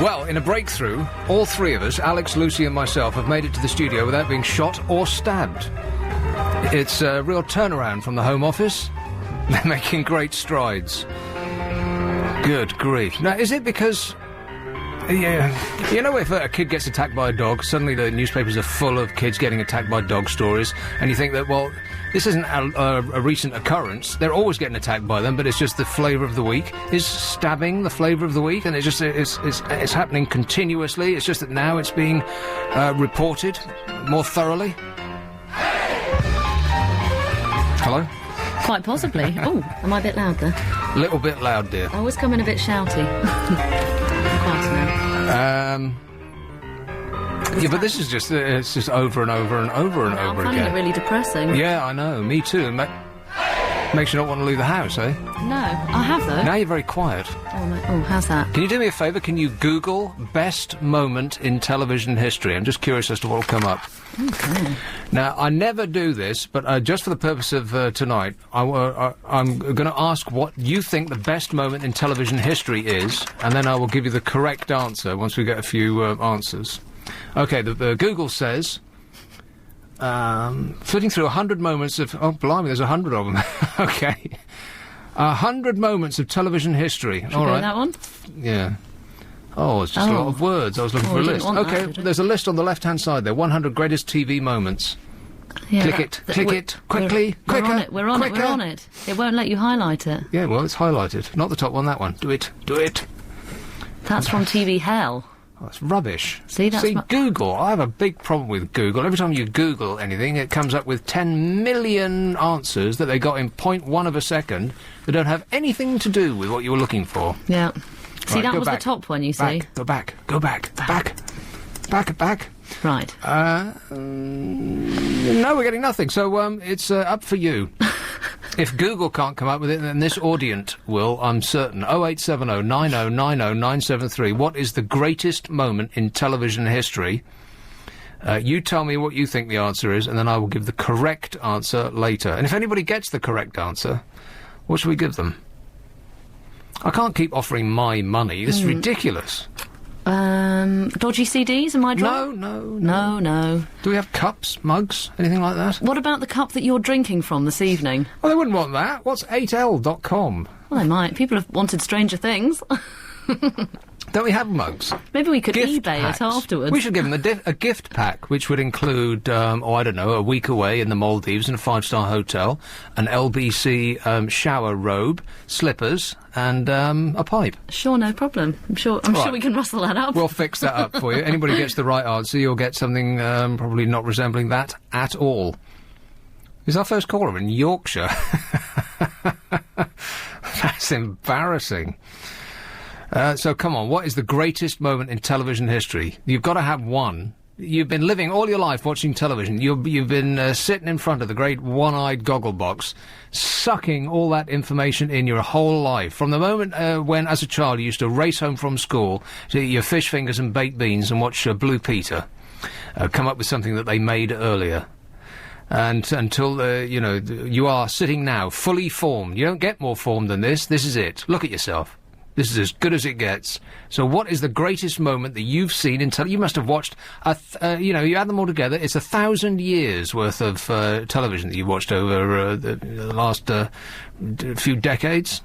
Well, in a breakthrough, all three of us, Alex, Lucy and myself, have made it to the studio without being shot or stabbed. It's a real turnaround from the Home Office. They're making great strides. Good grief. Now, is it because... Yeah, you know, if a kid gets attacked by a dog, suddenly the newspapers are full of kids getting attacked by dog stories, and you think that, well, this isn't a recent occurrence. They're always getting attacked by them, but it's just the flavour of the week. Is stabbing the flavour of the week? And it's happening continuously. It's just that now it's being reported more thoroughly. Hello? Quite possibly. Oh, am I a bit loud there? Little bit loud, dear. I always come in a bit shouty. Quite now. Yeah, but this is just, it's just over and over and over and over I'm finding again. it really depressing. Yeah, I know, me too. Makes you not want to leave the house, eh? No, I have though. Now you're very quiet. Oh, no. Oh, how's that? Can you do me a favour? Can you Google best moment in television history? I'm just curious as to what will come up. Okay. Now, I never do this, but just for the purpose of tonight, I'm going to ask what you think the best moment in television history is, and then I will give you the correct answer once we get a few answers. Okay, the Google says... flitting through 100 moments of... Oh, blimey, there's 100 of them. Okay. 100 moments of television history. Should All we right. go that one? Yeah. Oh, it's just a lot of words. I was looking for a list. Okay, there's a list on the left-hand side there. 100 greatest TV moments. Yeah, click it, quickly, quicker, We're on it. It won't let you highlight it. Yeah, well, it's highlighted. Not the top one, that one. Do it. That's from TV Hell. Oh, that's rubbish. See, Google. I have a big problem with Google. Every time you Google anything, it comes up with 10 million answers that they got in 0.1 of a second that don't have anything to do with what you were looking for. Yeah. See, Right, that go was back. the top one, you see. Go back. Right. No, we're getting nothing. So, it's up for you. If Google can't come up with it, then this audience will, I'm certain. 0870 9090 973. What is the greatest moment in television history? You tell me what you think the answer is, and then I will give the correct answer later. And if anybody gets the correct answer, what should we give them? I can't keep offering my money. This is ridiculous. Dodgy CDs in my drawer? No. Do we have cups, mugs, anything like that? What about the cup that you're drinking from this evening? Well, they wouldn't want that. What's 8l.com? Well, they might. People have wanted stranger things. Don't we have mugs? Maybe we could Gift eBay packs. it afterwards. We should give them a gift pack, which would include, I don't know, a week away in the Maldives in a 5-star hotel, an LBC shower robe, slippers, and a pipe. Sure, no problem. I'm sure we can rustle that up. We'll fix that up for you. Anybody gets the right answer, you'll get something probably not resembling that at all. Is our first caller in Yorkshire? That's embarrassing. So come on, what is the greatest moment in television history? You've got to have one. You've been living all your life watching television. You've been sitting in front of the great one-eyed goggle box, sucking all that information in your whole life. From the moment when, as a child, you used to race home from school to eat your fish fingers and baked beans and watch Blue Peter come up with something that they made earlier. And until, you are sitting now, fully formed. You don't get more formed than this. This is it. Look at yourself. This is as good as it gets. So what is the greatest moment that you've seen in television? You must have watched, you add them all together, it's 1,000 years worth of television that you've watched over the last few decades.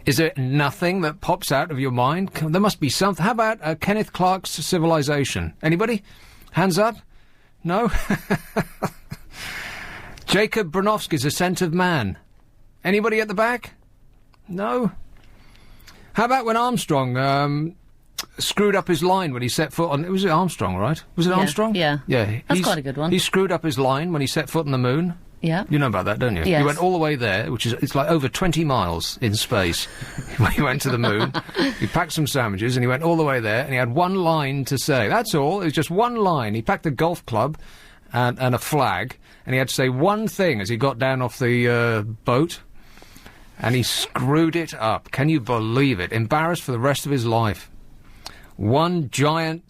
Is there nothing that pops out of your mind? There must be something. How about Kenneth Clark's Civilization? Anybody? Hands up? No? Jacob Bronowski's Ascent of Man. Anybody at the back? No? How about when Armstrong screwed up his line when he set foot on... Was it Armstrong, right? Was it Armstrong? Yeah. Yeah. That's quite a good one. He screwed up his line when he set foot on the moon. Yeah. You know about that, don't you? Yes. He went all the way there, it's like over 20 miles in space. He went to the moon, he packed some sandwiches, and he went all the way there, and he had one line to say. That's all. It was just one line. He packed a golf club and a flag, and he had to say one thing as he got down off the boat. And he screwed it up. Can you believe it? Embarrassed for the rest of his life. One small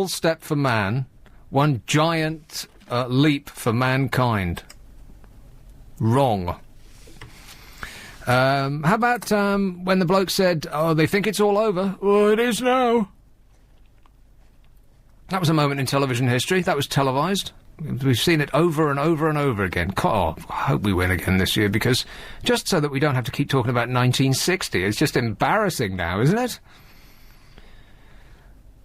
step for man, one giant leap for mankind. Wrong. How about when the bloke said, "Oh, they think it's all over." Oh, it is now. That was a moment in television history. That was televised. We've seen it over and over and over again. I hope we win again this year, because just so that we don't have to keep talking about 1960. It's just embarrassing now, isn't it?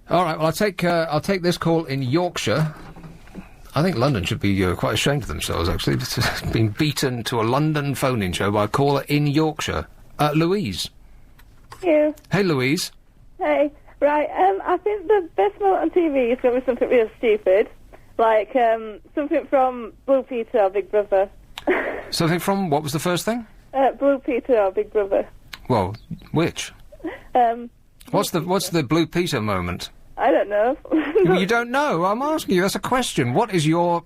All right, well, I'll take this call in Yorkshire. I think London should be quite ashamed of themselves, actually. Being beaten to a London phone-in show by a caller in Yorkshire. Louise. You. Hey, Louise. Hey. Right, I think the best moment on TV is going to be something real stupid. Like, something from Blue Peter or Big Brother. Something from, what was the first thing? Blue Peter or Big Brother. Well, which? What's the Blue Peter moment? I don't know. You don't know? I'm asking you. That's a question. What is your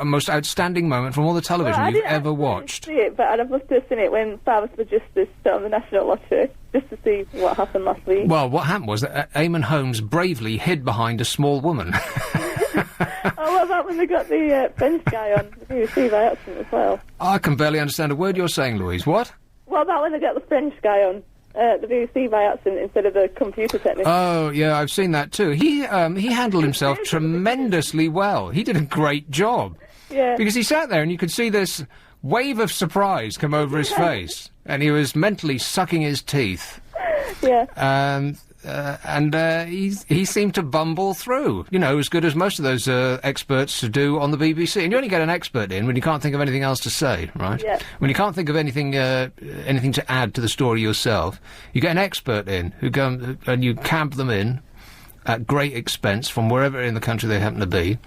most outstanding moment from all the television you've ever watched? I didn't see it, but I'd have loved to have seen it when Farmers for Justice on the National Lottery, just to see what happened last week. Well, what happened was that Eamon Holmes bravely hid behind a small woman. Oh, what about when they got the French guy on the BBC by accident as well? I can barely understand a word you're saying, Louise. What? What about when they got the French guy on the BBC by accident instead of the computer technician? Oh, yeah, I've seen that too. He handled himself tremendously well. He did a great job. Yeah. Because he sat there and you could see this wave of surprise come over his face, and he was mentally sucking his teeth. Yeah. He seemed to bumble through, as good as most of those experts do on the BBC. And you only get an expert in when you can't think of anything else to say, right? Yeah. When you can't think of anything to add to the story yourself, you get an expert in who go and you camp them in at great expense from wherever in the country they happen to be.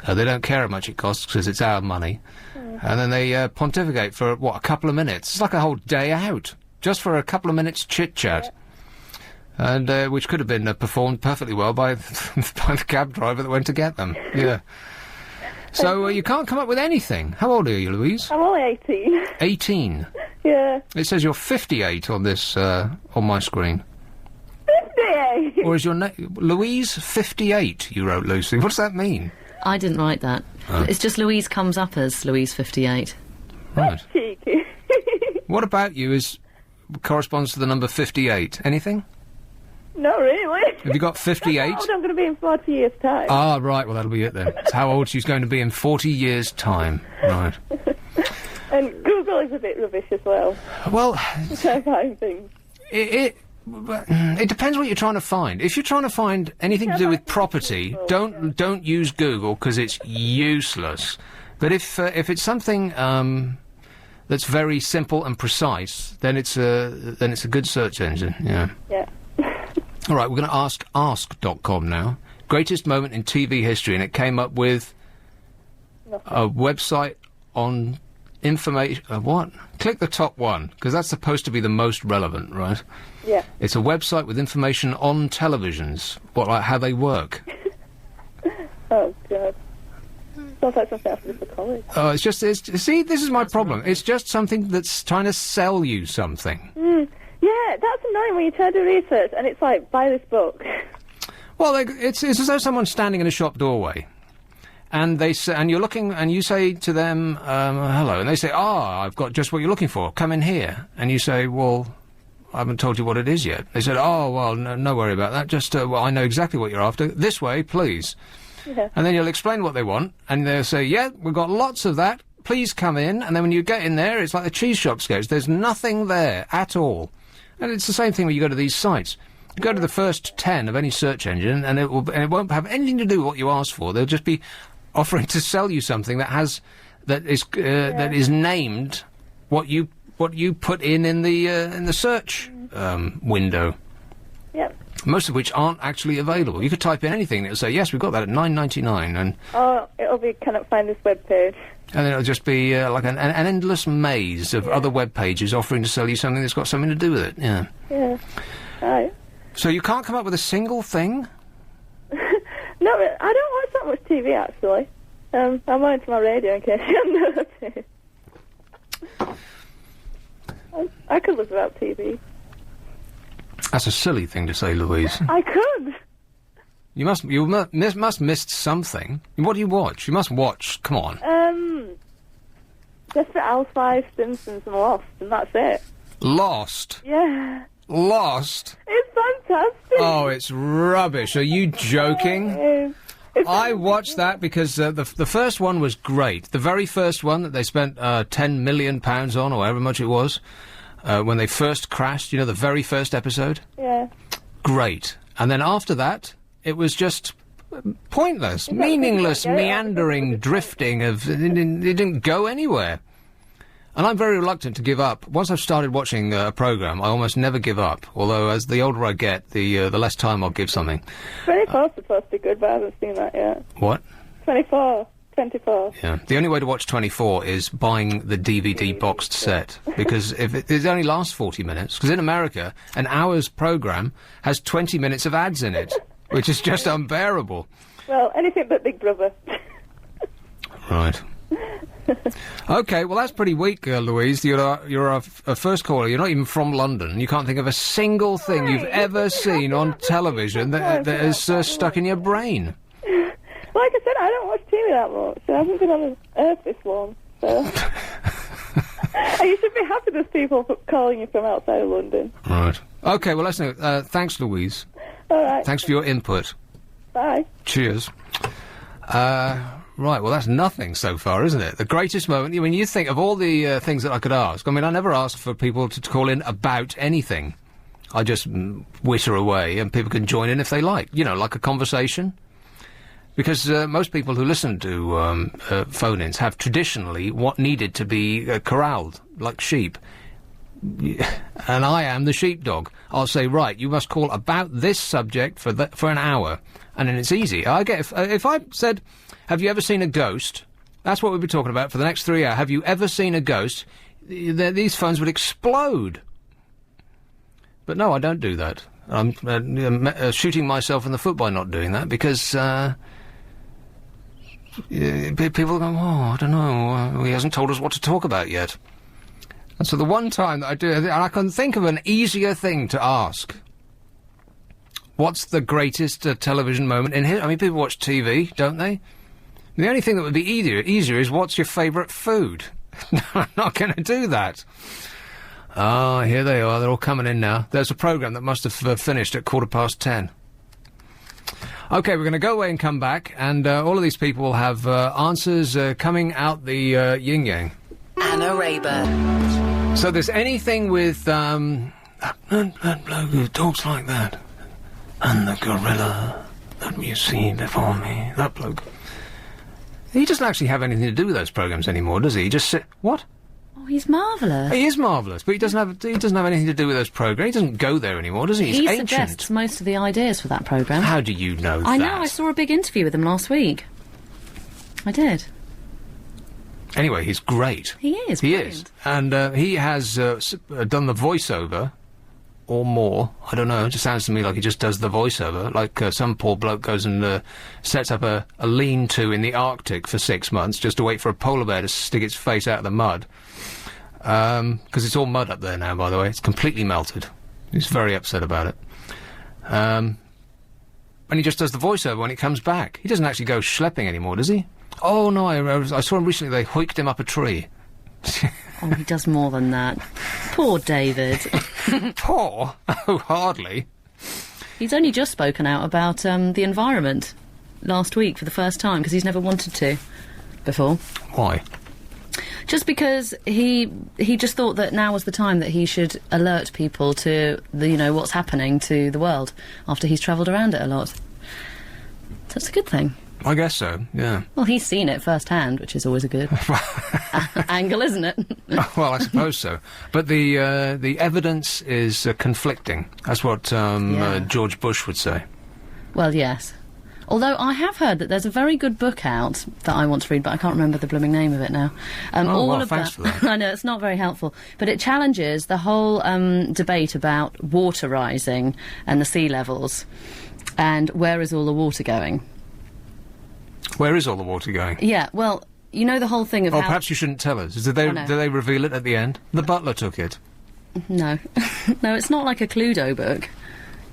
They don't care how much it costs because it's our money. And then they pontificate for, a couple of minutes. It's like a whole day out, just for a couple of minutes chit-chat. Yeah. And which could have been performed perfectly well by the cab driver that went to get them. Yeah. So you can't come up with anything. How old are you, Louise? I'm only 18. 18? Yeah. It says you're 58 on this, on my screen. 58? Or is your name... Louise 58, you wrote, Lucy. What does that mean? I didn't write that. Oh. It's just Louise comes up as Louise 58. Right. Cheeky. What about you corresponds to the number 58? Anything? Not really. Have you got 58? That's how old I'm going to be in 40 years' time. Ah, right, well, that'll be it then. It's how old she's going to be in 40 years' time. Right. And Google is a bit rubbish as well. Well... I find things. It depends what you're trying to find. If you're trying to find anything to do with property, don't use Google, because it's useless. But if it's something that's very simple and precise, then it's a good search engine. Yeah. Yeah. All right, we're going to ask ask.com now. Greatest moment in TV history, and it came up with a website on information... what? Click the top one, because that's supposed to be the most relevant, right? Yeah. It's a website with information on televisions, like how they work. Oh, God. Sounds like something after for college. Oh, see, this is my problem. It's just something that's trying to sell you something. Yeah, that's annoying when you try to do research and it's like, buy this book. Well, it's as though someone's standing in a shop doorway, and you're looking, and you say to them, hello, and they say, I've got just what you're looking for, come in here. And you say, well, I haven't told you what it is yet. They said, well, no worry about that, just, I know exactly what you're after, this way, please. Yeah. And then you'll explain what they want, and they'll say, yeah, we've got lots of that, please come in. And then when you get in there, it's like the cheese shop scares, there's nothing there at all. And it's the same thing when you go to these sites. You go to the first 10 of any search engine, and it won't have anything to do with what you asked for. They'll just be offering to sell you something that is named what you put in the search window. Yep. Most of which aren't actually available. You could type in anything, it'll say, yes, we've got that at $9.99, and... Oh, it'll be, cannot find this web page. And then it'll just be like an endless maze of other web pages offering to sell you something that's got something to do with it, yeah. Yeah. Right. So you can't come up with a single thing? No, I don't watch that much TV, actually. I'm on to my radio in case you haven't noticed. I could live without TV. That's a silly thing to say, Louise. I could. You must missed something. What do you watch? You must watch. Come on. Desperate Housewives, Simpsons, and Lost, and that's it. Lost? Yeah. Lost? It's fantastic. Oh, it's rubbish. Are you joking? It's I watched that because the first one was great. The very first one that they spent £10 million on, or however much it was, when they first crashed, you know, the very first episode? Yeah. Great. And then after that, it was just pointless, meaningless, meandering, drifting of... It didn't go anywhere. And I'm very reluctant to give up. Once I've started watching a programme, I almost never give up. Although, as the older I get, the less time I'll give something. 24 is supposed to be good, but I haven't seen that yet. What? 24. Yeah. The only way to watch 24 is buying the DVD boxed set. Because if it only lasts 40 minutes. Because in America, an hour's programme has 20 minutes of ads in it. Which is just unbearable. Well, anything but Big Brother. Right. OK, well, that's pretty weak, Louise. You're a first caller. You're not even from London. You can't think of a single thing you've ever seen on television that is stuck in your brain. Like I said, I don't watch TV that much. I haven't been on Earth this long, so... And you should be happy there's people calling you from outside of London. Right. OK, well, let's know. Thanks, Louise. All right. Thanks for your input. Bye. Cheers. Right, well, that's nothing so far, isn't it? The greatest moment... I mean, you think of all the things that I could ask. I mean, I never asked for people to call in about anything. I just witter away, and people can join in if they like. You know, like a conversation. Because most people who listen to phone-ins have traditionally what needed to be corralled, like sheep. And I am the sheepdog. I'll say, right, you must call about this subject for an hour. And then it's easy. I get if I said, have you ever seen a ghost? That's what we'd be talking about for the next 3 hours. Have you ever seen a ghost? These phones would explode. But no, I don't do that. I'm shooting myself in the foot by not doing that because... people go, oh, I don't know, he hasn't told us what to talk about yet. And so the one time that I do, and I can think of an easier thing to ask. What's the greatest television moment in here? I mean, people watch TV, don't they? The only thing that would be easier is what's your favourite food? No, I'm not going to do that. Ah, here they are, they're all coming in now. There's a programme that must have finished at 10:15. OK, we're going to go away and come back, and all of these people will have answers coming out the yin-yang. Anna Rayburn. So there's anything with, that bloke who talks like that, and the gorilla that you see before me, that bloke. He doesn't actually have anything to do with those programmes anymore, does he? He just sit... What? Oh, he's marvellous. He is marvellous, but he doesn't have anything to do with those programmes. He doesn't go there anymore, does he? He's ancient. He suggests most of the ideas for that programme. How do you know that? I know, I saw a big interview with him last week. I did. Anyway, he's great. He is, He brilliant. is. And he has done the voiceover, or more. I don't know, it just sounds to me like he just does the voiceover, like some poor bloke goes and sets up a lean-to in the Arctic for 6 months just to wait for a polar bear to stick its face out of the mud. Because it's all mud up there now, by the way. It's completely melted. He's very upset about it. And he just does the voiceover when he comes back. He doesn't actually go schlepping anymore, does he? Oh, no, I saw him recently. They hoiked him up a tree. Oh, he does more than that. Poor David. Poor? Oh, hardly. He's only just spoken out about the environment last week for the first time, because he's never wanted to before. Why? Just because he just thought that now was the time that he should alert people to what's happening to the world after he's travelled around it a lot. That's a good thing. I guess so, yeah. Well, he's seen it firsthand, which is always a good angle, isn't it? Well, I suppose so. But the evidence is conflicting. That's what George Bush would say. Well, yes. Although I have heard that there's a very good book out that I want to read, but I can't remember the blooming name of it now. Thanks for that. I know, it's not very helpful. But it challenges the whole debate about water rising and the sea levels. And where is all the water going? Where is all the water going? Yeah, well, you know the whole thing of how... perhaps you shouldn't tell us. Did they reveal it at the end? The butler took it. No. No, it's not like a Cluedo book.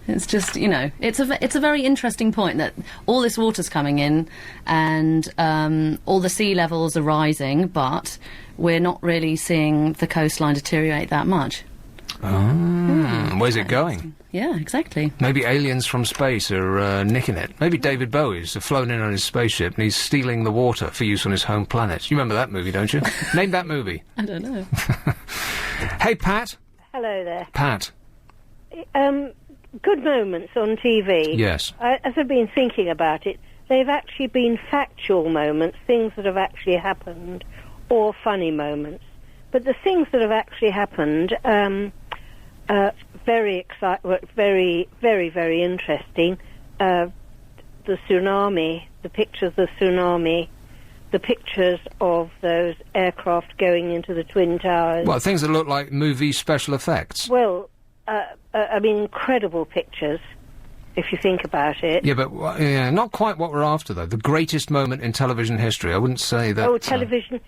It's just, you know, it's a very interesting point that all this water's coming in and all the sea levels are rising, but we're not really seeing the coastline deteriorate that much. Where's it going? Yeah, exactly. Maybe aliens from space are nicking it. Maybe David Bowie's flown in on his spaceship and he's stealing the water for use on his home planet. You remember that movie, don't you? Name that movie. I don't know. Hey, Pat. Hello there. Pat. Good moments on TV. Yes. As I've been thinking about it, they've actually been factual moments, things that have actually happened, or funny moments. But the things that have actually happened, very, very interesting. The tsunami, the pictures of the tsunami, the pictures of those aircraft going into the Twin Towers. Well, things that look like movie special effects. Well, I mean, incredible pictures, if you think about it. Yeah, but not quite what we're after, though. The greatest moment in television history. I wouldn't say that... Oh, television...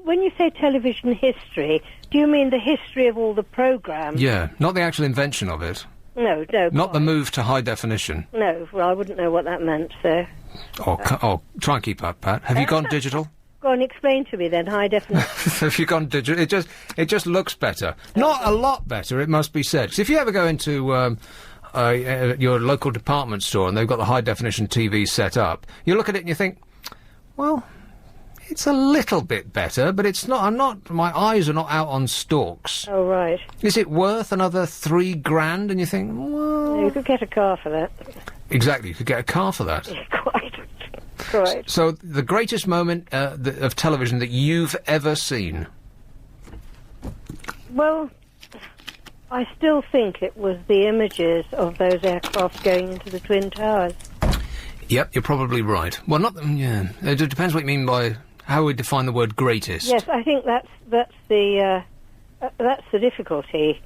when you say television history, do you mean the history of all the programmes? Yeah, not the actual invention of it. No. Not the move to high definition. No, well, I wouldn't know what that meant, so... Try and keep up, Pat. Have you gone digital? Go on, explain to me then, high definition. Have you gone digital? It just looks better. Not a lot better, it must be said. 'Cause if you ever go into... your local department store and they've got the high definition TV set up, you look at it and you think, well, it's a little bit better, but it's not. My eyes are not out on stalks. Oh, right. Is it worth another $3,000? And you think, well, You could get a car for that. exactly, you could get a car for that. Yeah, quite. Right. So the greatest moment of television that you've ever seen? Well, I still think it was the images of those aircraft going into the Twin Towers. Yep, you're probably right. Well, yeah. It depends what you mean by how we define the word greatest. Yes, I think that's the difficulty,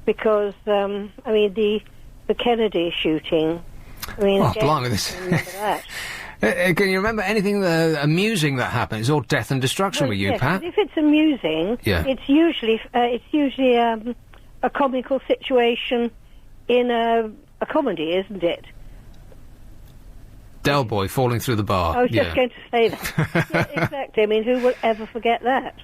because I mean the Kennedy shooting. I mean, again, blimey, this. remember that. Can you remember anything amusing that happened? It's all death and destruction with you, yes, Pat. but if it's amusing, Yeah. it's usually a comical situation in a comedy, isn't it? Del Boy falling through the bar. I was just going to say that. Yeah, exactly. I mean, who will ever forget that?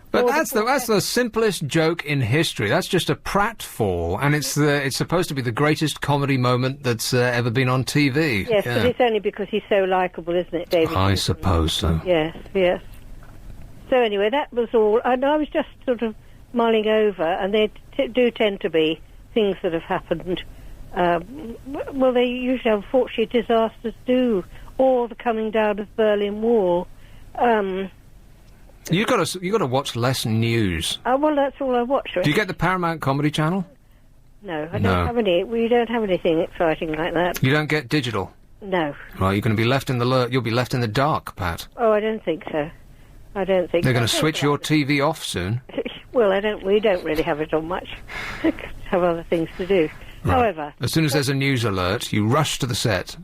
But Or that's the simplest joke in history. That's just a pratfall, and it's supposed to be the greatest comedy moment that's ever been on TV. Yes, Yeah. but it's only because he's so likeable, isn't it, David? I Newton? suppose so. Yes. So anyway, that was all. And I was just sort of mulling over, and they do tend to be things that have happened. Well, they usually, unfortunately, disasters do, or the coming down of Berlin Wall. You got to watch less news. Well, that's all I watch. Do you get the Paramount Comedy Channel? No, I don't have any. We don't have anything exciting like that. You don't get digital. No. Well, you're going to be left in the You'll be left in the dark, Pat. Oh, I don't think so. I don't think They're going to so. switch your TV off soon. Well, we don't really have it on much. Have other things to do. Right. However, As soon as there's a news alert, you rush to the set.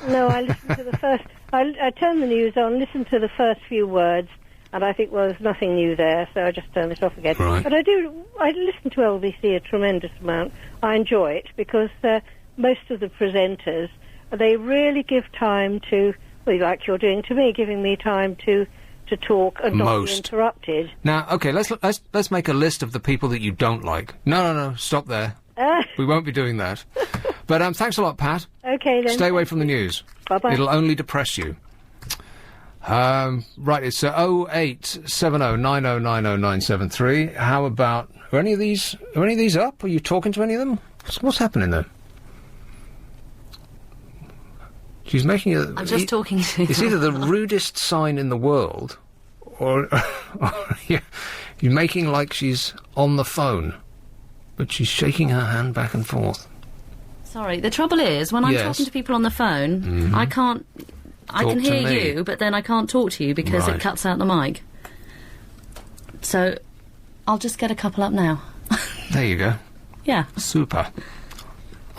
no, I listen to the first. I turn the news on, listen to the first few words, and I think, well, there's nothing new there, so I just turn it off again. Right. But I listen to LBC a tremendous amount. I enjoy it because most of the presenters, they really give time to, well, like you're doing to me, giving me time to talk and not be interrupted. Now, okay, let's make a list of the people that you don't like. No, stop there. We won't be doing that. But thanks a lot, Pat. Okay, then. Stay away from the news. Bye-bye. It'll only depress you. Right, it's 087090900973. How about... Are any of these up? Are you talking to any of them? What's happening there? She's making a... I'm just talking to It's either the rudest sign in the world, or you're making like she's on the phone, but she's shaking her hand back and forth. Sorry, the trouble is, when I'm Yes. talking to people on the phone, I can't... I Talk can to hear me. you, but then I can't talk to you because Right. it cuts out the mic. So, I'll just get a couple up now. There you go. Yeah. Super.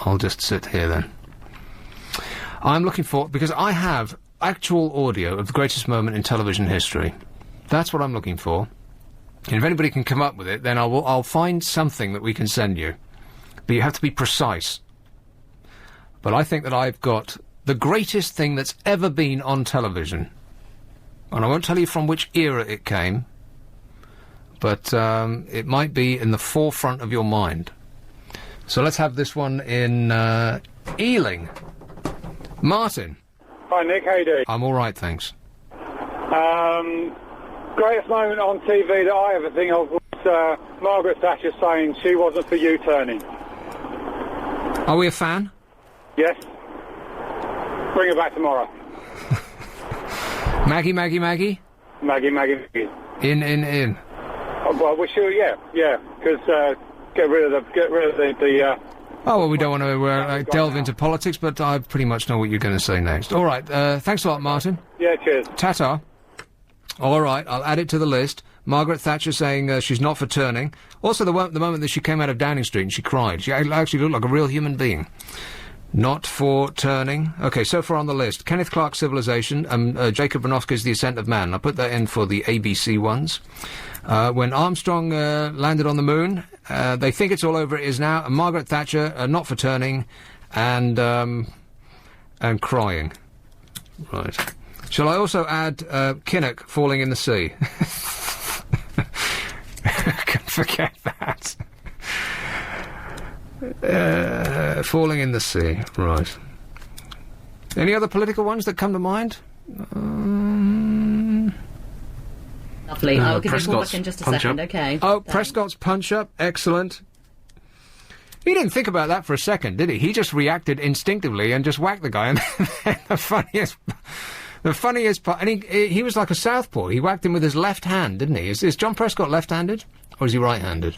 I'll just sit here then. I'm looking for... Because I have actual audio of the greatest moment in television history. That's what I'm looking for. And if anybody can come up with it, then I'll find something that we can send you. But you have to be precise. But I think that I've got the greatest thing that's ever been on television. And I won't tell you from which era it came, but it might be in the forefront of your mind. So let's have this one in Ealing. Martin. Hi, Nick. How you doing? I'm all right, thanks. Greatest moment on TV that I ever think of was Margaret Thatcher saying she wasn't for U-turning. Are we a fan? Yes. Bring her back tomorrow. Maggie, Maggie, Maggie? Maggie, Maggie, Maggie. In. Oh, well, we should, yeah, because get rid of the Oh, well, we don't want to delve into politics, but I pretty much know what you're going to say next. All right, thanks a lot, Martin. Yeah, cheers. Ta-ta. All right, I'll add it to the list. Margaret Thatcher saying she's not for turning. Also, the moment that she came out of Downing Street and she cried. She actually looked like a real human being. Not for turning. OK, so far on the list. Kenneth Clarke's Civilization, Jacob Bronowski's The Ascent of Man. I put that in for the ABC ones. When Armstrong landed on the moon, they think it's all over, it is now. And Margaret Thatcher, not for turning, and crying. Right. Shall I also add Kinnock falling in the sea? Forget that. Falling in the sea, right. Any other political ones that come to mind? Lovely. I'll give you more in just a second, okay. Oh, Thanks. Prescott's punch-up, excellent. He didn't think about that for a second, did he? He just reacted instinctively and just whacked the guy. And the funniest part, and he was like a southpaw. He whacked him with his left hand, didn't he? Is John Prescott left-handed, or is he right-handed?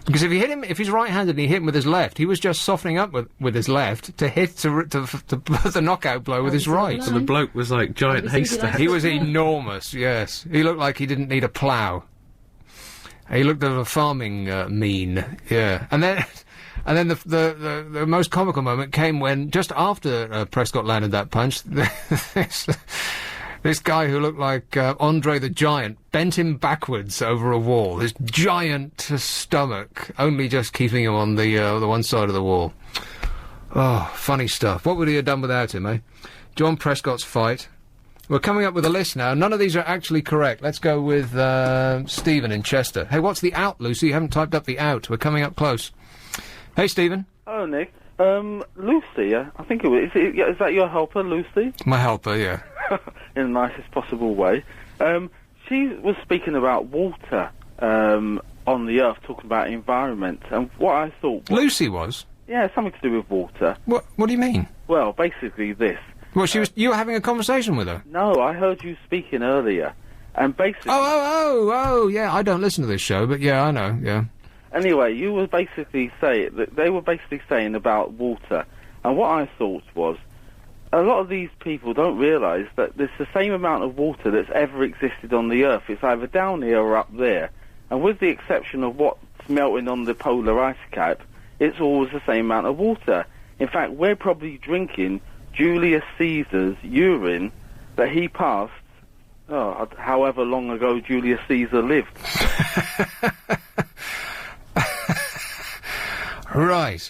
Because if he's right-handed and he hit him with his left, he was just softening up with his left to put the knockout blow with his right. So the bloke was like giant haystack. He was enormous, yes. He looked like he didn't need a plough. He looked of a farming mean, yeah. And then the most comical moment came when, just after Prescott landed that punch, this guy who looked like Andre the Giant bent him backwards over a wall. His giant stomach only just keeping him on the one side of the wall. Oh, funny stuff. What would he have done without him, eh? John Prescott's fight. We're coming up with a list now. None of these are actually correct. Let's go with Stephen in Chester. Hey, what's the out, Lucy? You haven't typed up the out. We're coming up close. Hey, Stephen. Hello, Nick. Lucy, I think it was. Is that your helper, Lucy? My helper, yeah. In the nicest possible way. She was speaking about water on the Earth, talking about environment, and what I thought... Lucy was? Yeah, something to do with water. What do you mean? Well, basically this. Well, you were having a conversation with her? No, I heard you speaking earlier, and basically... Oh, yeah, I don't listen to this show, but yeah, I know, yeah. Anyway, you were basically saying that they were basically saying about water, and what I thought was, a lot of these people don't realise that there's the same amount of water that's ever existed on the Earth. It's either down here or up there. And with the exception of what's melting on the polar ice cap, it's always the same amount of water. In fact, we're probably drinking Julius Caesar's urine that he passed, however long ago Julius Caesar lived. Right.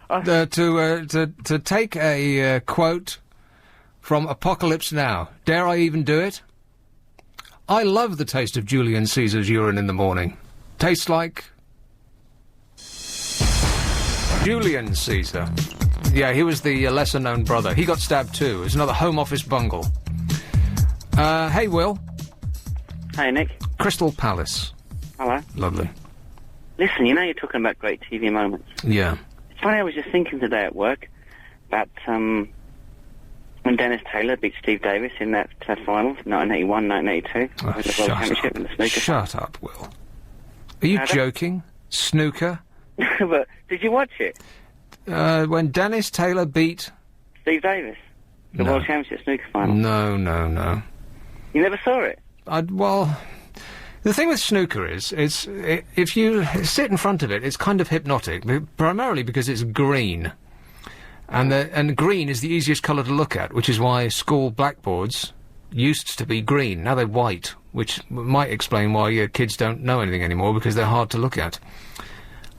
To take a quote from Apocalypse Now. Dare I even do it? I love the taste of Julius Caesar's urine in the morning. Tastes like... Julius Caesar. Yeah, he was the lesser-known brother. He got stabbed too. It's another Home Office bungle. Hey, Will. Hey, Nick. Crystal Palace. Hello. Lovely. Listen, you're talking about great TV moments. Yeah. It's funny, I was just thinking today at work about when Dennis Taylor beat Steve Davis in that final, 1981, 1982, in the World Championship in the snooker. Shut up, Will. Are you joking? Snooker? But did you watch it? When Dennis Taylor beat... Steve Davis? The World Championship snooker final? No. You never saw it? Well... The thing with snooker is, if you sit in front of it, it's kind of hypnotic, primarily because it's green. And green is the easiest colour to look at, which is why school blackboards used to be green. Now they're white, which might explain why your kids don't know anything anymore, because they're hard to look at.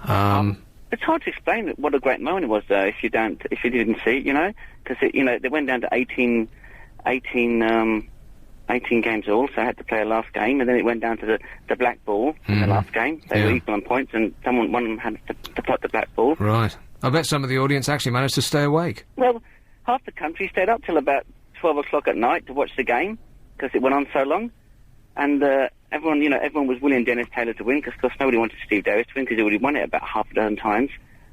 The It's hard to explain what a great moment it was, though, if you didn't see it, you know, because they went down to 18 games all, so I had to play a last game, and then it went down to the black ball in the last game. They were equal on points, and one of them had to pot the black ball. Right. I bet some of the audience actually managed to stay awake. Well, half the country stayed up till about 12 o'clock at night to watch the game, because it went on so long. And everyone was willing Dennis Taylor to win, because of course nobody wanted Steve Davis to win, because he already won it about half a dozen times.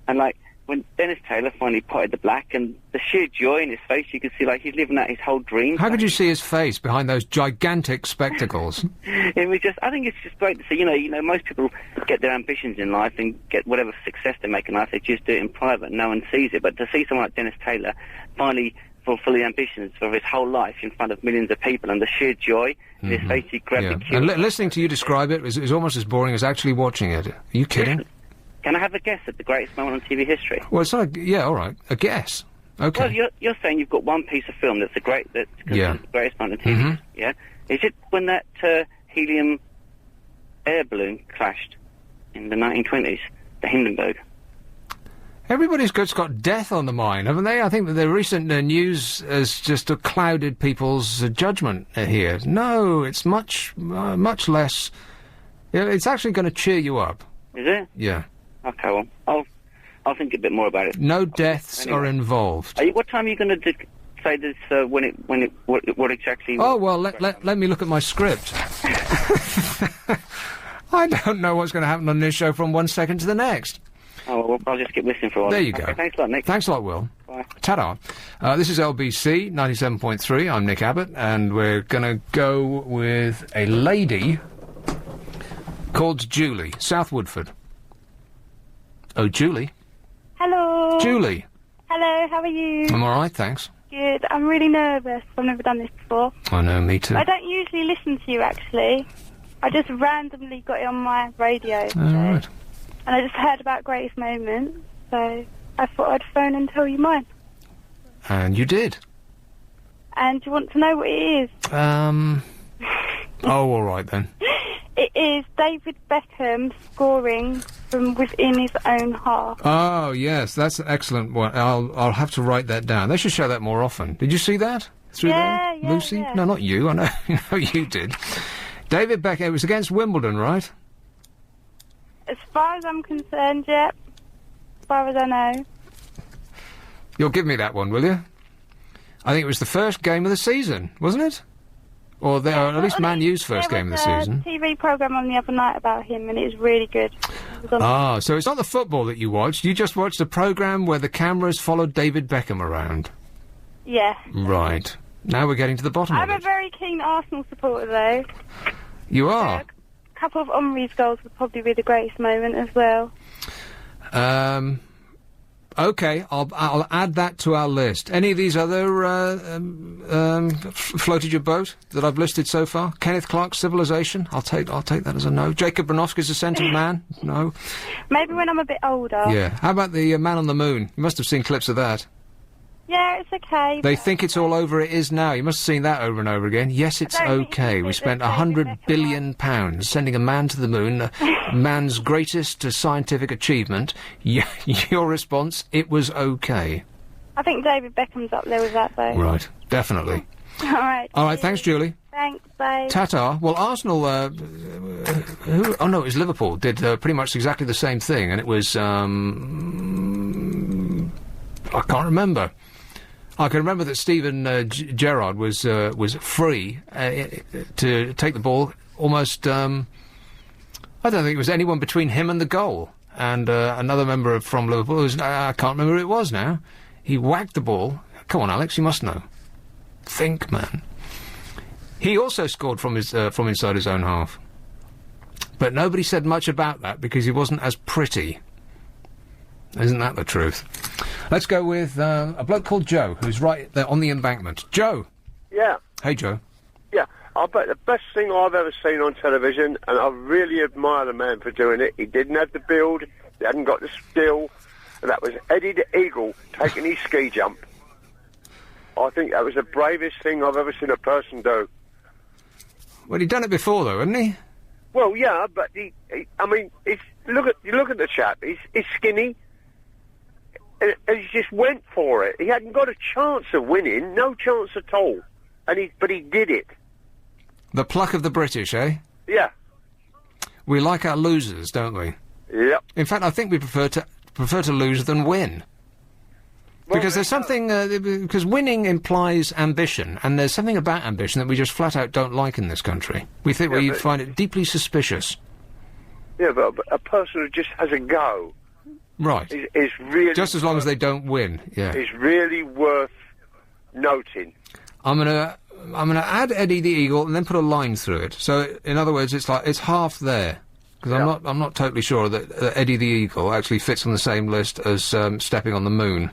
And when Dennis Taylor finally potted the black, and the sheer joy in his face, you could see he's living out his whole dream. How could you see his face behind those gigantic spectacles? It was I think it's just great to see. You know, most people get their ambitions in life and get whatever success they make in life. They just do it in private. No one sees it. But to see someone like Dennis Taylor finally fulfill the ambitions of his whole life in front of millions of people, and the sheer joy in his face, he grabbed the cue. And listening to you describe it is almost as boring as actually watching it. Are you kidding? Can I have a guess at the greatest moment on TV history? Well, it's not all right. A guess. Okay. Well, you're saying you've got one piece of film that's the greatest moment on TV history, yeah? Is it when that helium air balloon crashed in the 1920s, the Hindenburg? Everybody's got death on the mind, haven't they? I think that the recent news has just clouded people's judgment here. No, it's much less. It's actually going to cheer you up. Is it? Yeah. Okay, well, I'll think a bit more about it. No deaths are involved. What time are you going to say this? What exactly? Oh well, let me look at my script. I don't know what's going to happen on this show from one second to the next. Oh, well, I'll just keep listening for a while. There you go. Okay, thanks a lot, Nick. Thanks a lot, Will. Bye. Ta-da. This is LBC 97.3. I'm Nick Abbott, and we're going to go with a lady called Julie, South Woodford. Oh, Julie. Hello. Julie. Hello, how are you? I'm all right, thanks. Good. I'm really nervous. I've never done this before. I know, me too. I don't usually listen to you, actually. I just randomly got it on my radio. All right. And I just heard about Greatest Moment, so I thought I'd phone and tell you mine. And you did. And do you want to know what it is? Oh, all right then. It is David Beckham scoring from within his own half. Oh, yes, that's an excellent one. I'll have to write that down. They should show that more often. Did you see that? Through there? Yeah, Lucy? yeah. No, not you. I know, you did. David Beckham, it was against Wimbledon, right? As far as I'm concerned, yep. As far as I know. You'll give me that one, will you? I think it was the first game of the season, wasn't it? Or at least Man U's first game of the season. There was a TV programme on the other night about him, and it was really good. So it's not the football that you watched. You just watched a programme where the cameras followed David Beckham around. Yeah. Right. Now we're getting to the bottom of it. I'm a very keen Arsenal supporter, though. You are? A couple of Omri's goals would probably be the greatest moment as well. Okay, I'll add that to our list. Any of these other floated your boat that I've listed so far? Kenneth Clark's Civilization? I'll take that as a no. Jacob Bronowski's Ascent of Man? No. Maybe when I'm a bit older. Yeah. How about the Man on the Moon? You must have seen clips of that. Yeah, it's okay. They think it's all over. It is now. You must have seen that over and over again. Yes, it's okay. We spent £100 billion sending a man to the moon, man's greatest scientific achievement. Your response, it was okay. I think David Beckham's up there with that, though. Right, definitely. All right. All right, thanks, Julie. Thanks, bye. Ta-ta. Well, Arsenal, it was Liverpool, did pretty much exactly the same thing, and it was, I can't remember. I can remember that Steven Gerrard was free to take the ball almost. I don't think it was anyone between him and the goal. And another member from Liverpool, I can't remember who it was now. He whacked the ball. Come on, Alex, you must know. Think, man. He also scored from inside his own half. But nobody said much about that because he wasn't as pretty. Isn't that the truth? Let's go with a bloke called Joe, who's right there on the embankment. Joe! Yeah. Hey, Joe. Yeah, I bet the best thing I've ever seen on television, and I really admire the man for doing it, he didn't have the build, he hadn't got the skill, and that was Eddie the Eagle taking his ski jump. I think that was the bravest thing I've ever seen a person do. Well, he'd done it before, though, hadn't he? Well, yeah, but you look at the chap. He's skinny. and he just went for it. He hadn't got a chance of winning, no chance at all. But he did it. The pluck of the British, eh? Yeah. We like our losers, don't we? Yep. In fact, I think we prefer to lose than win. Well, because there's something... because winning implies ambition, and there's something about ambition that we just flat out don't like in this country. We find it deeply suspicious. Yeah, but a person who just has a go... Right. Is really... Just as long as they don't win, yeah. Is really worth noting. I'm gonna add Eddie the Eagle and then put a line through it. So, in other words, it's half there. Because I'm not totally sure that Eddie the Eagle actually fits on the same list as stepping on the moon.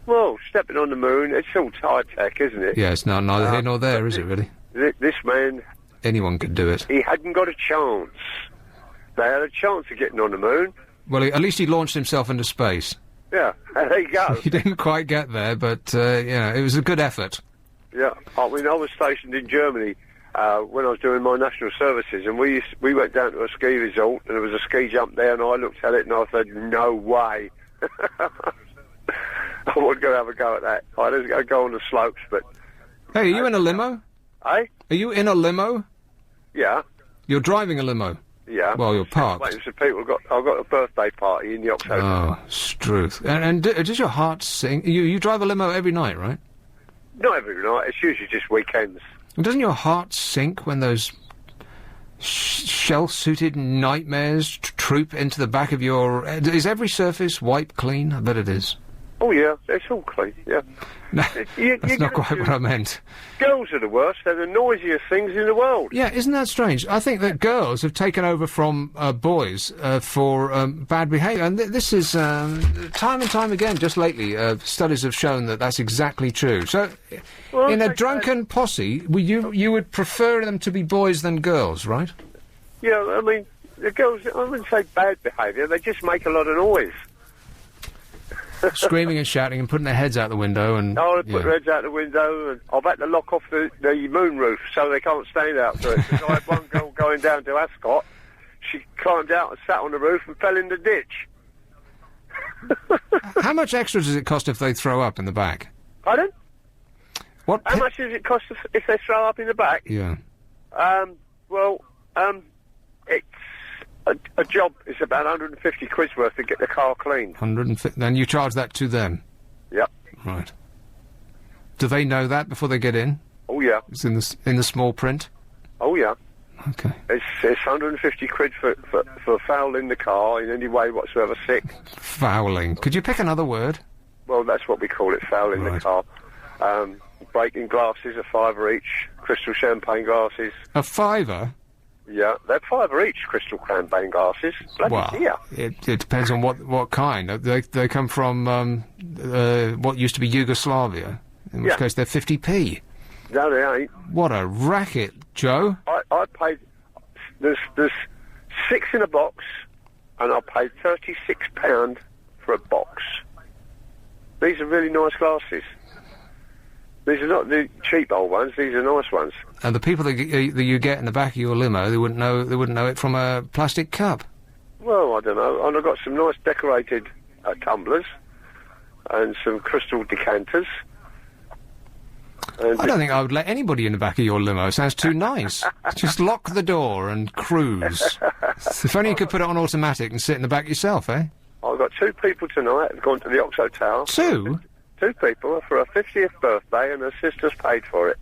Well, stepping on the moon, it's all high-tech, isn't it? Yeah, it's neither here nor there, is it, really? This man... Anyone could do it. He hadn't got a chance. They had a chance of getting on the moon. Well, at least he launched himself into space. Yeah, there you go. He didn't quite get there, but, it was a good effort. Yeah, I mean, I was stationed in Germany when I was doing my national services, and we went down to a ski resort, and there was a ski jump there, and I looked at it, and I said, no way. I would go have a go at that. I didn't go on the slopes, but... Hey, are you in a limo? Eh? Are you in a limo? Yeah. You're driving a limo? Yeah. Well, you're parked. Waiting for people. I've got a birthday party in the October. Oh, Struth. And does your heart sing? You drive a limo every night, right? Not every night. It's usually just weekends. And doesn't your heart sink when those shell-suited nightmares troop into the back of your... Is every surface wiped clean? I bet it is. Oh, yeah. It's all clean, yeah. No, that's not quite what I meant. Girls are the worst. They're the noisiest things in the world. Yeah, isn't that strange? I think that girls have taken over from boys for bad behaviour. And this is, time and time again, just lately, studies have shown that that's exactly true. So, in a drunken posse, you would prefer them to be boys than girls, right? Yeah, I mean, the girls, I wouldn't say bad behaviour, they just make a lot of noise. Screaming and shouting and putting their heads out the window and... Oh, they put their heads out the window, and I've had to lock off the moon roof so they can't stand out through it. Because I had one girl going down to Ascot, she climbed out and sat on the roof and fell in the ditch. How much extra does it cost if they throw up in the back? Pardon? What? How much does it cost if they throw up in the back? Yeah. It's... A job is about 150 quid's worth to get the car cleaned. 150... Then you charge that to them? Yep. Right. Do they know that before they get in? Oh, yeah. It's in the small print? Oh, yeah. Okay. It's 150 quid for fouling the car in any way whatsoever sick. Fouling. Could you pick another word? Well, that's what we call it, fouling the car. Breaking glasses, a £5 each. Crystal champagne glasses. A £5? Yeah, they're £5 each, crystal champagne glasses. Bloody it depends on what kind. They come from what used to be Yugoslavia, in which case they're 50p. No, they ain't. What a racket, Joe. I paid... There's 6 in a box, and I paid £36 for a box. These are really nice glasses. These are not the cheap old ones. These are nice ones. And the people that you get in the back of your limo, they wouldn't know it from a plastic cup. Well, I don't know. And I've got some nice decorated tumblers and some crystal decanters. And I don't think I would let anybody in the back of your limo. It sounds too nice. Just lock the door and cruise. If only you could put it on automatic and sit in the back yourself, eh? I've got 2 people tonight who've gone to the Oxo Tower. 2? 2 people for her 50th birthday, and her sister's paid for it.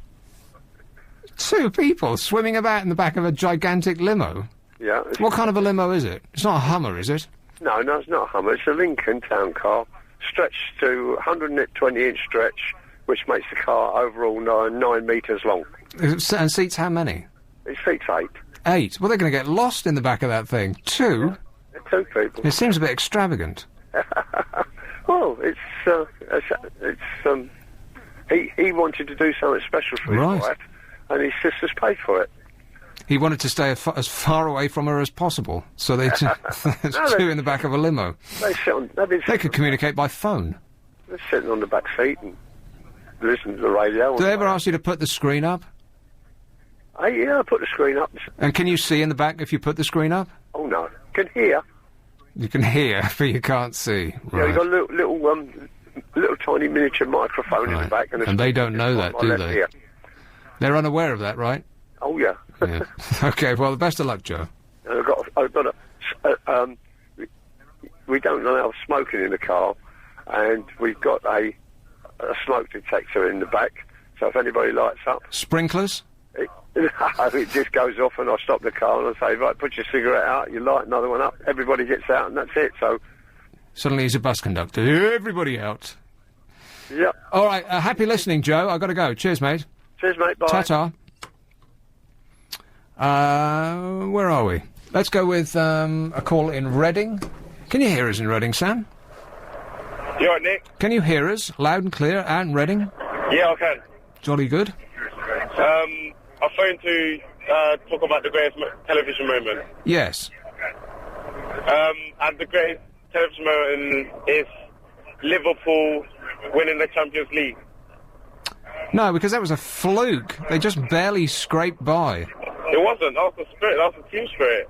2 people swimming about in the back of a gigantic limo? Yeah. What kind of a limo is it? It's not a Hummer, is it? No, it's not a Hummer. It's a Lincoln town car, stretched to 120-inch stretch, which makes the car overall 9 metres long. And seats how many? It seats 8. 8? Well, they're going to get lost in the back of that thing. 2? Yeah, 2 people. It seems a bit extravagant. Well, he wanted to do something special for his wife, and his sister's paid for it. He wanted to stay as far away from her as possible, so there's 2 in the back of a limo. They could communicate by phone. They're sitting on the back seat and listen to the radio. Do they ever ask you to put the screen up? Yeah, I put the screen up. And can you see in the back if you put the screen up? Oh, no. Can hear. You can hear, but you can't see. Yeah, Right. you've got a little tiny miniature microphone in the Right. back. And they don't know that, my do left they? ear. They're unaware of that, right? Oh, yeah. Yeah. Okay, well, the best of luck, Joe. And I've got we don't allow smoking in the car, and we've got a smoke detector in the back, so if anybody lights up... Sprinklers? It just goes off, and I stop the car and I say, right, put your cigarette out, you light another one up, everybody gets out, and that's it, so... Suddenly he's a bus conductor. Everybody out. Yeah. All right, happy listening, Joe. I've got to go. Cheers, mate. Cheers, mate, bye. Ta-ta. Where are we? Let's go with a call in Reading. Can you hear us in Reading, Sam? You all right, Nick? Can you hear us loud and clear out in Reading? Yeah, I can. Jolly good. I phoned to talk about the greatest television moment. Yes. And the greatest television moment is Liverpool winning the Champions League. No, because that was a fluke. They just barely scraped by. It wasn't. That was the spirit. That was the team spirit.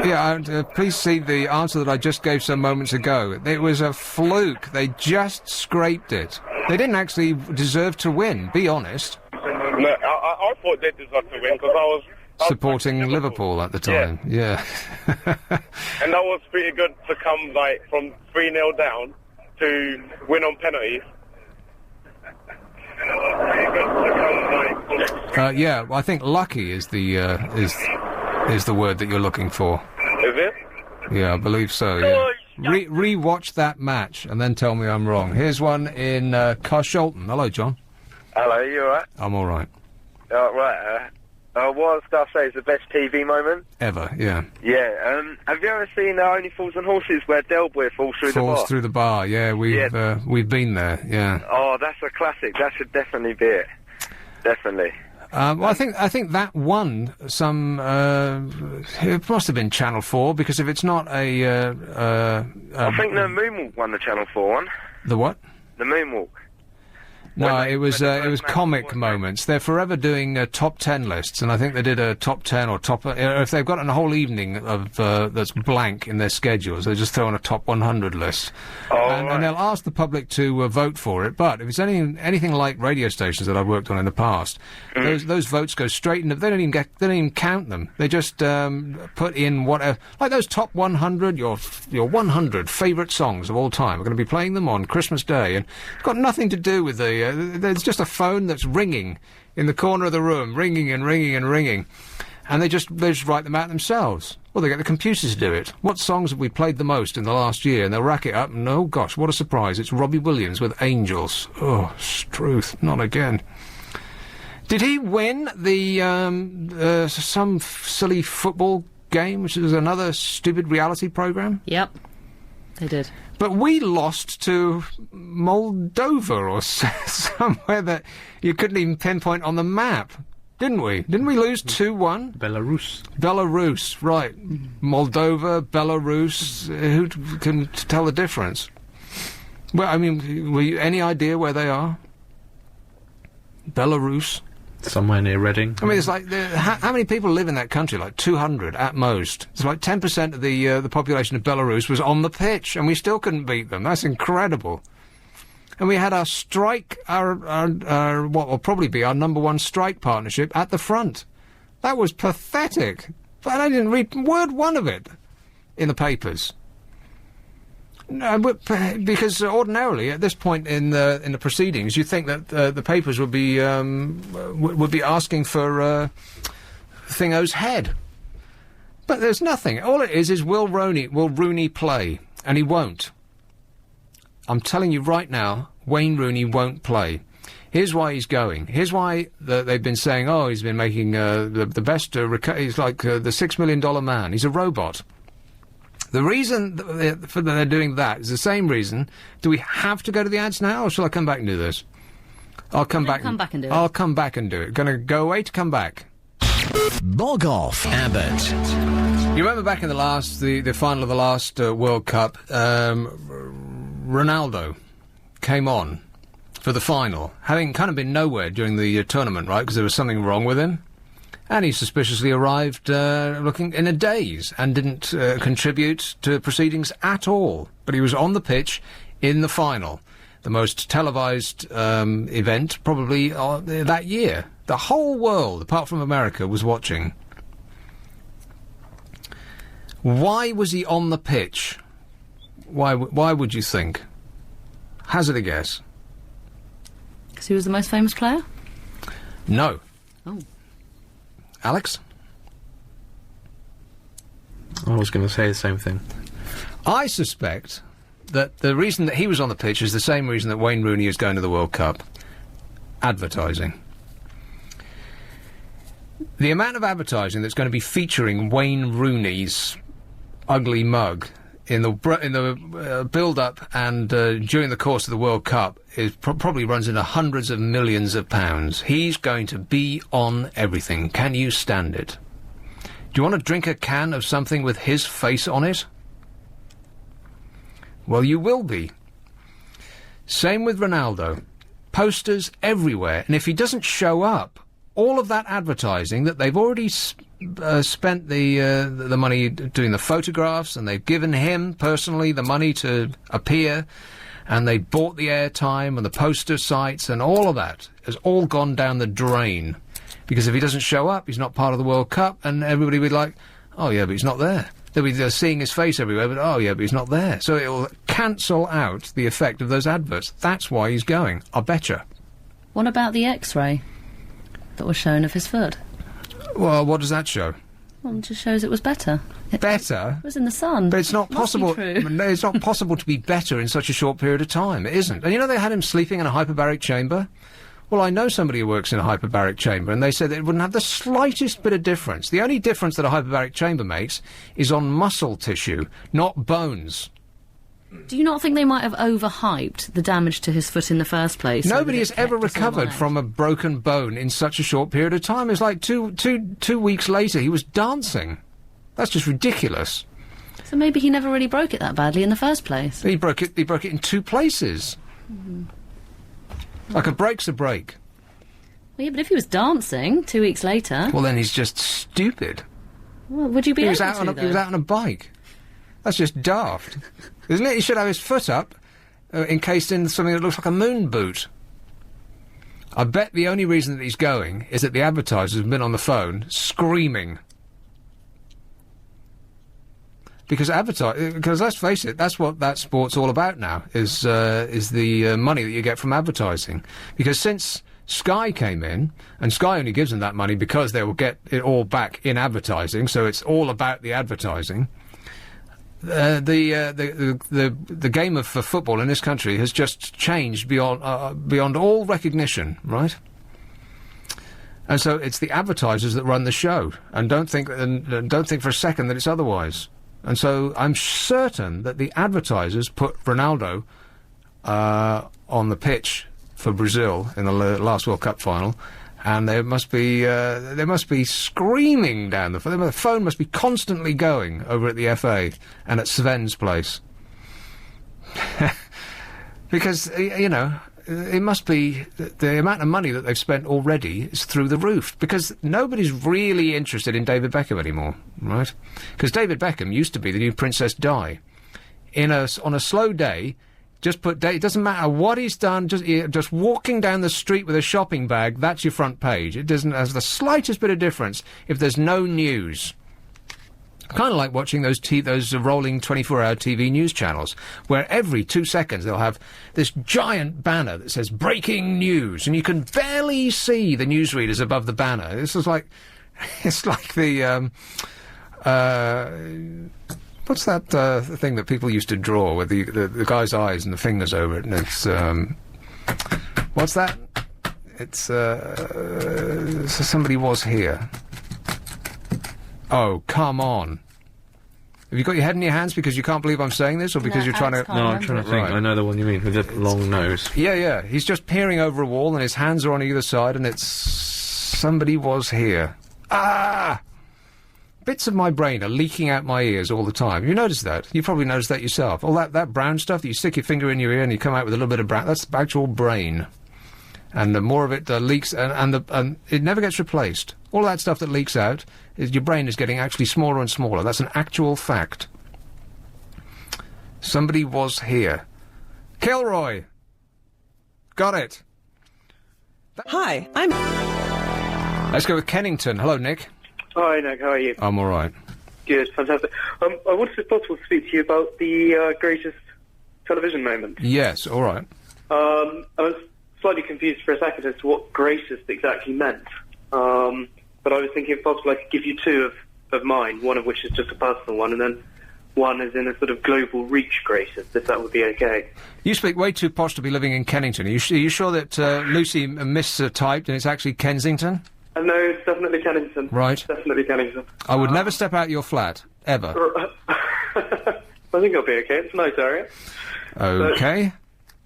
Yeah, please see the answer that I just gave some moments ago. It was a fluke. They just scraped it. They didn't actually deserve to win, be honest. No, I thought they deserved to win because I was Supporting Liverpool at the time, yeah. And that was pretty good to come, like, from 3-0 down to win on penalties. Yeah, well, I think lucky is the is the word that you're looking for. Is it? Yeah, I believe so. Yeah. Re-watch that match and then tell me I'm wrong. Here's one in Carshalton. Hello, John. Hello, you alright? I'm all right. Right. What I was going to say is the best TV moment Ever, yeah. Yeah. Have you ever seen Only Fools and Horses where Del Boy falls through the bar? Falls through the bar. Yeah, we've been there. Yeah. Oh, that's a classic. That should definitely be it. Definitely. Well, I think that won some. It must have been Channel 4 because if it's not a. I think the Moonwalk won the Channel 4 one. The what? The Moonwalk. No, it was comic moments. They're forever doing top 10 lists, and I think they did a top 10 or top. If they've got a whole evening of that's blank in their schedules, they just throw on a top 100 list, and they'll ask the public to vote for it. But if it's anything like radio stations that I've worked on in the past, those votes go straight into. They don't even count them. They just put in whatever, like those top 100, your 100 favourite songs of all time. We're going to be playing them on Christmas Day, and it's got nothing to do with the. There's just a phone that's ringing in the corner of the room, ringing and ringing and ringing, and they just write them out themselves. Well, they get the computers to do it. What songs have we played the most in the last year? And they'll rack it up, and oh gosh, what a surprise! It's Robbie Williams with Angels. Oh, Struth, not again. Did he win the some silly football game, which is another stupid reality programme? Yep, they did. But we lost to Moldova or somewhere that you couldn't even pinpoint on the map, didn't we? Didn't we lose 2-1? Belarus, right. Moldova, Belarus, who can tell the difference? Well, I mean, were you any idea where they are? Belarus? Somewhere near Reading. I mean, it's like, how many people live in that country? Like 200 at most. It's like 10% of the population of Belarus was on the pitch, and we still couldn't beat them. That's incredible. And we had our strike, our what will probably be our #1 strike partnership at the front. That was pathetic. But I didn't read word one of it in the papers. No, because ordinarily at this point in the proceedings, you'd think that the papers would be asking for Thingo's head, but there's nothing. All it is will Rooney play, and he won't. I'm telling you right now, Wayne Rooney won't play. Here's why he's going. Here's why they've been saying, oh, he's been making the best. He's like the $6 million man. He's a robot. The reason that they're doing that is the same reason. Do we have to go to the ads now, or shall I come back and do this? I'll come back and do it. I'll come back and do it. Going to go away to come back. Bog off, Abbott. You remember back in the final of the last World Cup, Ronaldo came on for the final, having kind of been nowhere during the tournament, right, because there was something wrong with him. And he suspiciously arrived looking in a daze and didn't contribute to proceedings at all. But he was on the pitch in the final, the most televised event probably that year. The whole world, apart from America, was watching. Why was he on the pitch? Why would you think? Hazard a guess. Because he was the most famous player? No. Oh. Alex? I was going to say the same thing. I suspect that the reason that he was on the pitch is the same reason that Wayne Rooney is going to the World Cup. Advertising. The amount of advertising that's going to be featuring Wayne Rooney's ugly mug in the build-up and during the course of the World Cup is probably runs into hundreds of millions of pounds. He's going to be on everything. Can you stand it? Do you want to drink a can of something with his face on it? Well, you will be. Same with Ronaldo. Posters everywhere, and if he doesn't show up, all of that advertising that they've already spent the money doing the photographs, and they've given him personally the money to appear, and they bought the airtime and the poster sites, and all of that has all gone down the drain. Because if he doesn't show up, he's not part of the World Cup, and everybody would be like, oh yeah, but he's not there. They'll be seeing his face everywhere, but oh yeah, but he's not there. So it'll cancel out the effect of those adverts. That's why he's going, I betcha. What about the X-ray that was shown of his foot? Well, what does that show? Well, it just shows it was better. Better? It was in the sun. But it's not possible. No, it's not possible to be better in such a short period of time. It isn't. And you know they had him sleeping in a hyperbaric chamber? Well, I know somebody who works in a hyperbaric chamber, and they said that it wouldn't have the slightest bit of difference. The only difference that a hyperbaric chamber makes is on muscle tissue, not bones. Do you not think they might have overhyped the damage to his foot in the first place? Nobody has ever recovered from a broken bone in such a short period of time. It's like two weeks later he was dancing. That's just ridiculous. So maybe he never really broke it that badly in the first place. He broke it in two places. Like a break's a break. Well, yeah, but if he was dancing 2 weeks later... Well, then he's just stupid. Well, would you be able to, He was out on a bike. That's just daft. Isn't it? He should have his foot up, encased in something that looks like a moon boot. I bet the only reason that he's going is that the advertisers have been on the phone screaming. Because let's face it, that's what that sport's all about now, is the money that you get from advertising. Because since Sky came in, and Sky only gives them that money because they will get it all back in advertising, so it's all about the advertising. The game of football in this country has just changed beyond all recognition, right? And so it's the advertisers that run the show, and don't think for a second that it's otherwise. And so I'm certain that the advertisers put Ronaldo on the pitch for Brazil in the last World Cup final, and they must be screaming down the phone. The phone must be constantly going over at the FA and at Sven's place. Because, you know, it must be the amount of money that they've spent already is through the roof, because nobody's really interested in David Beckham anymore, right? Because David Beckham used to be the new Princess Di. On a slow day, just put it doesn't matter what he's done, just walking down the street with a shopping bag, that's your front page. It doesn't have the slightest bit of difference if there's no news. Kind of like watching those rolling 24-hour TV news channels, where every 2 seconds they'll have this giant banner that says "Breaking News," and you can barely see the newsreaders above the banner. This is like, it's like the what's that thing that people used to draw with the guy's eyes and the fingers over it, and it's what's that? It's so somebody was here. Oh, come on. Have you got your head in your hands because you can't believe I'm saying this, or because you're trying to... No, I'm trying to think. Right. I know the one you mean, with the long nose. Yeah. He's just peering over a wall and his hands are on either side, and it's... Somebody was here. Ah! Bits of my brain are leaking out my ears all the time. You notice that? You probably noticed that yourself. All that brown stuff that you stick your finger in your ear and you come out with a little bit of brown, that's actual brain. And the more of it leaks, and it never gets replaced. All that stuff that leaks out, your brain is getting actually smaller and smaller. That's an actual fact. Somebody was here. Kilroy! Got it. Hi, Let's go with Kennington. Hello, Nick. Hi, Nick. How are you? I'm all right. Good, fantastic. I wanted, if possible, to speak to you about the greatest television moment. Yes, all right. I was slightly confused for a second as to what greatest exactly meant. But I was thinking, if possible, I could give you two of mine, one of which is just a personal one, and then one is in a sort of global reach greatest, if that would be okay. You speak way too posh to be living in Kennington. Are you sure that Lucy mistyped and it's actually Kensington? No, it's definitely Kennington. Right. Definitely Kennington. I would never step out your flat, ever. I think I'll be okay. It's a nice area. Okay.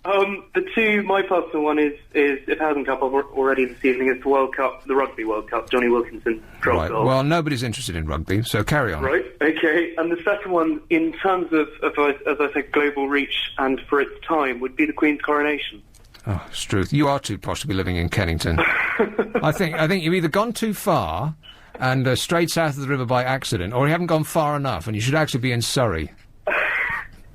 My personal one is if it hasn't come up already this evening, it's the World Cup, the Rugby World Cup, Johnny Wilkinson dropped Right. goal. Well, nobody's interested in rugby, so carry on. Right, okay. And the second one, in terms of as I said, global reach and for its time, would be the Queen's coronation. Oh, Struth, you are too posh to be living in Kennington. I think you've either gone too far and strayed south of the river by accident, or you haven't gone far enough, and you should actually be in Surrey.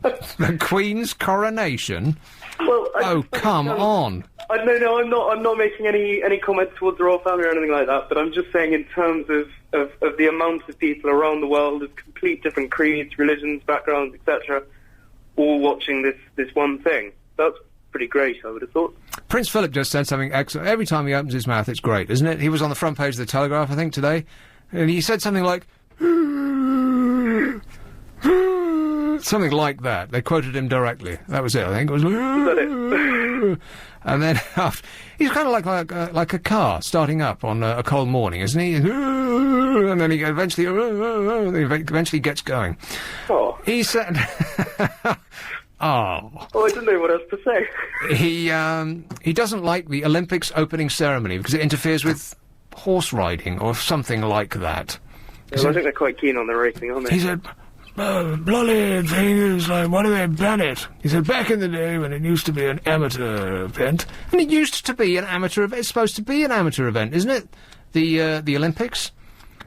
The Queen's coronation? Well, come on. No, I'm not making any comments towards the royal family or anything like that, but I'm just saying in terms of the amount of people around the world of complete different creeds, religions, backgrounds, etc., all watching this one thing. That's pretty great, I would have thought. Prince Philip just said something excellent. Every time he opens his mouth, it's great, isn't it? He was on the front page of the Telegraph, I think, today, and he said something like... something like that. They quoted him directly. That was it, I think. It was and then he's kind of like a car starting up on a cold morning, isn't he? And then he eventually gets going. Oh. He said... Oh, I didn't know what else to say. He doesn't like the Olympics opening ceremony because it interferes with horse riding or something like that. Yeah, I think they're quite keen on the racing, aren't they? He said, bloody thing is like, why do they ban it? He said, back in the day when it used to be an amateur event, and it used to be an amateur event. It's supposed to be an amateur event, isn't it? The Olympics.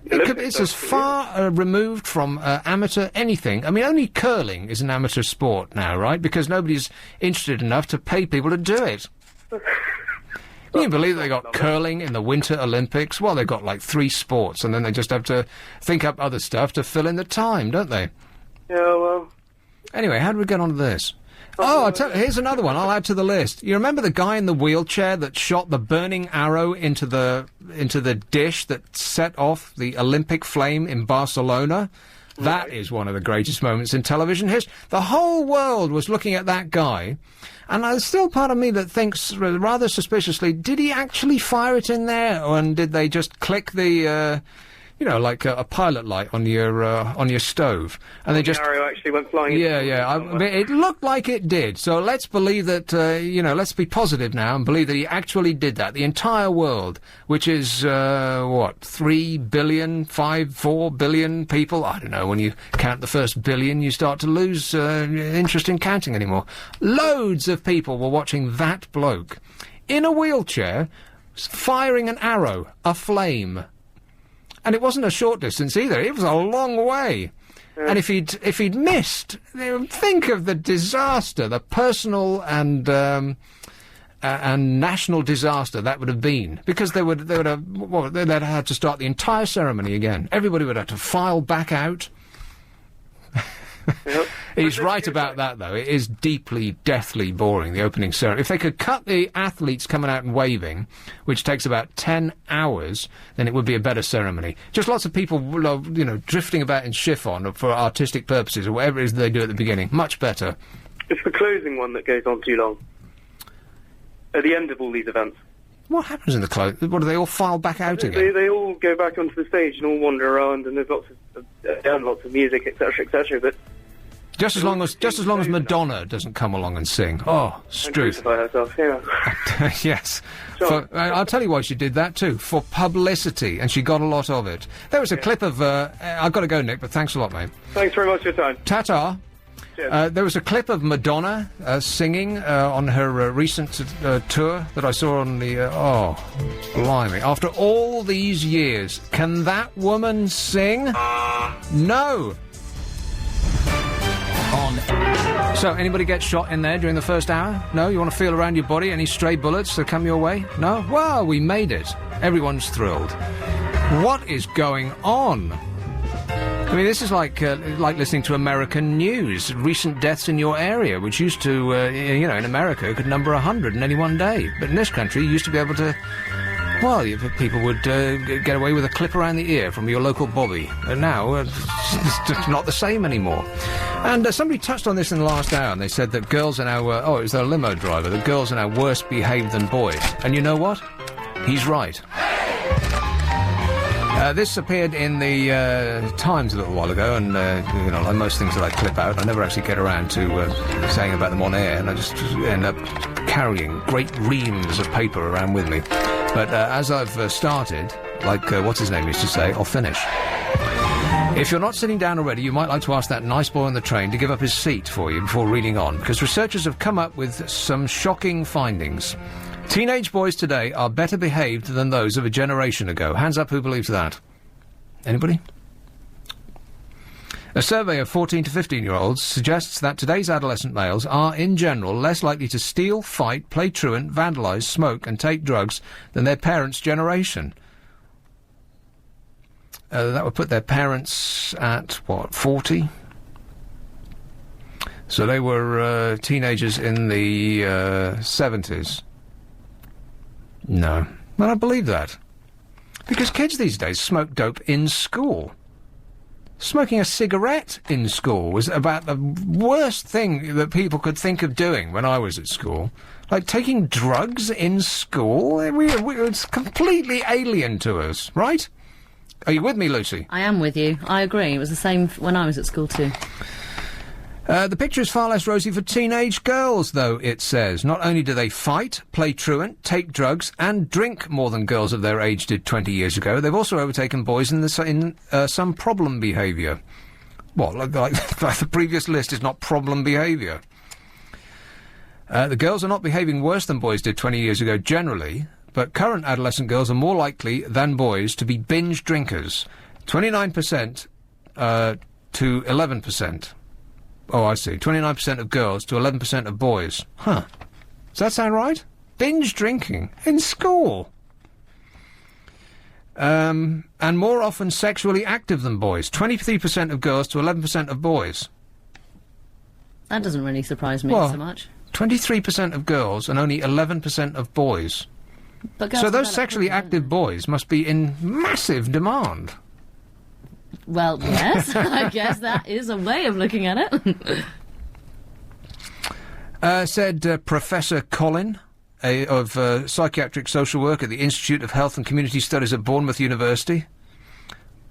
It's as far removed from amateur anything. I mean, only curling is an amateur sport now, right? Because nobody's interested enough to pay people to do it. Can you believe they got curling in the Winter Olympics? Well, they've got like 3 sports, and then they just have to think up other stuff to fill in the time, don't they? Yeah, well... Anyway, how do we get on to this? Here's another one I'll add to the list. You remember the guy in the wheelchair that shot the burning arrow into the dish that set off the Olympic flame in Barcelona? That is one of the greatest moments in television history. The whole world was looking at that guy, and there's still part of me that thinks rather suspiciously, did he actually fire it in there, or did they just click the... like a pilot light on your stove, and they just... The arrow actually went flying. Yeah. It looked like it did. So let's believe that. Let's be positive now and believe that he actually did that. The entire world, which is 3 billion, 4 billion people. I don't know. When you count the first billion, you start to lose interest in counting anymore. Loads of people were watching that bloke in a wheelchair firing an arrow, a flame. And it wasn't a short distance either. It was a long way. Yeah. And if he'd missed, think of the disaster, the personal and national disaster that would have been. Because they'd have had to start the entire ceremony again. Everybody would have to file back out. Yep. He's right about that, though. It is deeply, deathly boring, the opening ceremony. If they could cut the athletes coming out and waving, which takes about 10 hours, then it would be a better ceremony. Just lots of people, drifting about in chiffon for artistic purposes, or whatever it is they do at the beginning. Much better. It's the closing one that goes on too long. At the end of all these events. What happens in the close? What, do they all file back out again? They all go back onto the stage and all wander around, and there's lots of music, etc., etc., but... Just as long as Madonna doesn't come along and sing. Oh, Struth. Herself, yeah. Yes. Sure. I'll tell you why she did that too. For publicity, and she got a lot of it. There was a clip of... I've got to go, Nick, but thanks a lot, mate. Thanks very much for your time. Ta-ta. Cheers. There was a clip of Madonna singing on her recent tour that I saw on the... oh, blimey. After all these years, can that woman sing? No! So, anybody get shot in there during the first hour? No? You want to feel around your body? Any stray bullets that come your way? No? Well, we made it. Everyone's thrilled. What is going on? I mean, this is like listening to American news. Recent deaths in your area, which used to, in America, could number 100 in any one day. But in this country, you used to be able to... well, people would get away with a clip around the ear from your local bobby. And now, it's just not the same anymore. And somebody touched on this in the last hour, and they said that girls are now... it was their limo driver, that girls are now worse behaved than boys. And you know what? He's right. This appeared in the Times a little while ago, and, like most things that I clip out, I never actually get around to saying about them on air, and I just end up carrying great reams of paper around with me. But as I've started, like what's-his-name used to say, I'll finish. If you're not sitting down already, you might like to ask that nice boy on the train to give up his seat for you before reading on, because researchers have come up with some shocking findings. Teenage boys today are better behaved than those of a generation ago. Hands up who believes that. Anybody? A survey of 14 to 15-year-olds suggests that today's adolescent males are, in general, less likely to steal, fight, play truant, vandalise, smoke and take drugs than their parents' generation. That would put their parents at, 40? So they were teenagers in the 70s. No. I don't believe that. Because kids these days smoke dope in school. Smoking a cigarette in school was about the worst thing that people could think of doing when I was at school. Like taking drugs in school? It's completely alien to us, right? Are you with me, Lucy? I am with you. I agree. It was the same when I was at school too. The picture is far less rosy for teenage girls, though, it says. Not only do they fight, play truant, take drugs, and drink more than girls of their age did 20 years ago, they've also overtaken boys in some problem behaviour. What, like the previous list is not problem behaviour? The girls are not behaving worse than boys did 20 years ago generally, but current adolescent girls are more likely than boys to be binge drinkers. 29% to 11%. Oh, I see. 29% of girls to 11% of boys. Huh. Does that sound right? Binge drinking in school. And more often sexually active than boys. 23% of girls to 11% of boys. That doesn't really surprise me so much. 23% of girls and only 11% of boys. But girls so those sexually active boys must be in massive demand. Well, yes, I guess that is a way of looking at it. Said Professor Colin of Psychiatric Social Work at the Institute of Health and Community Studies at Bournemouth University.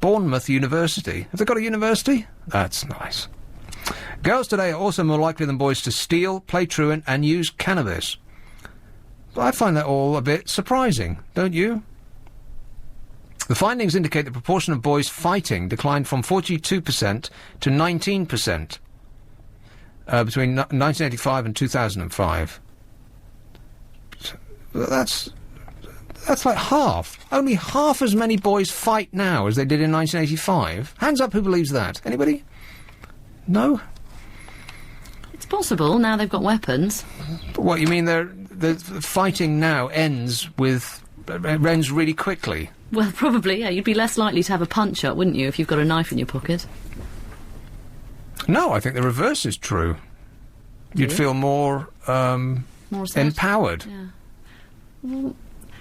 Bournemouth University? Have they got a university? That's nice. Girls today are also more likely than boys to steal, play truant and use cannabis. I find that all a bit surprising, don't you? The findings indicate the proportion of boys fighting declined from 42% to 19% between 1985 and 2005. That's like half. Only half as many boys fight now as they did in 1985. Hands up who believes that. Anybody? No? It's possible, now they've got weapons. But what, you mean the fighting now ends really quickly? Well, probably, yeah. You'd be less likely to have a punch-up, wouldn't you, if you've got a knife in your pocket? No, I think the reverse is true. You'd feel more empowered. Yeah. Well,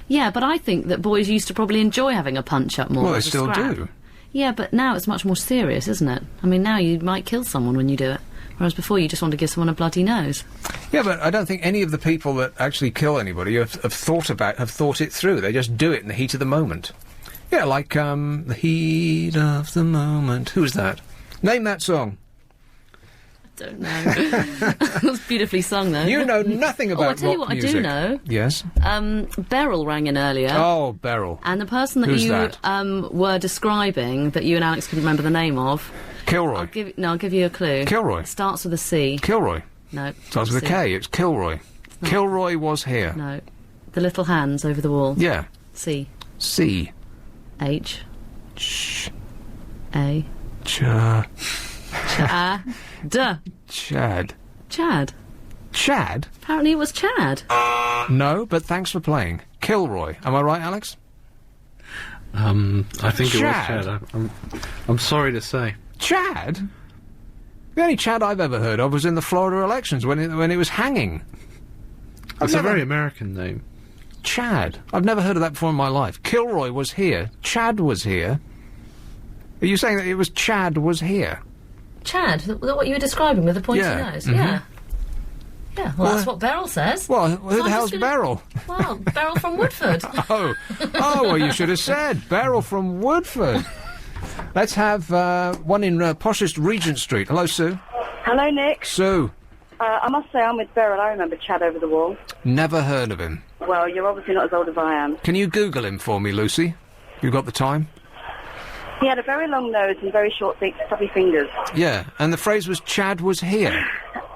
yeah, but I think that boys used to probably enjoy having a punch-up more. Well, they still do. Yeah, but now it's much more serious, isn't it? I mean, now you might kill someone when you do it. Whereas before you just want to give someone a bloody nose. Yeah, but I don't think any of the people that actually kill anybody have thought it through. They just do it in the heat of the moment. Yeah, like, the heat of the moment. Who's that? Name that song. Don't know. It was beautifully sung, though. You know nothing about I'll tell you rock what music. I do know. Yes. Beryl rang in earlier. Oh, Beryl. And the person that Who's you that? Were describing, that you and Alex couldn't remember the name of. Kilroy. I'll give you a clue. Kilroy. Starts with a C. Kilroy. No. Starts with a K. It's Kilroy. Kilroy was here. No. The little hands over the wall. Yeah. C. C. H. Ch. A. Cha. Duh. Chad. Chad. Chad? Apparently it was Chad. No, but thanks for playing. Kilroy. Am I right, Alex? I think Chad. it was Chad. I'm sorry to say. Chad? The only Chad I've ever heard of was in the Florida elections when it was hanging. It's a very American name. Chad. I've never heard of that before in my life. Kilroy was here. Chad was here. Are you saying that it was Chad was here? Chad? What you were describing with the pointy nose? Mm-hmm. Yeah. Yeah, well, that's what Beryl says. Well, who So the I'm hell's just gonna- Beryl? Well, Beryl from Woodford. Oh, well, you should have said Beryl from Woodford. Let's have one in poshest Regent Street. Hello, Sue. Hello, Nick. Sue. I must say I'm with Beryl. I remember Chad over the wall. Never heard of him. Well, you're obviously not as old as I am. Can you Google him for me, Lucy? You got the time? He had a very long nose and very short, thick, stubby fingers. Yeah, and the phrase was Chad was here.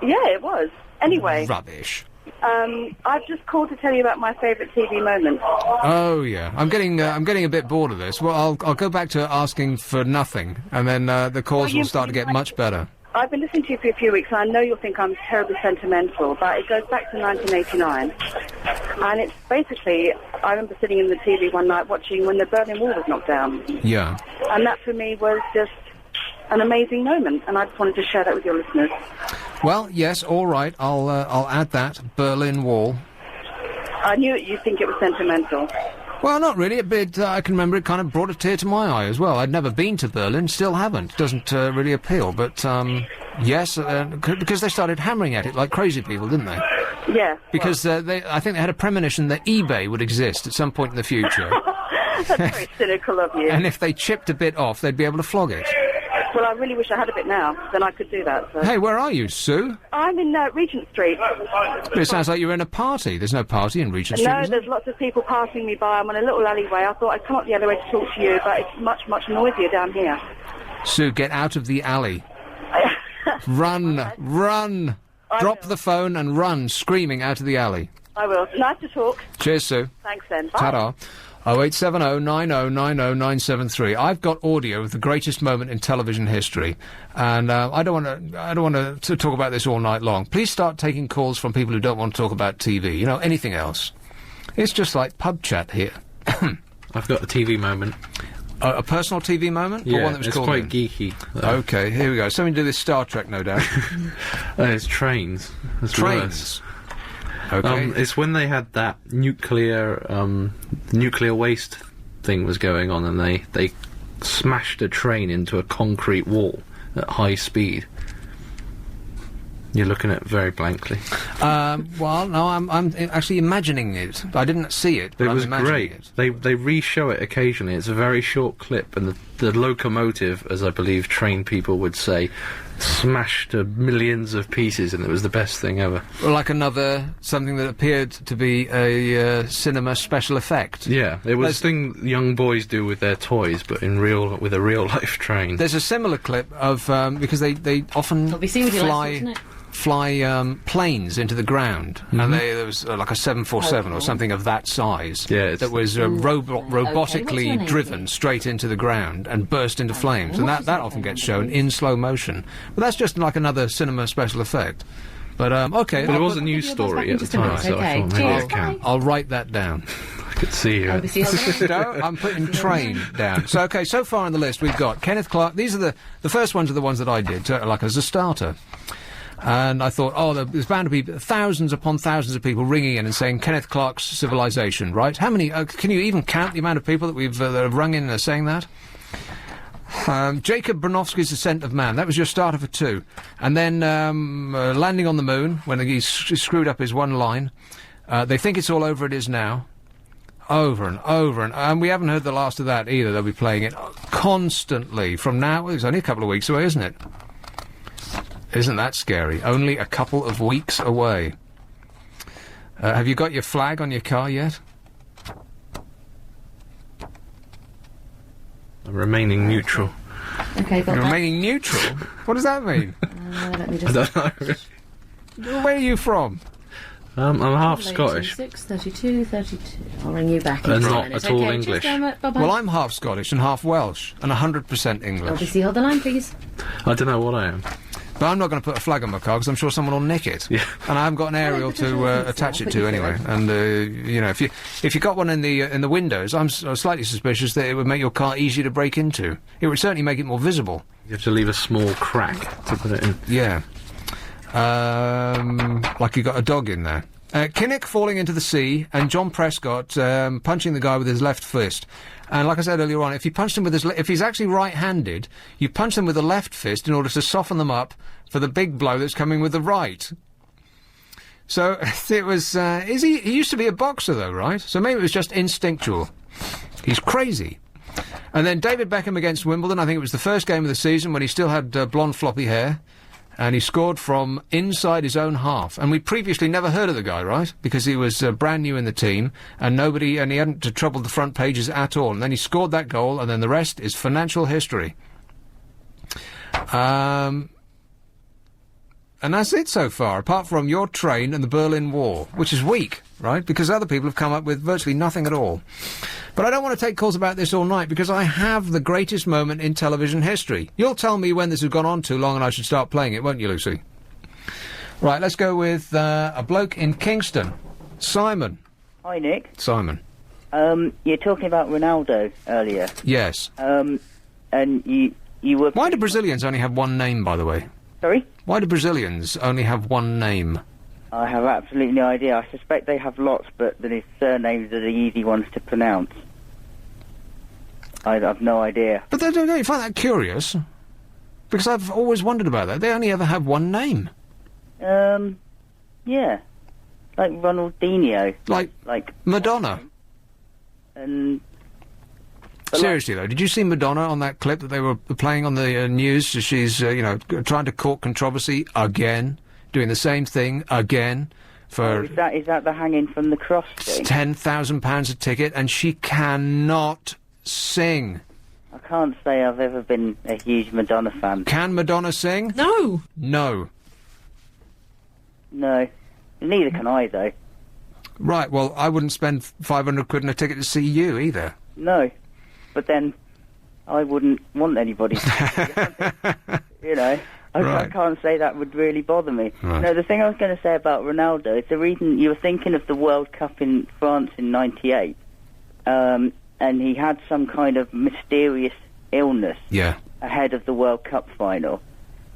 Yeah, it was. Anyway, Rubbish. I've just called to tell you about my favourite TV moment. Oh yeah, I'm getting a bit bored of this. Well, I'll go back to asking for nothing, and then the calls will start to get much better. I've been listening to you for a few weeks, and I know you'll think I'm terribly sentimental, but it goes back to 1989. And it's basically, I remember sitting in the TV one night watching when the Berlin Wall was knocked down. Yeah. And that for me was just an amazing moment, and I just wanted to share that with your listeners. Well, yes, all right. I'll add that Berlin Wall. I knew you'd think it was sentimental. Well, not really. I can remember it kind of brought a tear to my eye as well. I'd never been to Berlin, still haven't. Doesn't really appeal, but yes, because they started hammering at it like crazy people, didn't they? Yeah. Because I think they had a premonition that eBay would exist at some point in the future. That's very cynical of you. And if they chipped a bit off, they'd be able to flog it. Well, I really wish I had a bit now, then I could do that. So. Hey, where are you, Sue? I'm in Regent Street. It sounds like you're in a party. There's no party in Regent Street, No, is there? there's lots of people passing me by. I'm on a little alleyway. I thought I'd come up the alleyway to talk to you, but it's much, much noisier down here. Sue, get out of the alley. Run, run. Drop the phone and run, screaming out of the alley. I will. Nice to talk. Cheers, Sue. Thanks then. Bye. Ta-da. 0870 90 90 973. I've got audio of the greatest moment in television history, and I don't want to talk about this all night long. Please start taking calls from people who don't want to talk about TV. You know, anything else. It's just like pub chat here. I've got a TV moment. A personal TV moment? Or Yeah, one that was it's called quite in? geeky. Okay, here we go. Something to do with Star Trek, no doubt. It's trains. It's Trains. worse. Okay. It's when they had that nuclear waste thing was going on, and they smashed a train into a concrete wall at high speed. You're looking at it very blankly. Well, no, I'm actually imagining it. I didn't see it, but It I'm was imagining great. it. They re-show it occasionally. It's a very short clip, and the locomotive, as I believe trained people would say, smashed to millions of pieces, and it was the best thing ever. Well, like something that appeared to be a cinema special effect. Yeah, it was a thing young boys do with their toys, but with a real life train. There's a similar clip of because they often It'll be seen with your lights, isn't it? fly planes into the ground, and there was like a 747 or something of that size that was robotically name? driven straight into the ground and burst into flames, and that often gets shown in slow motion. But that's just like another cinema special effect. But okay, But it was a news story at the time, so I thought maybe I can. I'll write that down. I could see you. No, I'm putting train down. So, okay, so far on the list we've got Kenneth Clarke. These are the first ones are the ones that I did, like as a starter. And I thought, there's bound to be thousands upon thousands of people ringing in and saying Kenneth Clarke's Civilization, right? How many, can you even count the amount of people that that have rung in and are saying that? Jacob Bronowski's Ascent of Man, that was your starter for 2. And then Landing on the Moon, when he screwed up his one line. They Think It's All Over It Is Now. Over and over, and we haven't heard the last of that either. They'll be playing it constantly from now. It's only a couple of weeks away, isn't it? Isn't that scary? Only a couple of weeks away. Have you got your flag on your car yet? I'm remaining neutral. Okay, got You're that. remaining neutral? What does that mean? Let me I just... don't know. Where are you from? I'm half Scottish. 36, 32, 32. I'll ring you back in And just a not minute. at all okay, English. Cheers, Dermot. Bye-bye. Well, I'm half Scottish and half Welsh, and 100% English. Obviously, hold the line, please. I don't know what I am. But I'm not going to put a flag on my car because I'm sure someone will nick it. Yeah. And I haven't got an aerial to attach it to anyway. And you know, if you got one in the windows, I'm slightly suspicious that it would make your car easier to break into. It would certainly make it more visible. You have to leave a small crack to put it in. Yeah. Like you got a dog in there. Kinnock falling into the sea, and John Prescott punching the guy with his left fist. And like I said earlier on, if you punched him with if he's actually right-handed, you punch them with the left fist in order to soften them up for the big blow that's coming with the right. So it was. He used to be a boxer, though, right? So maybe it was just instinctual. He's crazy. And then David Beckham against Wimbledon. I think it was the first game of the season when he still had blonde floppy hair. And he scored from inside his own half. And we previously never heard of the guy, right? Because he was brand new in the team, and he hadn't troubled the front pages at all. And then he scored that goal, and then the rest is financial history. And that's it so far, apart from your train and the Berlin Wall, which is weak, right? Because other people have come up with virtually nothing at all. But I don't want to take calls about this all night, because I have the greatest moment in television history. You'll tell me when this has gone on too long and I should start playing it, won't you, Lucy? Right, let's go with a bloke in Kingston. Simon. Hi, Nick. Simon. You're talking about Ronaldo earlier. Yes. And you were... Why do Brazilians only have one name, by the way? Sorry? Why do Brazilians only have one name? I have absolutely no idea. I suspect they have lots, but the surnames are the easy ones to pronounce. I've no idea. But don't you find that curious? Because I've always wondered about that. They only ever have one name. Yeah. Like Ronaldinho. Like Madonna. And... Seriously, though, did you see Madonna on that clip that they were playing on the news? She's, trying to court controversy again, doing the same thing again for... is that the hanging from the cross thing? £10,000 a ticket, and she cannot sing. I can't say I've ever been a huge Madonna fan. Can Madonna sing? No. No. No. Neither can I, though. Right, well, I wouldn't spend 500 quid on a ticket to see you, either. No. But then, I wouldn't want anybody to you know. I can't say that would really bother me. Right. No, the thing I was going to say about Ronaldo is the reason you were thinking of the World Cup in France in '98, and he had some kind of mysterious illness ahead of the World Cup final.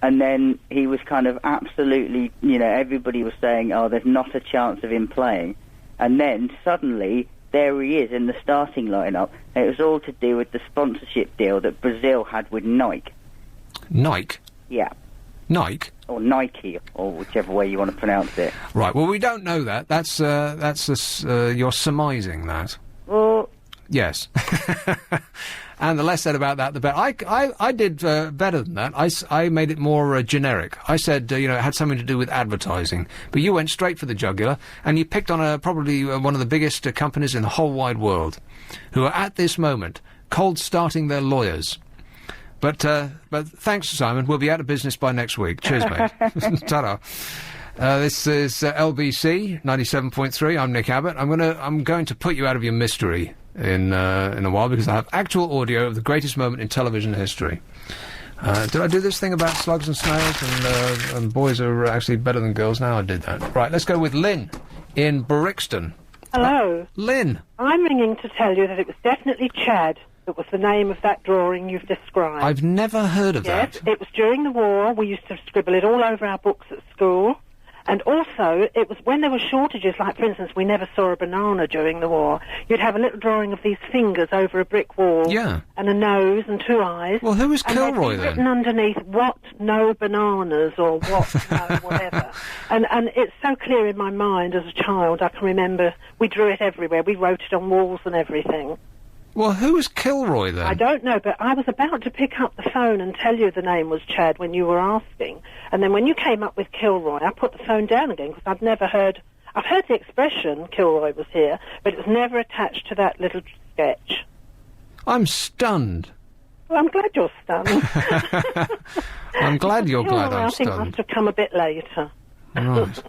And then he was kind of absolutely, everybody was saying, oh, there's not a chance of him playing. And then suddenly, there he is in the starting lineup. And it was all to do with the sponsorship deal that Brazil had with Nike. Nike? Yeah. Nike? Or Nike, or whichever way you want to pronounce it. Right, well, we don't know that. You're surmising that. Well... Yes. And the less said about that, the better. I did better than that. I made it more generic. I said, it had something to do with advertising. But you went straight for the jugular, and you picked on probably one of the biggest companies in the whole wide world, who are at this moment cold starting their lawyers. But thanks, Simon. We'll be out of business by next week. Cheers, mate. Ta-da. This is LBC 97.3. I'm Nick Abbott. I'm going to put you out of your mystery in a while, because I have actual audio of the greatest moment in television history. Did I do this thing about slugs and snails and boys are actually better than girls? Now I did that. Right, let's go with Lynn in Brixton. Hello. Lynn. I'm ringing to tell you that it was definitely Chad that was the name of that drawing you've described. I've never heard of that. Yes, it was during the war. We used to scribble it all over our books at school. And also, it was when there were shortages, like, for instance, we never saw a banana during the war. You'd have a little drawing of these fingers over a brick wall. Yeah. And a nose and two eyes. Well, who was Kilroy, and then? written underneath, what, no bananas, or what, no, whatever. And it's so clear in my mind as a child. I can remember we drew it everywhere. We wrote it on walls and everything. Well, who was Kilroy then? I don't know, but I was about to pick up the phone and tell you the name was Chad when you were asking. And then when you came up with Kilroy, I put the phone down again because I've never heard... I've heard the expression Kilroy was here, but it's never attached to that little sketch. I'm stunned. Well, I'm glad you're stunned. I'm glad you're glad Kilroy, I'm I think stunned. must have come a bit later. Right.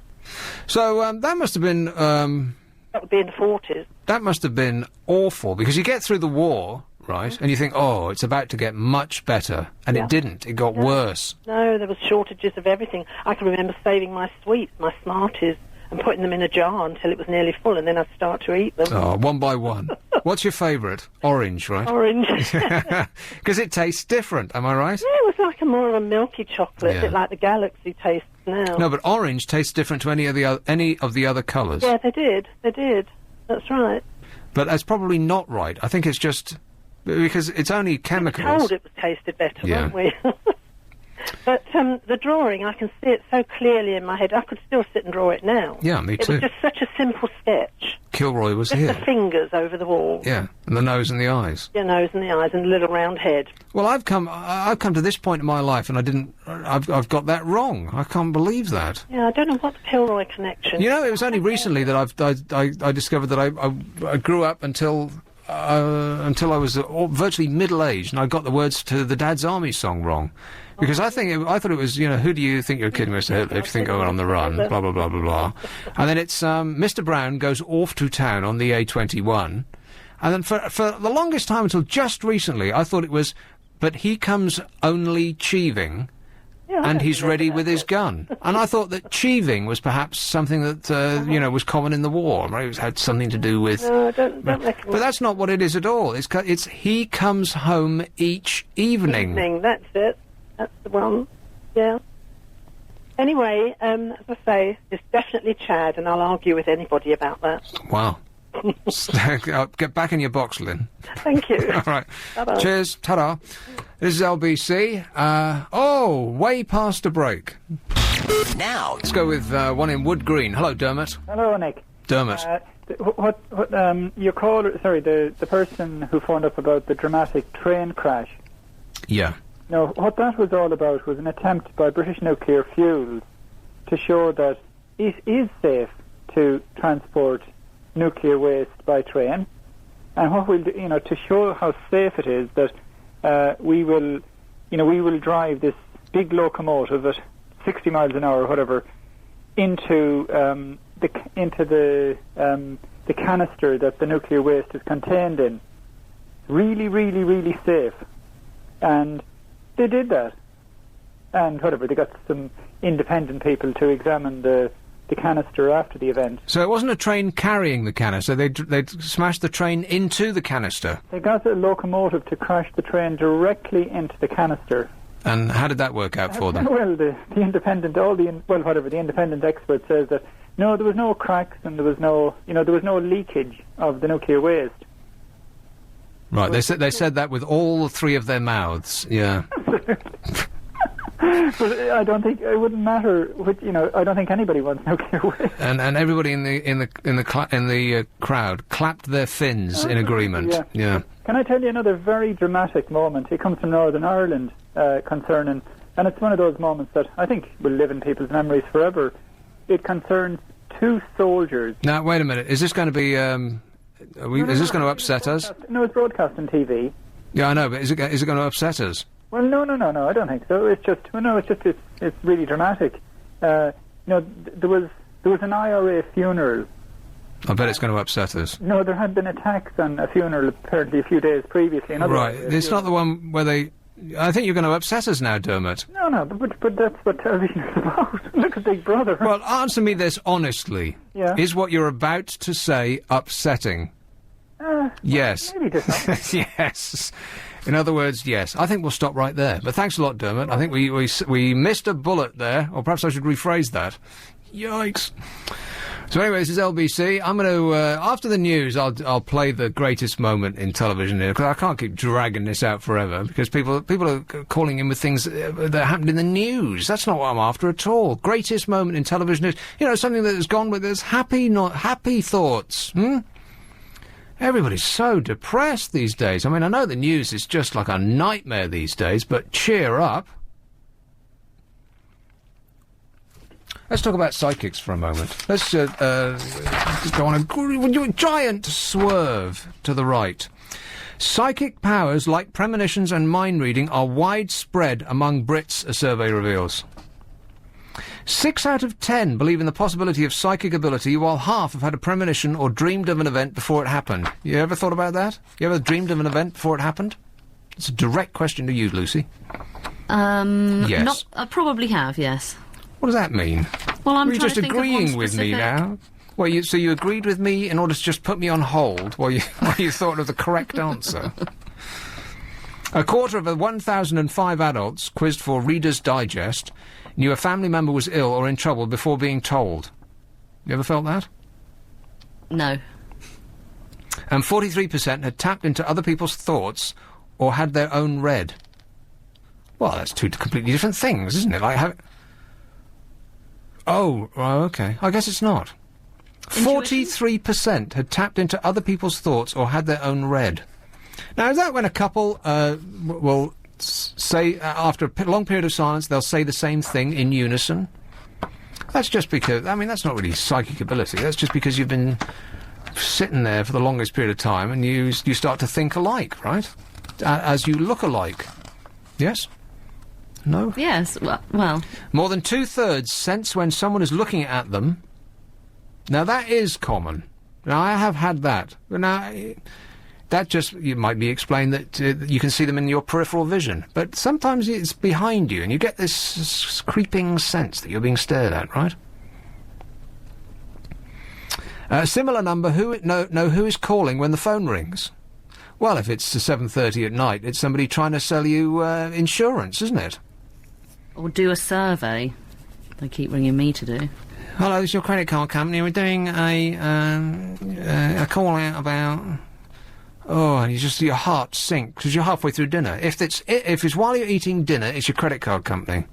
So, that must have been... That would be in the 40s. That must have been awful, because you get through the war, right, and you think, oh, it's about to get much better, and Yeah. it didn't. It got worse. No, there was shortages of everything. I can remember saving my sweets, my Smarties, and putting them in a jar until it was nearly full, and then I'd start to eat them. Oh, one by one. What's your favourite? Orange, right? Orange. Because it tastes different, am I right? Yeah, it was like a more of a milky chocolate, a Yeah. bit like the Galaxy tastes now. No, but orange tastes different to any of the other colours. Yeah, they did. That's right. But that's probably not right. I think it's just... because it's only chemicals. Told it was tasted better, Yeah. weren't we? But the drawing, I can see it so clearly in my head. I could still sit and draw it now. Yeah, me It too. was just such a simple sketch. Kilroy was Just here. the fingers over the wall. Yeah, and the nose and the eyes. Your nose and the eyes and the little round head. Well, I've come to this point in my life, and I've got that wrong. I can't believe that. Yeah, I don't know what the Kilroy connection. You know, it was only recently that I discovered that I grew up until I was virtually middle-aged, and I got the words to the Dad's Army song wrong. Because I thought it was, who do you think you're kidding, Mr. Hitler, if you think I'm on the run, blah, blah, blah, blah, blah. And then it's, Mr. Brown goes off to town on the A21. And then for the longest time, until just recently, I thought it was, but he comes only cheeving, and he's ready with his gun. And I thought that cheeving was perhaps something that, was common in the war. Maybe it had something to do with... No, don't reckon. But that's not what it is at all. It's he comes home each evening. That's it. That's the one. Yeah. Anyway, as I say, it's definitely Chad, and I'll argue with anybody about that. Wow. Get back in your box, Lynn. Thank you. All right. Bye-bye. Cheers. Ta-da. This is LBC. Way past a break. Now. Let's go with one in Wood Green. Hello, Dermot. Hello, Nick. Dermot. Your caller, sorry, the person who phoned up about the dramatic train crash. Yeah. No, what that was all about was an attempt by British Nuclear Fuels to show that it is safe to transport nuclear waste by train, and what we'll do, to show how safe it is, that we will drive this big locomotive at 60 miles an hour or whatever into the canister that the nuclear waste is contained in. Really, really, really safe, and they did that, and whatever, they got some independent people to examine the canister after the event. So it wasn't a train carrying the canister, they'd smashed the train into the canister. They got a locomotive to crash the train directly into the canister. And how did that work out for them? Well, the independent, the independent expert says that, no, there was no cracks and there was no leakage of the nuclear waste. Right, they said that with all three of their mouths, yeah. But I wouldn't matter which, I don't think anybody wants nuclear waste. And everybody in the crowd clapped their fins in agreement. Yeah. Can I tell you another very dramatic moment? It comes from Northern Ireland, concerning, and it's one of those moments that I think will live in people's memories forever. It concerns two soldiers. Now, wait a minute. Is this going to be? Is this going to upset us? No, it's broadcast on TV. Yeah, I know, but is it going to upset us? Well, no, I don't think so. It's really dramatic. There was an IRA funeral. I bet it's going to upset us. No, there had been attacks on a funeral apparently a few days previously. Right, it's not the one where they... I think you're going to upset us now, Dermot. No, but that's what television is about. Look at Big Brother. Well, answer me this honestly. Yeah. Is what you're about to say upsetting? Yes. Maybe to some. Yes. In other words, yes. I think we'll stop right there. But thanks a lot, Dermot. I think we missed a bullet there, or perhaps I should rephrase that. Yikes. So anyway, this is LBC. I'm going to, after the news, I'll play the greatest moment in television here, because I can't keep dragging this out forever, because people are calling in with things that happened in the news. That's not what I'm after at all. Greatest moment in television is, something that has gone with us happy thoughts, Everybody's so depressed these days. I mean, I know the news is just like a nightmare these days, but cheer up. Let's talk about psychics for a moment. Let's go on a giant swerve to the right. Psychic powers like premonitions and mind reading are widespread among Brits, a survey reveals. 6 out of 10 believe in the possibility of psychic ability, while half have had a premonition or dreamed of an event before it happened. You ever thought about that? You ever dreamed of an event before it happened? It's a direct question to you, Lucy. Yes. I probably have, yes. What does that mean? Well, I'm Were you trying just to think agreeing of one with me specific- now? Well, so you agreed with me in order to just put me on hold while you thought of the correct answer? A quarter of the 1,005 adults quizzed for Reader's Digest knew a family member was ill or in trouble before being told. You ever felt that? No. And 43% had tapped into other people's thoughts or had their own read. Well, that's two completely different things, isn't it? Like Oh, okay. I guess it's not. 43% had tapped into other people's thoughts or had their own read. Now, is that when a couple will say, after a long period of silence, they'll say the same thing in unison? That's just because, I mean, that's not really psychic ability. That's just because you've been sitting there for the longest period of time and you start to think alike, right? As you look alike. Yes? No? Yes, well... More than 2/3 sense when someone is looking at them. Now, that is common. Now, I have had that. But now, that just might be explained that you can see them in your peripheral vision. But sometimes it's behind you, and you get this creeping sense that you're being stared at, right? A similar number know who is calling when the phone rings. Well, if it's 7:30 at night, it's somebody trying to sell you insurance, isn't it? Or do a survey. They keep ringing me to do. Hello, it's your credit card company. We're doing a call out about... Oh, and your heart sinks because you're halfway through dinner. If it's while you're eating dinner, it's your credit card company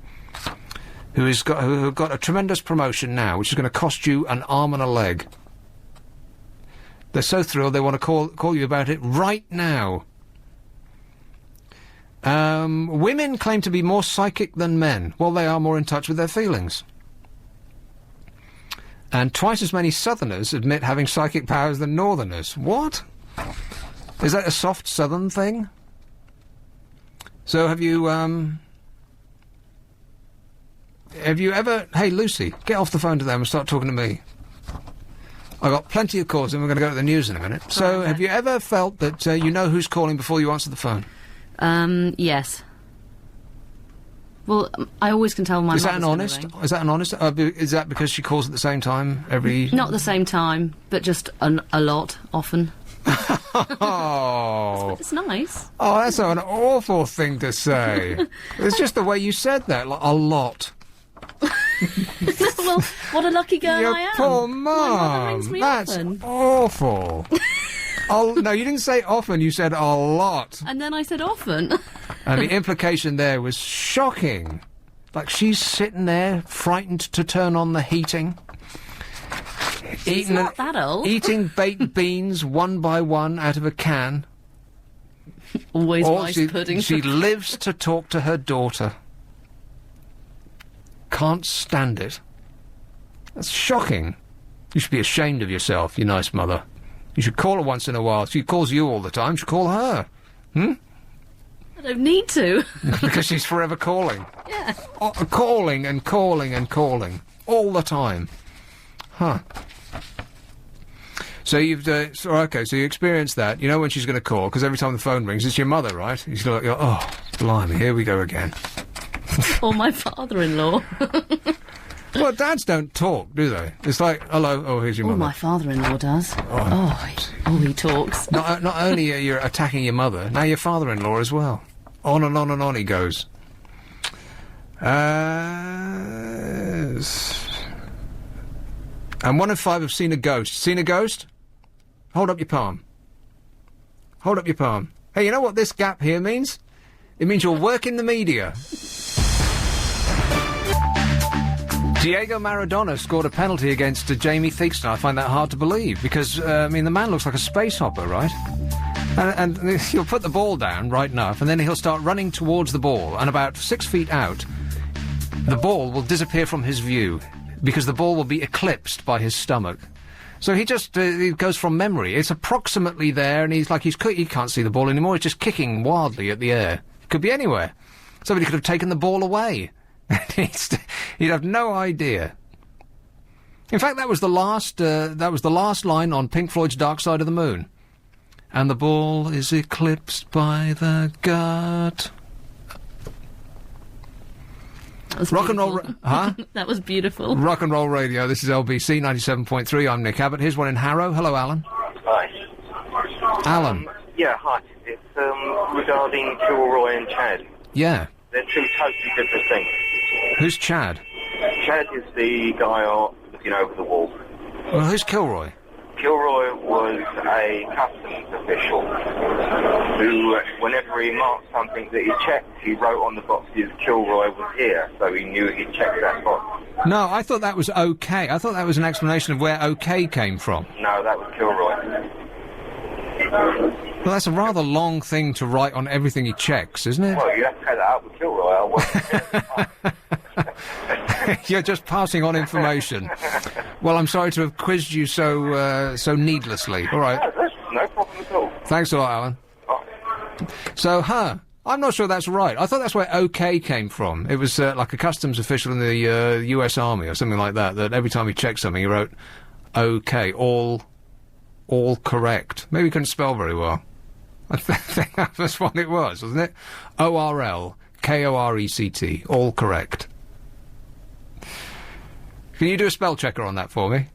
who have got a tremendous promotion now, which is going to cost you an arm and a leg. They're so thrilled they want to call you about it right now. Women claim to be more psychic than men. Well, they are more in touch with their feelings. And twice as many Southerners admit having psychic powers than Northerners. What? Is that a soft Southern thing? So have you ever... Hey, Lucy, get off the phone to them and start talking to me. I've got plenty of calls and we're going to go to the news in a minute. So have you ever felt that you know who's calling before you answer the phone? Yes. Well, I always can tell my Is that an honest? Is that an honest? Is that because she calls at the same time every... Not the same time, but just a lot, often. Oh. It's nice. Oh, that's an awful thing to say. It's just the way you said that, like, a lot. Well, what a lucky girl Your I am. poor My mother rings mum. me That's often. awful. No, you didn't say often, you said a lot. And then I said often. And the implication there was shocking. Like, she's sitting there, frightened to turn on the heating. She's not that old. Eating baked beans one by one out of a can. Always Or rice she, pudding. She lives to talk to her daughter. Can't stand it. That's shocking. You should be ashamed of yourself, you nice mother. You should call her once in a while. She calls you all the time. You should call her. Hmm? I don't need to. Because she's forever calling. Yeah. Calling and calling and calling. All the time. Huh. So you've... okay, so you experienced that. You know when she's going to call, because every time the phone rings, it's your mother, right? You're like, oh, blimey, here we go again. Or my father-in-law. Well, dads don't talk, do they? It's like, hello, oh, here's your mother. My father-in-law does. He talks. Not only are you attacking your mother, now your father-in-law as well. On and on and on he goes. And 1 in 5 have seen a ghost. Seen a ghost? Hold up your palm. Hold up your palm. Hey, you know what this gap here means? It means you'll work in the media. Diego Maradona scored a penalty against Jamie Theakston. I find that hard to believe, because, I mean, the man looks like a space hopper, right? And he'll put the ball down right enough, and then he'll start running towards the ball, and about 6 feet out, the ball will disappear from his view, because the ball will be eclipsed by his stomach. So he just he goes from memory. It's approximately there, and he can't see the ball anymore. He's just kicking wildly at the air. Could be anywhere. Somebody could have taken the ball away. He'd have no idea. In fact, that was the last line on Pink Floyd's Dark Side of the Moon. And the ball is eclipsed by the gut. Rock and roll, huh? That was beautiful. Rock and roll radio. This is LBC 97.3. I'm Nick Abbott. Here's one in Harrow. Hello, Alan. Hi. Alan. Yeah, hi. It's regarding Kilroy and Chad. Yeah. They're two totally different things. Who's Chad? Chad is the guy looking over the wall. Well, who's Kilroy? Kilroy was a customs official who, whenever he marked something that he checked, he wrote on the boxes, Kilroy was here, so he knew he'd checked that box. No, I thought that was OK. I thought that was an explanation of where OK came from. No, that was Kilroy. Well, that's a rather long thing to write on everything he checks, isn't it? Well, you have to take that up with Kilroy. You're just passing on information. Well, I'm sorry to have quizzed you so needlessly. All right. No, that's no problem at all. Thanks a lot, Alan. Oh. So, I'm not sure that's right. I thought that's where OK came from. It was like a customs official in the US Army or something like that, that every time he checked something, he wrote OK, all correct. Maybe he couldn't spell very well. I think that was what it was, wasn't it? ORL, KORECT, all correct. Can you do a spell checker on that for me?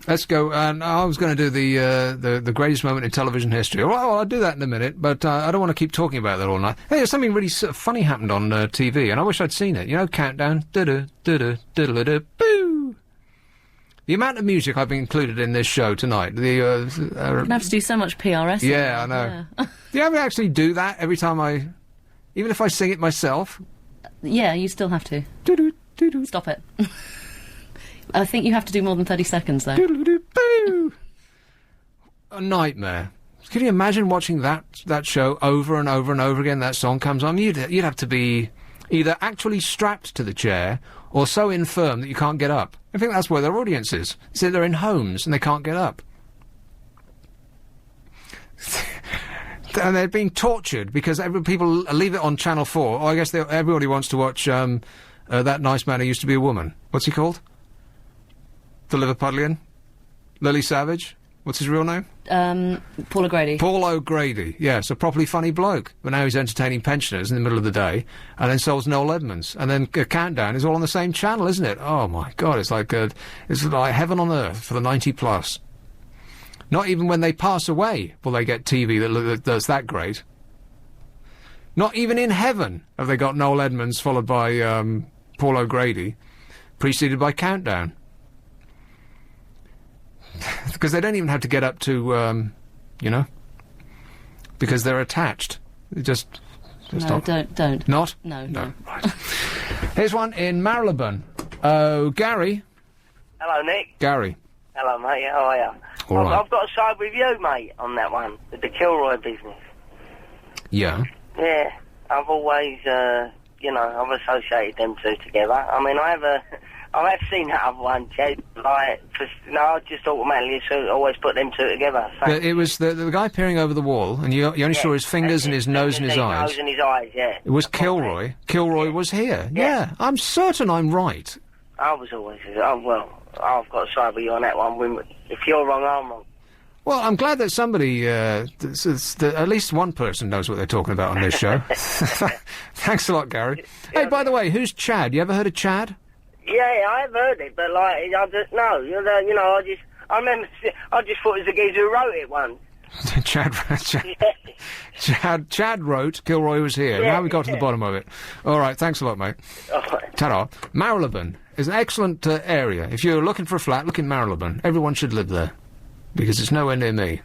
Let's go. I was going to do the greatest moment in television history. Well, I'll do that in a minute, but I don't want to keep talking about that all night. Hey, something really funny happened on TV, and I wish I'd seen it. You know, countdown. Boo! The amount of music I've included in this show tonight. You're going to have to do so much PRS. Yeah, I know. Yeah. Do you ever actually do that every time even if I sing it myself? Yeah, you still have to. Stop it. I think you have to do more than 30 seconds, though. Boo! A nightmare. Can you imagine watching that show over and over and over again? That song comes on. You'd have to be either actually strapped to the chair or so infirm that you can't get up. I think that's where their audience is. So they're in homes and they can't get up. And they're being tortured because people leave it on Channel 4. Oh, I guess everybody wants to watch That Nice Man Who Used to Be a Woman. What's he called? The Liverpudlian? Lily Savage? What's his real name? Paul O'Grady. Paul O'Grady, yes, a properly funny bloke. But now he's entertaining pensioners in the middle of the day, and then solves Noel Edmonds. And then Countdown is all on the same channel, isn't it? Oh, my God, it's like heaven on earth for the 90+. Not even when they pass away will they get TV that's that great. Not even in heaven have they got Noel Edmonds followed by Paul O'Grady, preceded by Countdown. Because they don't even have to get up to, because they're attached. Just no, don't. Not? No. Right. Here's one in Marylebone. Oh, Gary. Hello, Nick. Gary. Hello, mate. How are you? All right. I've got to side with you, mate, on that one, with the Kilroy business. Yeah. Yeah. I've always, I've associated them two together. I mean, I have seen that other one, Jed, I just automatically always put them two together. So. It was the guy peering over the wall, and you only saw his fingers and his nose and his eyes. Nose and his eyes, yeah. It was Kilroy. Kilroy was here. Yeah. I'm certain I'm right. I was always, I've got to side with you on that one. If you're wrong, I'm wrong. Well, I'm glad that somebody, at least one person knows what they're talking about on this show. Thanks a lot, Gary. Hey, by the way, who's Chad? You ever heard of Chad? Yeah, I've heard it, but I just no, I just thought it was the geezer who wrote it once. Chad wrote Kilroy was here. Yeah, now we got to the bottom of it. All right, thanks a lot, mate. Ta-da. Marylebone is an excellent area. If you're looking for a flat, look in Marylebone. Everyone should live there, because it's nowhere near me.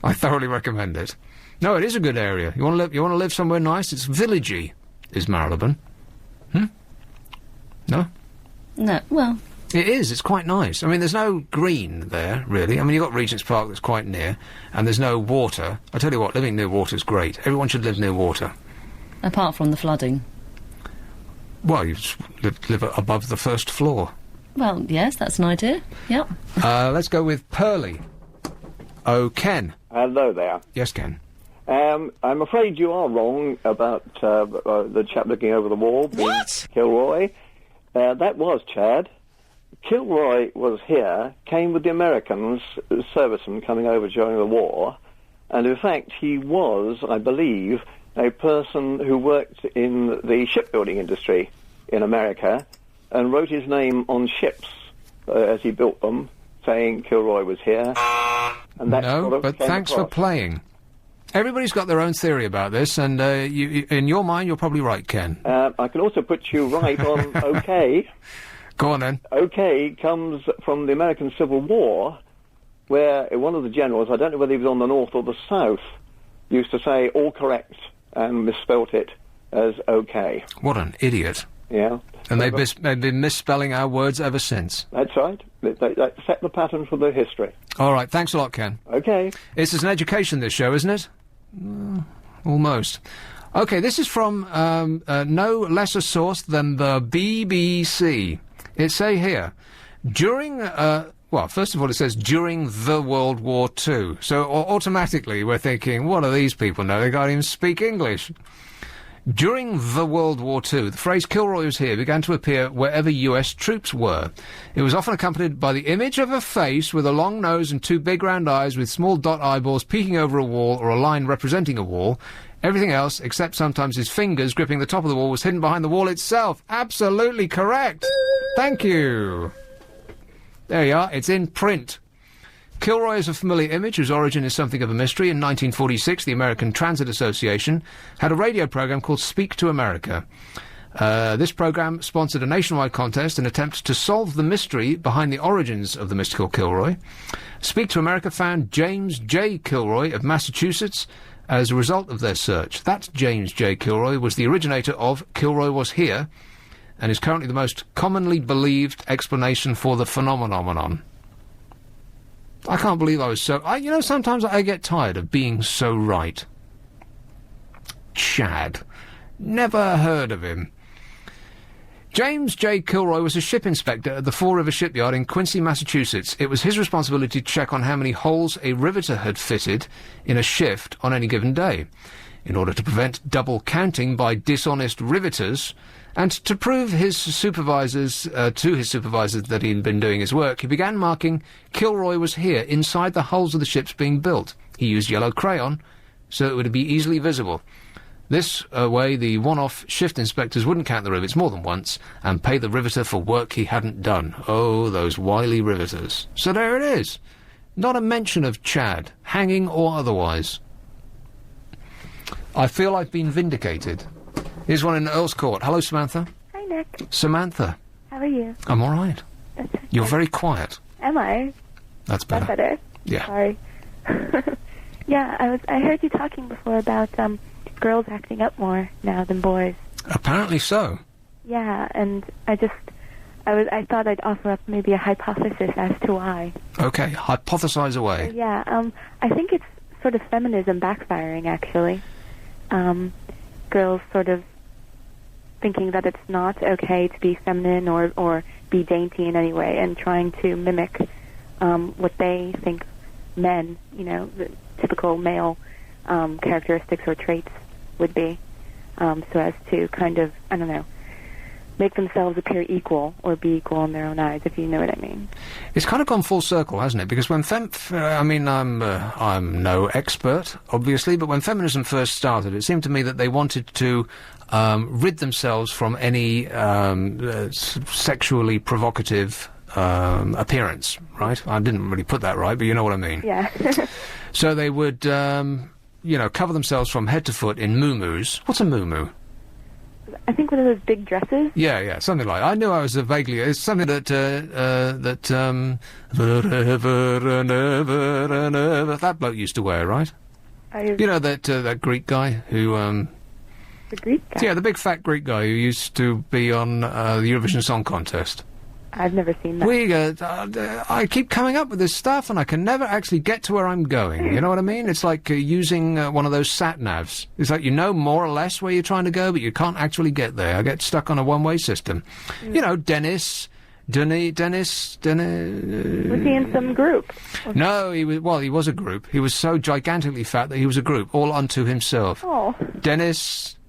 I thoroughly recommend it. No, it is a good area. You want to live somewhere nice? It's villagey, is Marylebone. No? No, well... It is. It's quite nice. I mean, there's no green there, really. I mean, you've got Regent's Park that's quite near, and there's no water. I tell you what, living near water is great. Everyone should live near water. Apart from the flooding. Well, you just live above the first floor. Well, yes, that's an idea. Yep. Let's go with Pearly. Oh, Ken. Hello there. Yes, Ken. I'm afraid you are wrong about the chap looking over the wall. What? Kilroy. That was Chad. Kilroy was here, came with the Americans, servicemen coming over during the war, and in fact he was, I believe, a person who worked in the shipbuilding industry in America and wrote his name on ships as he built them, saying Kilroy was here. And that No, but thanks for playing. Everybody's got their own theory about this, and in your mind, you're probably right, Ken. I can also put you right on OK. Go on, then. OK comes from the American Civil War, where one of the generals, I don't know whether he was on the north or the south, used to say all correct and misspelt it as OK. What an idiot. Yeah. And they've been misspelling our words ever sinst. That's right. They set the pattern for the history. All right, thanks a lot, Ken. OK. It's an education, this show, isn't it? Almost. OK, this is from no less a source than the BBC. It say here, during, well, first of all it says during the World War II. So automatically we're thinking, what do these people know? They can't even speak English. During the World War II, the phrase Kilroy was here began to appear wherever US troops were. It was often accompanied by the image of a face with a long nose and two big round eyes with small dot eyeballs peeking over a wall or a line representing a wall. Everything else, except sometimes his fingers gripping the top of the wall, was hidden behind the wall itself. Absolutely correct. Thank you. There you are. It's in print. Kilroy is a familiar image whose origin is something of a mystery. In 1946, the American Transit Association had a radio program called Speak to America. This program sponsored a nationwide contest in an attempt to solve the mystery behind the origins of the mystical Kilroy. Speak to America found James J. Kilroy of Massachusetts as a result of their search. That James J. Kilroy was the originator of Kilroy was here and is currently the most commonly believed explanation for the phenomenon. I can't believe I was so... you know, sometimes I get tired of being so right. Chad. Never heard of him. James J. Kilroy was a ship inspector at the Fall River Shipyard in Quincy, Massachusetts. It was his responsibility to check on how many holes a riveter had fitted in a shift on any given day. In order to prevent double counting by dishonest riveters, and to prove his supervisors, to his supervisors that he'd been doing his work, he began marking Kilroy was here inside the hulls of the ships being built. He used yellow crayon so it would be easily visible. This way the one-off shift inspectors wouldn't count the rivets more than once and pay the riveter for work he hadn't done. Oh, those wily riveters. So there it is. Not a mention of Chad, hanging or otherwise. I feel I've been vindicated. Here's one in Earl's Court. Hello, Samantha. Hi, Nick. Samantha. How are you? I'm all right. You're very quiet. Am I? That's better. That's better? Yeah. Sorry. Yeah, I heard you talking before about girls acting up more now than boys. Apparently so. Yeah, and I thought I'd offer up maybe a hypothesis as to why. Okay, hypothesize away. Yeah, I think it's sort of feminism backfiring, actually. Girls sort of thinking that it's not okay to be feminine or be dainty in any way and trying to mimic what they think men, you know, the typical male characteristics or traits would be, so as to kind of, I don't know, make themselves appear equal or be equal in their own eyes, if you know what I mean. It's kind of gone full circle, hasn't it? Because when I'm no expert, obviously, but when feminism first started, it seemed to me that they wanted to rid themselves from any sexually provocative appearance, right? I didn't really put that right, but you know what I mean. Yeah. So they would, cover themselves from head to foot in muumuus. What's a muumuu? I think one of those big dresses. Yeah, something like that. I knew I was vaguely... It's something that that bloke used to wear, right? You know, that Greek guy who, The Greek guy? Yeah, the big fat Greek guy who used to be on the Eurovision Song Contest. I've never seen that. I keep coming up with this stuff, and I can never actually get to where I'm going. You know what I mean? It's like using one of those sat-navs. It's like you know more or less where you're trying to go, but you can't actually get there. I get stuck on a one-way system. You know, Dennis... Was he in some group? No, he was a group. He was so gigantically fat that he was a group, all unto himself. Oh.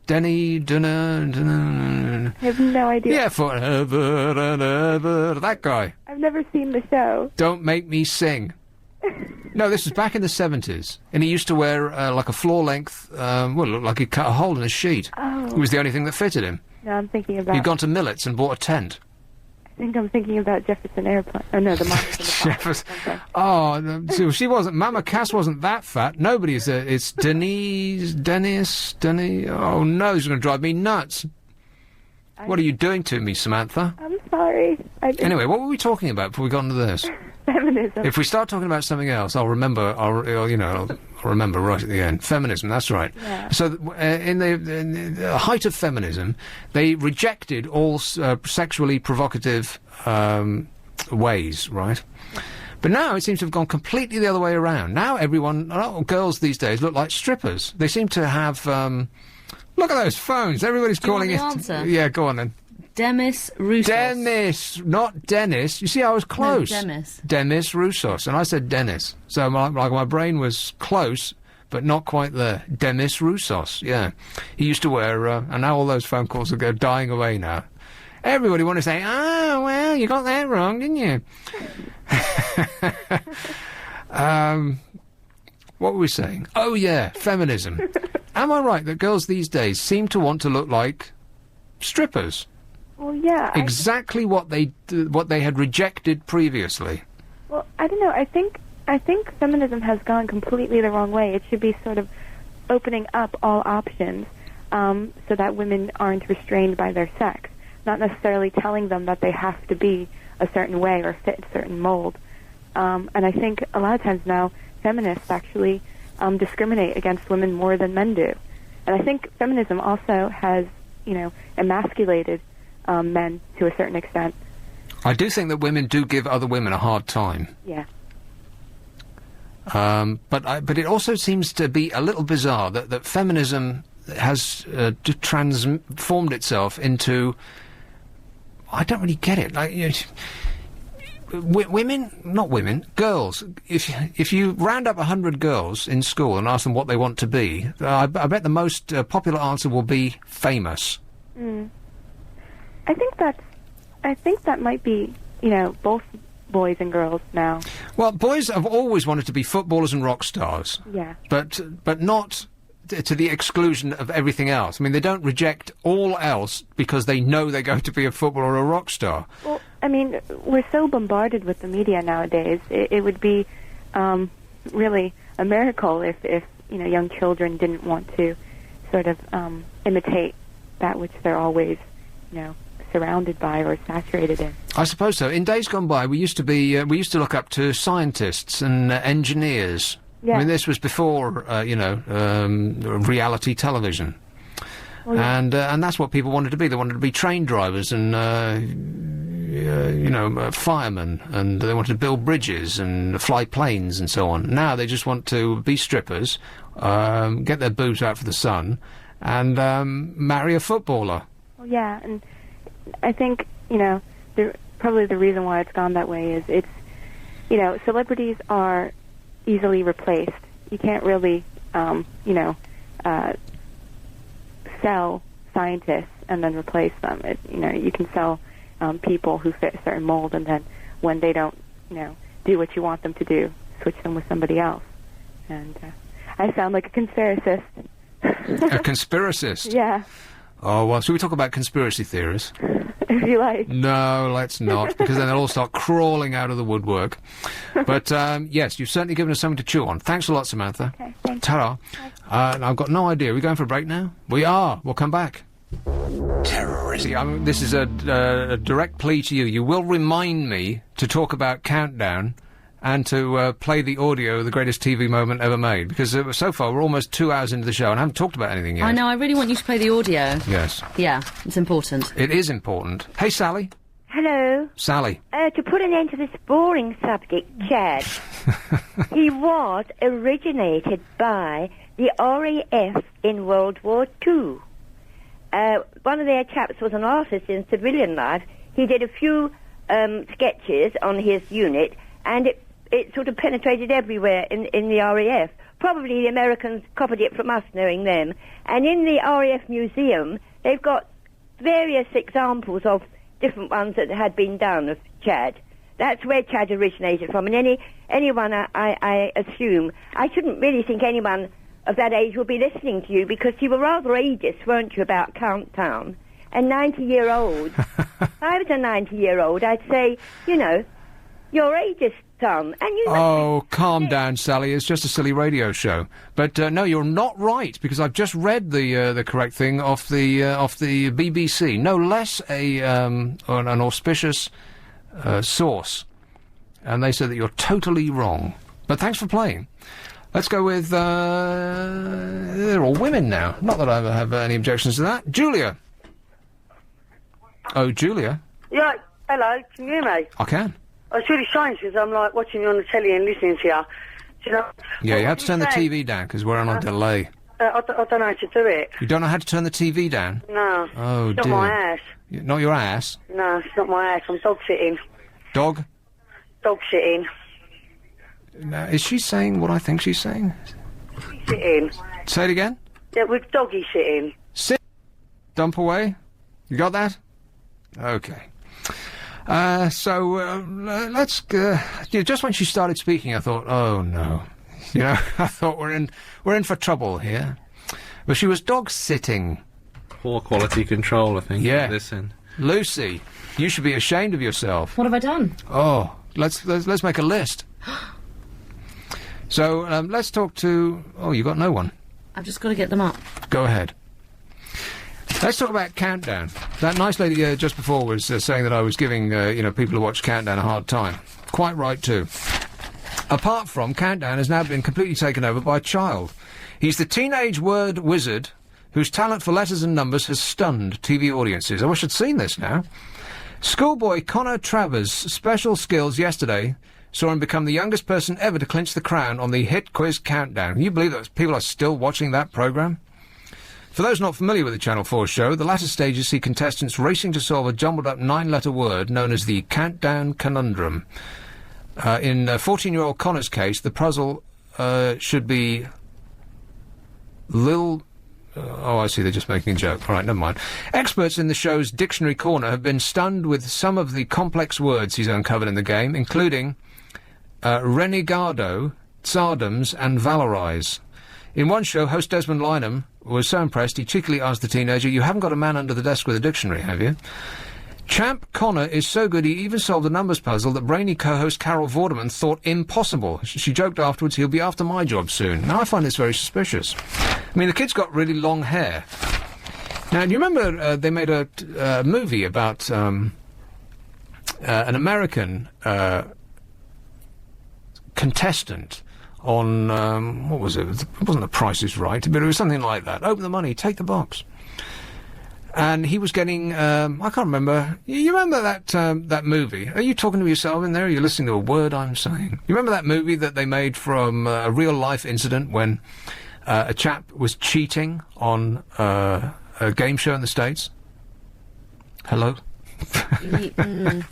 Denny, Dunno. I have no idea. Yeah, forever and ever. That guy. I've never seen the show. Don't make me sing. No, this was back in the 70s. And he used to wear, like a floor-length, looked like he'd cut a hole in a sheet. Oh. It was the only thing that fitted him. No, I'm thinking about... He'd gone to Millet's and bought a tent. I think I'm thinking about Jefferson Airplane. Oh, no, the Monsters in the Box. Jefferson. Oh, no, she wasn't... Mama Cass wasn't that fat. Nobody's... it's Denny... Oh, no, he's going to drive me nuts. What are you doing to me, Samantha? I'm sorry. Anyway, what were we talking about before we got into this? Feminism. If we start talking about something else, I'll remember. I'll remember right at the end. Feminism. That's right. Yeah. So, in the height of feminism, they rejected all sexually provocative ways, right? But now it seems to have gone completely the other way around. Now girls these days look like strippers. They seem to have. Look at those phones. Everybody's calling it. Answer? Yeah, go on then. Demis Roussos. Demis, not Dennis. You see, I was close. No, Demis. Demis Roussos, and I said Dennis. So my brain was close, but not quite there. Demis Roussos, yeah. He used to wear, and now all those phone calls are dying away now. Everybody want to say, oh, well, you got that wrong, didn't you? What were we saying? Oh, yeah, feminism. Am I right that girls these days seem to want to look like strippers? Well, yeah. Exactly what they had rejected previously. Well, I don't know. I think feminism has gone completely the wrong way. It should be sort of opening up all options so that women aren't restrained by their sex, not necessarily telling them that they have to be a certain way or fit a certain mold. And I think a lot of times now feminists actually discriminate against women more than men do. And I think feminism also has, emasculated men to a certain extent. I do think that women do give other women a hard time. Yeah. But it also seems to be a little bizarre that feminism has transformed itself into... I don't really get it. Girls. If you round up 100 girls in school and ask them what they want to be, I bet the most popular answer will be famous. Mm. I think that might be, both boys and girls now. Well, boys have always wanted to be footballers and rock stars. Yeah. But not to the exclusion of everything else. I mean, they don't reject all else because they know they're going to be a footballer or a rock star. Well, I mean, we're so bombarded with the media nowadays. It would be really a miracle if young children didn't want to sort of imitate that which they're always, surrounded by or saturated in. I suppose so. In days gone by, we used to look up to scientists and engineers. Yeah. I mean, this was before, reality television. Well, yeah. And that's what people wanted to be. They wanted to be train drivers and, firemen, and they wanted to build bridges and fly planes and so on. Now they just want to be strippers, get their boobs out for the sun, and marry a footballer. Well, yeah, and I think, probably the reason why it's gone that way is it's, celebrities are easily replaced. You can't really, sell scientists and then replace them. You can sell people who fit a certain mold, and then when they don't, do what you want them to do, switch them with somebody else. And I sound like a conspiracist. A conspiracist? Yeah. Oh, well, should we talk about conspiracy theories? If you like. No, let's not, because then they'll all start crawling out of the woodwork. But, yes, you've certainly given us something to chew on. Thanks a lot, Samantha. Okay, thank you. Ta-ra. I've got no idea. Are we going for a break now? We are. We'll come back. Terrorism. This is a direct plea to you. You will remind me to talk about Countdown and to play the audio of the greatest TV moment ever made. Because so far we're almost 2 hours into the show and I haven't talked about anything yet. I know, I really want you to play the audio. Yes. Yeah, it's important. It is important. Hey, Sally. Hello. Sally. To put an end to this boring subject, Chad, he was originated by the RAF in World War II. One of their chaps was an artist in civilian life. He did a few sketches on his unit, and it sort of penetrated everywhere in the RAF. Probably the Americans copied it from us, knowing them. And in the RAF museum, they've got various examples of different ones that had been done of Chad. That's where Chad originated from. And anyone, I assume, I shouldn't really think anyone of that age will be listening to you, because you were rather ageist, weren't you, about Countdown? And 90-year-olds. I was a 90-year-old. I'd say, you know, you're ageist, son. And you. Oh, calm down, Sally. It's just a silly radio show. But no, you're not right, because I've just read the correct thing off the BBC. No less an auspicious source, and they said that you're totally wrong. But thanks for playing. Let's go with they're all women now. Not that I have any objections to that. Julia. Oh, Julia. Yeah. Hello. Can you hear me? I can. It's really strange because I'm like watching you on the telly and listening to you. Do you know? Yeah, you have to turn the TV down because we're on a delay. I don't know how to do it. You don't know how to turn the TV down? No. Oh, it's dear. not my ass. Not your ass? No, it's not my ass. I'm dog sitting. Dog? Dog sitting. Now, is she saying what I think she's saying? Sitting. Say it again? Yeah, with doggy sitting. Sit. Dump away. You got that? Okay. So let's. Just when she started speaking, I thought, oh no, you know, I thought we're in for trouble here. But she was dog sitting. Poor quality control, I think. Yeah. This in. Lucy, you should be ashamed of yourself. What have I done? Oh, let's make a list. So let's talk to. Oh, you got no one. I've just got to get them up. Go ahead. Let's talk about Countdown. That nice lady just before was saying that I was giving, people who watch Countdown a hard time. Quite right, too. Apart from, Countdown has now been completely taken over by a child. He's the teenage word wizard whose talent for letters and numbers has stunned TV audiences. I wish I'd seen this now. Schoolboy Connor Travers' special skills yesterday saw him become the youngest person ever to clinch the crown on the hit quiz Countdown. Can you believe that people are still watching that programme? For those not familiar with the Channel 4 show, the latter stages see contestants racing to solve a jumbled-up 9-letter word known as the Countdown Conundrum. In 14-year-old Connor's case, the puzzle should be Lil... oh, I see, they're just making a joke. All right, never mind. Experts in the show's Dictionary Corner have been stunned with some of the complex words he's uncovered in the game, including renegado, tsardoms, and valorize. In one show, host Desmond Lynham was so impressed he cheekily asked the teenager, "You haven't got a man under the desk with a dictionary, have you?" Champ Connor is so good he even solved a numbers puzzle that brainy co-host Carol Vorderman thought impossible. She joked afterwards, "He'll be after my job soon." Now, I find this very suspicious. I mean, the kid's got really long hair. Now, do you remember they made a movie about an American contestant on, what was it? It wasn't The Price is Right, but it was something like that. Open the money, take the box. And he was getting, I can't remember. You remember that movie? Are you talking to yourself in there? Or are you listening to a word I'm saying? You remember that movie that they made from a real-life incident when a chap was cheating on a game show in the States? Hello?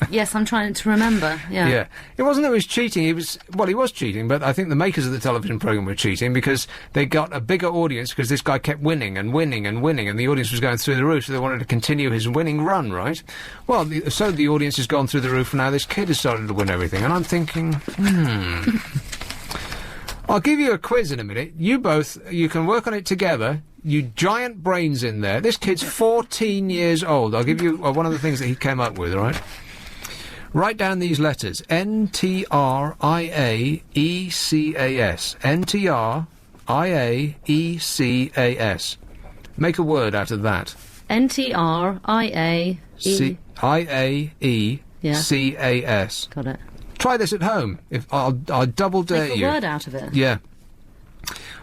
Yes, I'm trying to remember. Yeah. It wasn't that he was cheating. He was cheating, but I think the makers of the television program were cheating because they got a bigger audience because this guy kept winning and winning and winning, and the audience was going through the roof, so they wanted to continue his winning run, right? Well, so the audience has gone through the roof, and now this kid has started to win everything, and I'm thinking, I'll give you a quiz in a minute. You can work on it together. You giant brains in there. This kid's 14 years old. I'll give you one of the things that he came up with, all right? Write down these letters. N-T-R-I-A-E-C-A-S. N-T-R-I-A-E-C-A-S. Make a word out of that. N-T-R-I-A-E... I-A-E-C-A-S. Got it. Try this at home. If I'll double dare Make you. a word out of it. Yeah.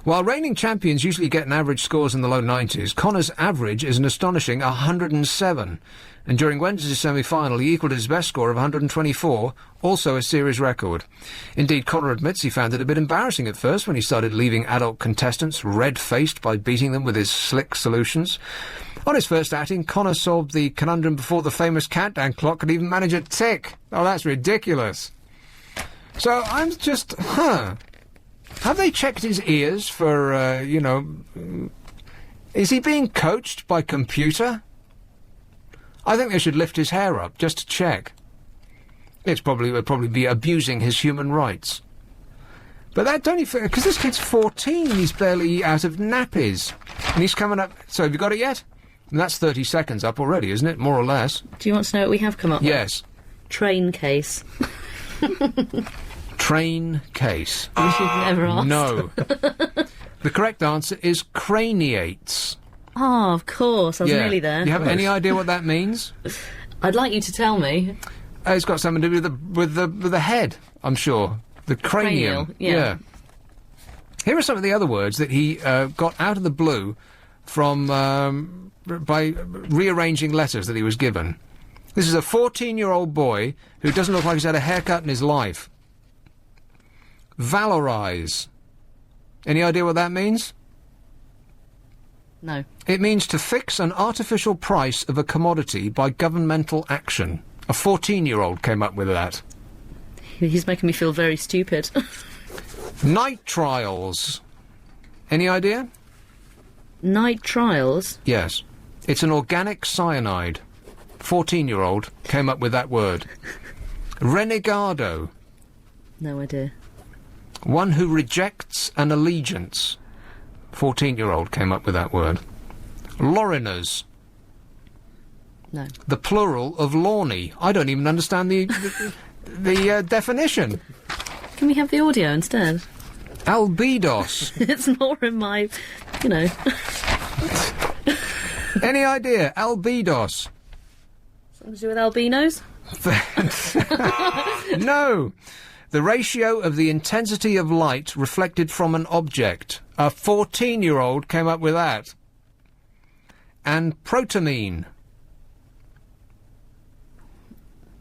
While reigning champions usually get an average scores in the low 90s, Connor's average is an astonishing 107. And during Wednesday's semi-final, he equalled his best score of 124, also a series record. Indeed, Connor admits he found it a bit embarrassing at first when he started leaving adult contestants red-faced by beating them with his slick solutions. On his first outing, Connor solved the conundrum before the famous countdown clock could even manage a tick. Oh, that's ridiculous. So I'm just, Have they checked his ears for, is he being coached by computer? I think they should lift his hair up, just to check. It would probably be abusing his human rights. But that don't even... Because this kid's 14 and he's barely out of nappies. And he's coming up... So have you got it yet? And that's 30 seconds up already, isn't it? More or less. Do you want to know what we have come up with? Yes. Train case. Train case. Which you've never asked. No. The correct answer is craniates. Oh, of course. I was nearly there. You have any idea what that means? I'd like you to tell me. It's got something to do with the head, I'm sure. The cranium. Cranial, yeah. Here are some of the other words that he got out of the blue from by rearranging letters that he was given. This is a 14-year-old boy who doesn't look like he's had a haircut in his life. Valorize. Any idea what that means? No. It means to fix an artificial price of a commodity by governmental action. A 14-year-old came up with that. He's making me feel very stupid. Night trials. Any idea? Night trials? Yes. It's an organic cyanide. 14-year-old came up with that word. Renegado. No idea. One who rejects an allegiance. 14-year-old came up with that word. Lauriners. No. The plural of lawny. I don't even understand the definition. Can we have the audio instead? Albedos. It's more in my, Any idea? Albedos. Something to do with albinos? No. The ratio of the intensity of light reflected from an object. A 14-year-old came up with that. And protamine.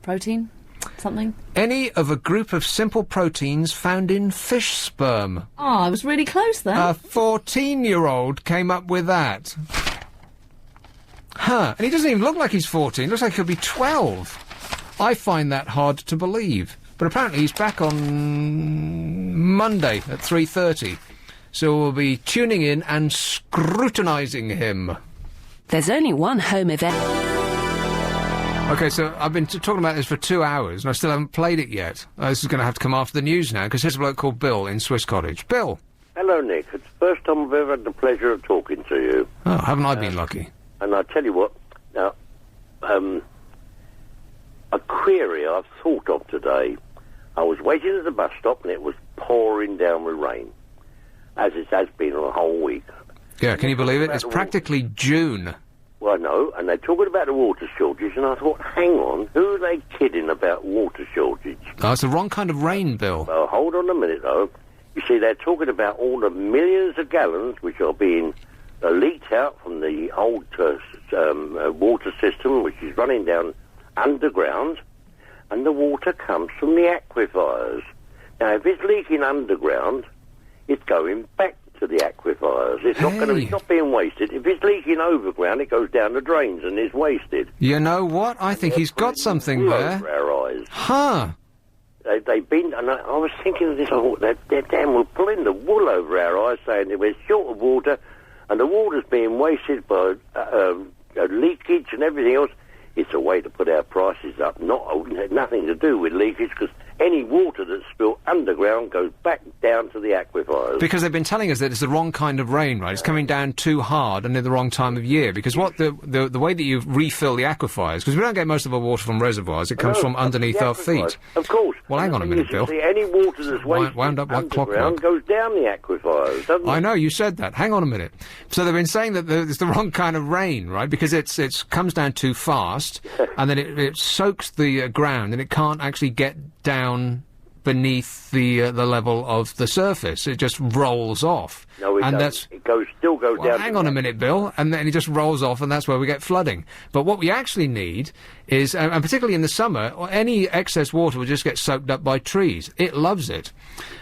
Protein? Something? Any of a group of simple proteins found in fish sperm. Oh, I was really close there. A 14-year-old came up with that. Huh. And he doesn't even look like he's 14. Looks like he'll be 12. I find that hard to believe. But apparently he's back on Monday at 3:30. So we'll be tuning in and scrutinising him. There's only one home event. OK, so I've been talking about this for 2 hours, and I still haven't played it yet. This is going to have to come after the news now, because here's a bloke called Bill in Swiss Cottage. Bill! Hello, Nick. It's the first time I've ever had the pleasure of talking to you. Oh, haven't I been lucky? And I tell you what, now, a query I've thought of today. I was waiting at the bus stop, and it was pouring down with rain, as it has been the whole week. Yeah, can you believe it? It's practically June. Well, no, and they're talking about the water shortage, and I thought, hang on, who are they kidding about water shortage? Oh, it's the wrong kind of rain, Bill. Well, hold on a minute, though. You see, they're talking about all the millions of gallons which are being leaked out from the old water system, which is running down underground, and the water comes from the aquifers. Now, if it's leaking underground, it's going back to the aquifers. It's not being wasted. If it's leaking overground, it goes down the drains and is wasted. You know what? I think he's got something there. Over our eyes. Huh. They've been, and I was thinking of this, they're damn well pulling the wool over our eyes, saying that we're short of water, and the water's being wasted by leakage and everything else. It's a way to put our prices up, nothing to do with leakage, because any water that's spilled underground goes back down to the aquifers. Because they've been telling us that it's the wrong kind of rain, right? It's coming down too hard and at the wrong time of year. Because what the way that you refill the aquifers, because we don't get most of our water from reservoirs, it comes from underneath our feet. Of course. Well, hang on a minute, Bill. See, any water that's wasted wound up like underground clockwork goes down the aquifers, doesn't it? I know, you said that. Hang on a minute. So they've been saying that it's the wrong kind of rain, right? Because it comes down too fast, and then it soaks the ground, and it can't actually get down beneath the level of the surface. It just rolls off. No, it and doesn't. It still goes down. Hang on a minute, Bill, and then it just rolls off, and that's where we get flooding. But what we actually need is, and particularly in the summer, any excess water will just get soaked up by trees. It loves it.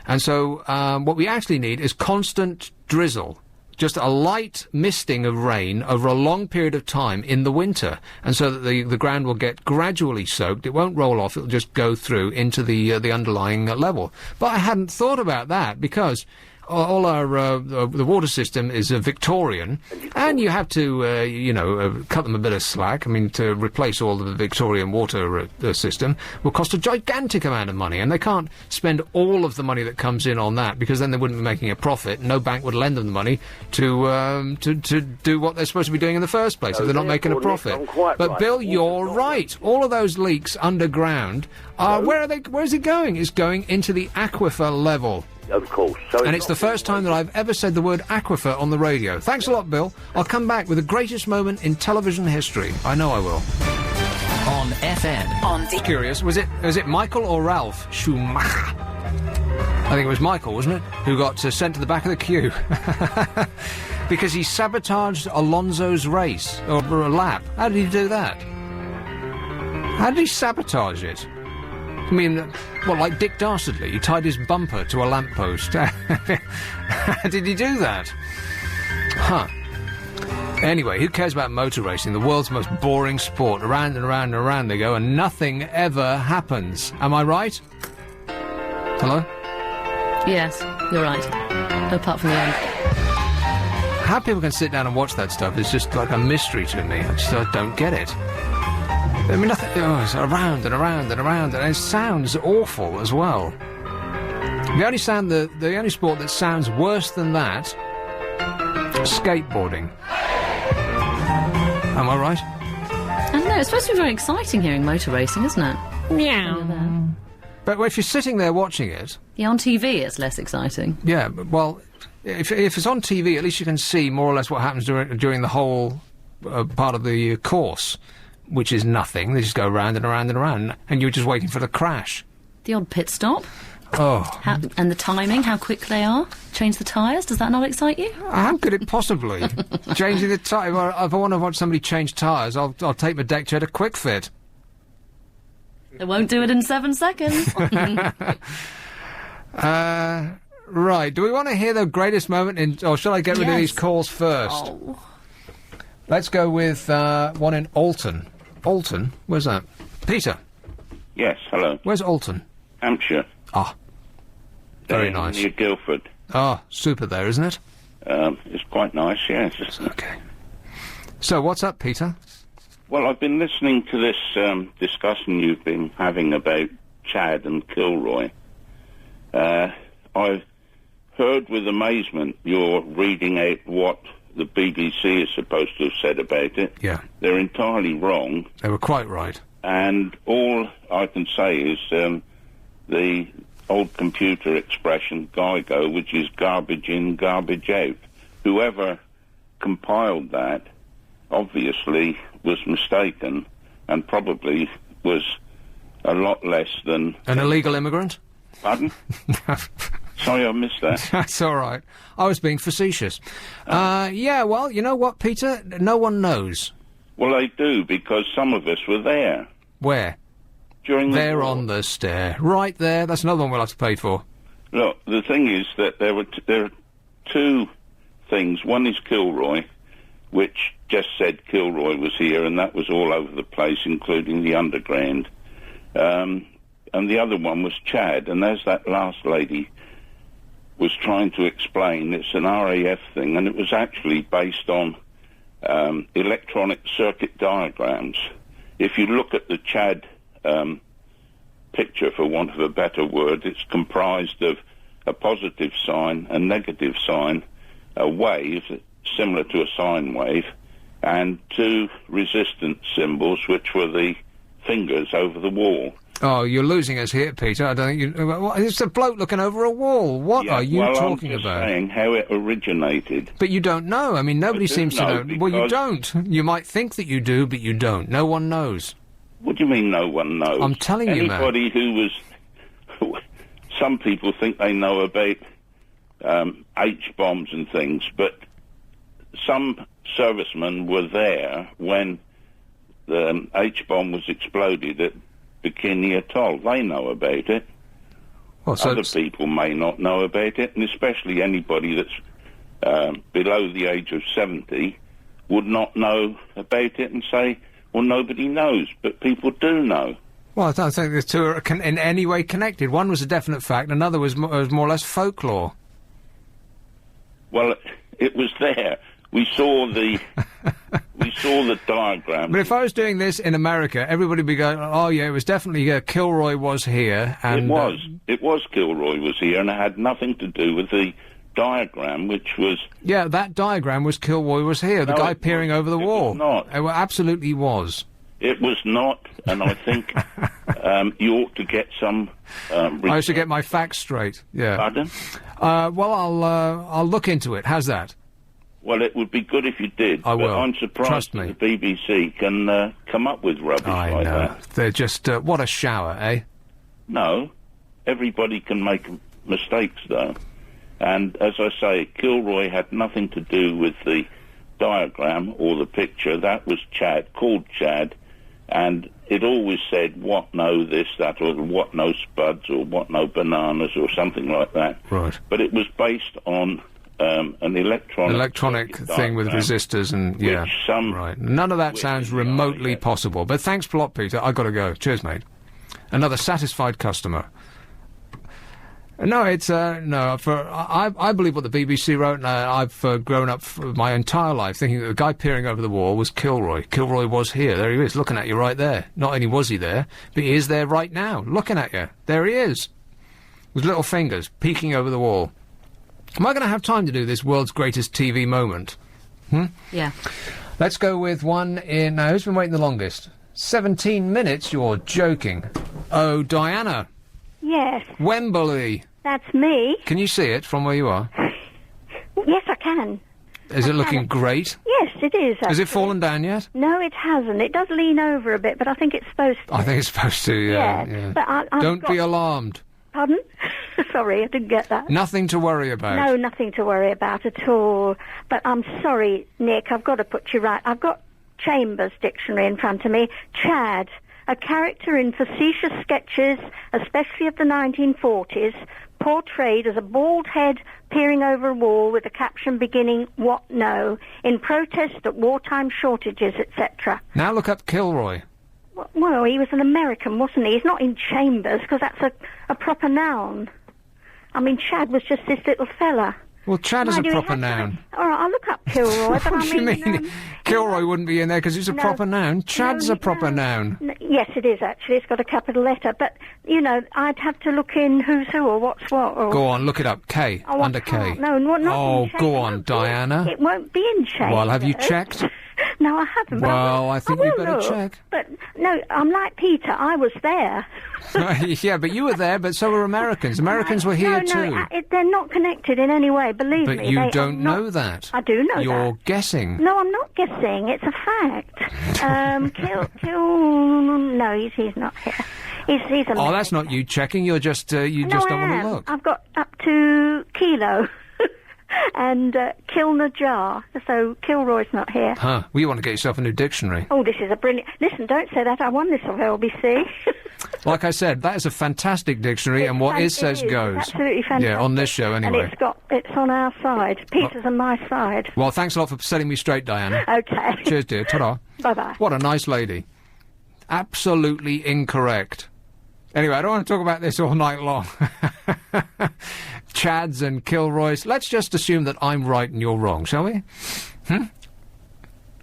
And so what we actually need is constant drizzle. Just a light misting of rain over a long period of time in the winter, and so that the ground will get gradually soaked. It won't roll off, it'll just go through into the underlying level. But I hadn't thought about that, because all our the water system is Victorian, and you have to cut them a bit of slack. I mean, to replace all the Victorian water system will cost a gigantic amount of money, and they can't spend all of the money that comes in on that, because then they wouldn't be making a profit. No bank would lend them the money to do what they're supposed to be doing in the first place, if they're not making a profit. But right. Bill, you're right. All of those leaks underground are where are they? Where's it going? It's going into the aquifer level. Of course. So and it's the first time that I've ever said the word aquifer on the radio. Thanks a lot, Bill. I'll come back with the greatest moment in television history. I know I will. On FM. On Curious, was it Michael or Ralph Schumacher? I think it was Michael, wasn't it? Who got sent to the back of the queue. Because he sabotaged Alonso's race, or a lap. How did he do that? How did he sabotage it? I mean, well, like Dick Dastardly, he tied his bumper to a lamppost. How did he do that? Huh. Anyway, who cares about motor racing? The world's most boring sport. Around and around and around they go, and nothing ever happens. Am I right? Hello? Yes, you're right. Apart from the end. How people can sit down and watch that stuff is just like a mystery to me. I don't get it. I mean, nothing. Oh, it's around and around and around, and it sounds awful as well. The only sport that sounds worse than that, skateboarding. Am I right? I don't know. It's supposed to be very exciting hearing motor racing, isn't it? Yeah. But if you're sitting there watching it, yeah, on TV it's less exciting. Yeah. Well, if it's on TV, at least you can see more or less what happens during the whole part of the course. Which is nothing. They just go round and around and around, and you're just waiting for the crash. The odd pit stop. Oh. And the timing, how quick they are. Change the tyres, does that not excite you? How could it possibly? Changing the tyre. If I want to watch somebody change tyres, I'll take my deck chair to Quick Fit. They won't do it in 7 seconds. Right. Do we want to hear the greatest moment in... Or shall I get rid of these calls first? Oh. Let's go with one in Alton. Alton? Where's that? Peter? Yes, hello. Where's Alton? Hampshire. Ah. Very nice. Near Guildford. Ah, super there, isn't it? It's quite nice, yes. Okay. So, what's up, Peter? Well, I've been listening to this discussion you've been having about Chad and Kilroy. I've heard with amazement you're reading out what the BBC is supposed to have said about it. Yeah. They're entirely wrong. They were quite right. And all I can say is the old computer expression, GIGO, which is garbage in, garbage out. Whoever compiled that obviously was mistaken and probably was a lot less than... An illegal immigrant? Pardon? Sorry, I missed that. That's all right. I was being facetious. Yeah, well, you know what, Peter? No one knows. Well, they do, because some of us were there. Where? During the There war. on the stair. Right there. That's another one we'll have to pay for. Look, the thing is that there are two things. One is Kilroy, which just said Kilroy was here, and that was all over the place, including the underground. And the other one was Chad, and as that last lady was trying to explain, it's an RAF thing, and it was actually based on electronic circuit diagrams. If you look at the Chad picture, for want of a better word, it's comprised of a positive sign, a negative sign, a wave, similar to a sine wave, and two resistance symbols, which were the fingers over the wall. Oh, you're losing us here, Peter. I don't think you... It's a bloke looking over a wall. What are you talking I'm just about? saying how it originated. But you don't know. I mean, nobody seems to know. Well, you don't. You might think that you do, but you don't. No one knows. What do you mean no one knows? I'm telling you, man. Anybody who was some people think they know about H-bombs and things, but some servicemen were there when the H-bomb was exploded at Bikini Atoll. They know about it. Well, so other people may not know about it, and especially anybody that's below the age of 70 would not know about it and say, well, nobody knows, but people do know. Well, I don't think the two are in any way connected. One was a definite fact, another was more or less folklore. Well, it was there. We saw the diagram. But if I was doing this in America, everybody would be going, oh, yeah, it was definitely Kilroy was here. And, It was Kilroy was here, and it had nothing to do with the diagram, which was... Yeah, that diagram was Kilroy was here, the guy peering over the wall. Was not. It absolutely was. It was not, and I think you ought to get some... I should get my facts straight, yeah. Pardon? Well, I'll look into it. How's that? Well, it would be good if you did. I will. But I'm surprised Trust me. that the BBC can come up with rubbish like that. They're just... what a shower, eh? No. Everybody can make mistakes, though. And, as I say, Kilroy had nothing to do with the diagram or the picture. That was Chad, called Chad, and it always said, what no this, that, or what no spuds, or what no bananas, or something like that. Right. But it was based on... an electronic thing with resistors and right. None of that sounds remotely possible. But thanks a lot, Peter. I got to go. Cheers, mate. Another satisfied customer. No, it's no. I believe what the BBC wrote, and I've grown up my entire life thinking that the guy peering over the wall was Kilroy. Kilroy was here. There he is, looking at you right there. Not only was he there, but he is there right now, looking at you. There he is, with little fingers peeking over the wall. Am I going to have time to do this world's greatest TV moment? Yeah. Let's go with one in... who's been waiting the longest? 17 minutes? You're joking. Oh, Diana. Yes. Wembley. That's me. Can you see it from where you are? Yes, I can. Is it looking great? Yes, it is. Has it fallen down yet? No, it hasn't. It does lean over a bit, but I think it's supposed to. I think it's supposed to, yeah. Yes, but I've Don't be alarmed. Pardon? Sorry, I didn't get that. Nothing to worry about. No, nothing to worry about at all. But I'm sorry, Nick, I've got to put you right. I've got Chambers' dictionary in front of me. Chad, a character in facetious sketches, especially of the 1940s, portrayed as a bald head peering over a wall with a caption beginning, "What no?" in protest at wartime shortages, etc. Now look up Kilroy. Well, he was an American, wasn't he? He's not in Chambers, because that's a proper noun. I mean, Chad was just this little fella. Well, Chad is a proper noun. All right, I'll look up Kilroy, but What do you mean? Kilroy wouldn't be in there because it's a proper noun. Chad's a proper noun. Yes, it is, actually. It's got a capital letter. But, you know, I'd have to look in who's who or what's what. Or... Go on, look it up. K, under K. No, not in go on, Diana. It won't be in Chambers. Well, have you checked? No, I haven't. Well, I think you better check. But, no, I'm like Peter. I was there. Yeah, but you were there, but so were Americans. Americans were here too. No, they're not connected in any way, believe me. But you don't know that. I do know that. You're guessing. No, I'm not guessing. It's a fact. No, he's not here. He's American. Oh, that's not you checking. You're just, you just don't want to look. I've got up to Kilo. And Kilner Jar, so Kilroy's not here. Huh. Well, you want to get yourself a new dictionary. Oh, this is a brilliant... Listen, don't say that. I won this off LBC. Like I said, that is a fantastic dictionary, and what says goes. Absolutely fantastic. Yeah, on this show anyway. And it's on our side. Peter's on my side. Well, thanks a lot for setting me straight, Diana. Okay. Cheers, dear. Ta-da. Bye-bye. What a nice lady. Absolutely incorrect. Anyway, I don't want to talk about this all night long. Chads and Kilroys. Let's just assume that I'm right and you're wrong, shall we? Wouldn't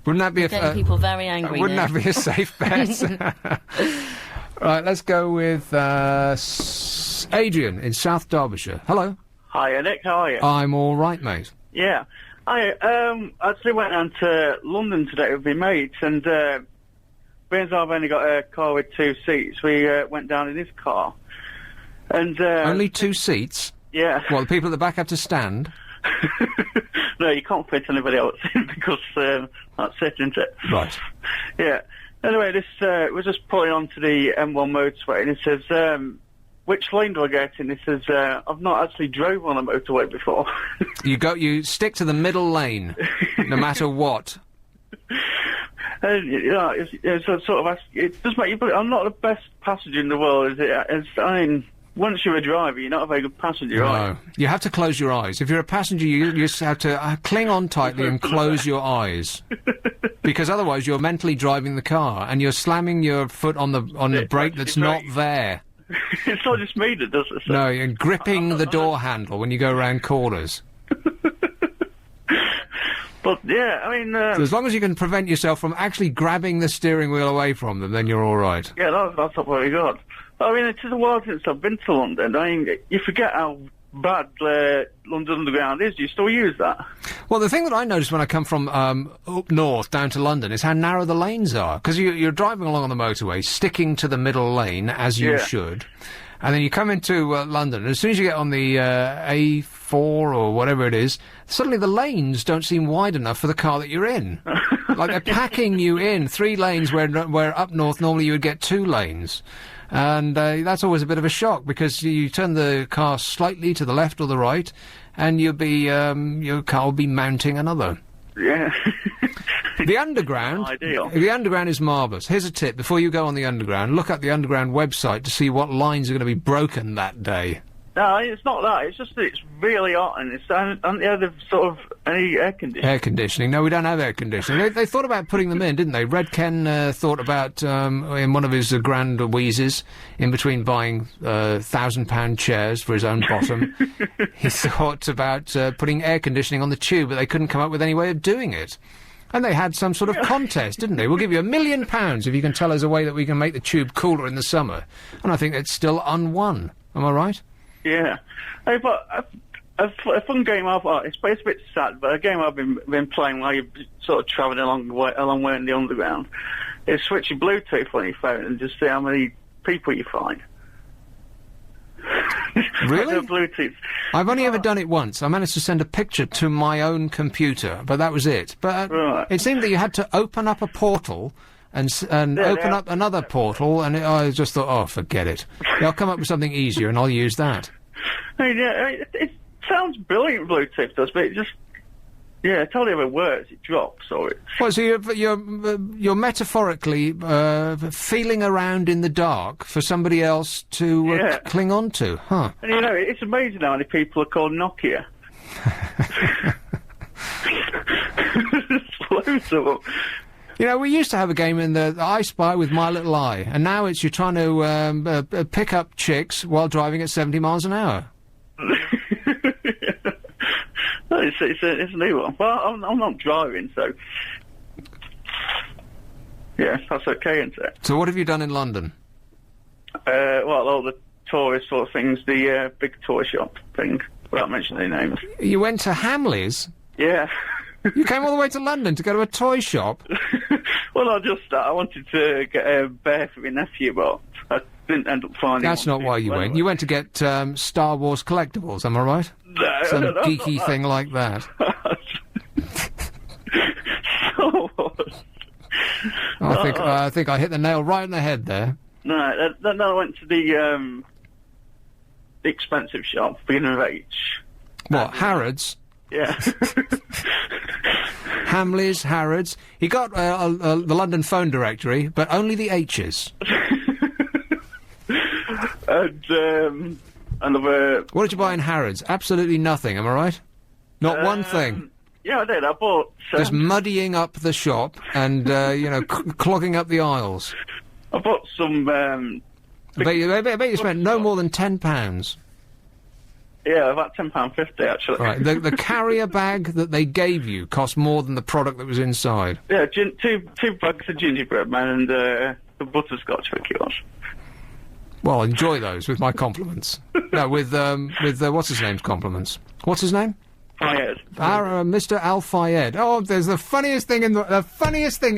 that be getting people very angry? Wouldn't that be a safe bet? Right, let's go with Adrian in South Derbyshire. Hello. Hi, Nick. How are you? I'm all right, mate. Yeah. I actually went down to London today with my mates, and being as I've only got a car with 2 seats, we went down in his car. And only 2 seats? Yeah. Well, the people at the back have to stand? No, you can't fit anybody else in because that's it, isn't it? Right. Yeah. Anyway, this we're just pulling onto the M1 motorway, and it says which lane do I get in? He says, I've not actually drove on a motorway before. You stick to the middle lane, no matter what. It's a sort of, it does make you believe, I'm not the best passenger in the world, is it? I mean, once you're a driver, you're not a very good passenger, are you? No. You have to close your eyes. If you're a passenger, you just have to cling on tightly and close your eyes. Because otherwise you're mentally driving the car and you're slamming your foot on the brake that's not there. It's not just me that does it. No, you're gripping the door handle when you go around corners. But, yeah, I mean... So as long as you can prevent yourself from actually grabbing the steering wheel away from them, then you're all right. Yeah, that's what we got. I mean, it's a while since I've been to London. I mean, you forget how bad London Underground is. Do you still use that? Well, the thing that I noticed when I come from up north down to London is how narrow the lanes are. Because you're driving along on the motorway, sticking to the middle lane, as you should. And then you come into London, and as soon as you get on the A4 or whatever it is, suddenly the lanes don't seem wide enough for the car that you're in. Like they're packing you in 3 lanes where up north normally you would get 2 lanes. And that's always a bit of a shock, because you turn the car slightly to the left or the right, and your car will be mounting another. Yeah. The Underground, the Underground is marvellous. Here's a tip: before you go on the Underground, look up the Underground website to see what lines are going to be broken that day. No, it's not that. It's just that it's really hot, and it's don't they have sort of any air conditioning? Air conditioning? No, we don't have air conditioning. They thought about putting them in, didn't they? Red Ken thought about, in one of his grand wheezes, in between buying £1,000 chairs for his own bottom, he thought about putting air conditioning on the tube, but they couldn't come up with any way of doing it. And they had some sort of contest, didn't they? We'll give you £1 million if you can tell us a way that we can make the tube cooler in the summer. And I think it's still unwon. Am I right? Yeah. Hey, but a fun game it's a bit sad, but a game I've been playing while you're sort of travelling along the way in the Underground is switch your Bluetooth on your phone and just see how many people you find. Really? Bluetooth. I've only ever done it once. I managed to send a picture to my own computer, but that was it. But it seemed that you had to open up a portal and open up another portal, and I just thought, oh, forget it. I'll come up with something easier, and I'll use that. I mean, it sounds brilliant, Bluetooth does, but it just... Yeah, it totally ever works. It drops, or it's... Well, so you're metaphorically feeling around in the dark for somebody else to cling on to, huh? And it's amazing how many people are called Nokia. There's loads of them. We used to have a game in the I Spy with My Little Eye, and now you're trying to pick up chicks while driving at 70 miles an hour. It's a new one. Well, I'm not driving, so... Yeah, that's okay, isn't it? So what have you done in London? Well, all the tourist sort of things, the big toy shop thing, without mentioning their names. You went to Hamleys? Yeah. You came all the way to London to go to a toy shop? Well, I wanted to get a bear for my nephew, but I didn't end up finding That's not why you went. You went to get Star Wars collectibles, am I right? No, some no, geeky thing like that. Star Wars. I think I hit the nail right on the head there. No, then I went to the expensive shop, beginning of H. What, Harrods? Yeah. Hamleys, Harrods. He got the London phone directory, but only the H's. And what did you buy in Harrods? Absolutely nothing, am I right? Not one thing. Yeah, I did. I bought... Just muddying up the shop and, clogging up the aisles. I bought some... I bet you spent no more than £10. Yeah, about £10.50 actually. Right, the carrier bag that they gave you cost more than the product that was inside. Yeah, two bags of gingerbread man and the butterscotch for yours. Well, enjoy those with my compliments. No, with what's his name's compliments. What's his name? Fayed. Mr. Al Fayed. Oh, there's the funniest thing in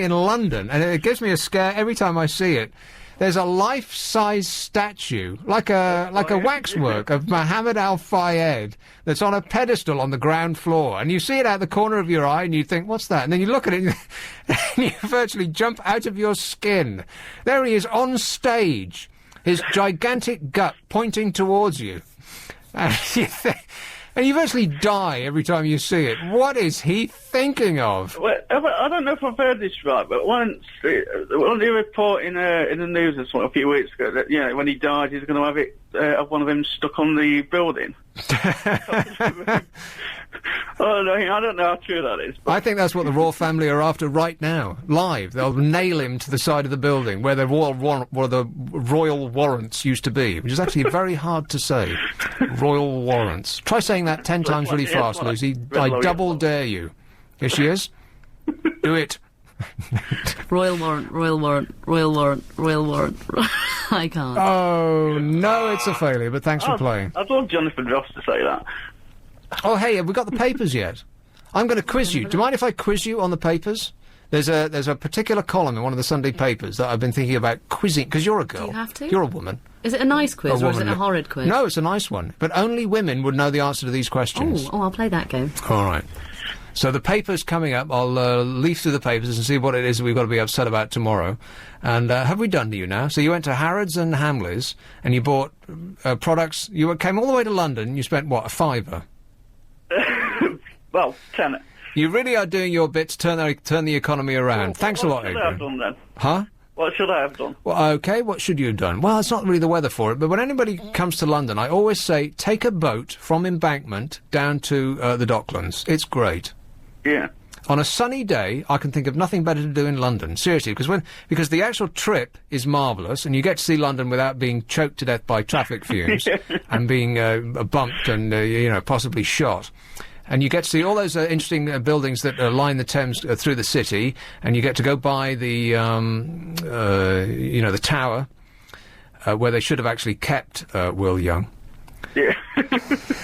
London, and it gives me a scare every time I see it. There's a life-size statue, like a waxwork of Muhammad Al Fayed, that's on a pedestal on the ground floor, and you see it out the corner of your eye, and you think, what's that? And then you look at it, and you virtually jump out of your skin. There he is on stage, his gigantic gut pointing towards you. And you virtually die every time you see it. What is he thinking of? Well, I don't know if I've heard this right, but once the report in the news or something a few weeks ago that when he died, he's going to have one of them stuck on the building. I don't know how true that is. I think that's what the royal family are after right now. Live. They'll nail him to the side of the building where the royal warrants used to be, which is actually very hard to say. Royal warrants. Try saying that 10 times really fast, Lucy. I double dare you. Here she is. Do it. Royal warrant, royal warrant, royal warrant, royal warrant. I can't. Oh, no, it's a failure, but thanks for playing. I'd love Jonathan Ross to say that. Oh, hey, have we got the papers yet? I'm going to quiz you. Do you mind if I quiz you on the papers? There's a particular column in one of the Sunday papers that I've been thinking about quizzing, because you're a girl. Do you have to? You're a woman. Is it a nice quiz, or is it a horrid quiz? No, it's a nice one. But only women would know the answer to these questions. Oh, I'll play that game. All right. So the paper's coming up. I'll leaf through the papers and see what it is we've got to be upset about tomorrow. And have we done to you now? So you went to Harrods and Hamleys, and you bought products. You came all the way to London. You spent, what, £5? Well, 10. You really are doing your bit to turn the economy around. Well, Thanks a lot, Adrian. What should I have done then? Huh? What should I have done? Well, OK, what should you have done? Well, it's not really the weather for it, but when anybody comes to London, I always say, take a boat from Embankment down to the Docklands. It's great. Yeah. On a sunny day, I can think of nothing better to do in London. Seriously, because the actual trip is marvellous, and you get to see London without being choked to death by traffic fumes and being bumped and, possibly shot. And you get to see all those interesting buildings that line the Thames through the city, and you get to go by the, the tower, where they should have actually kept Will Young. Yeah.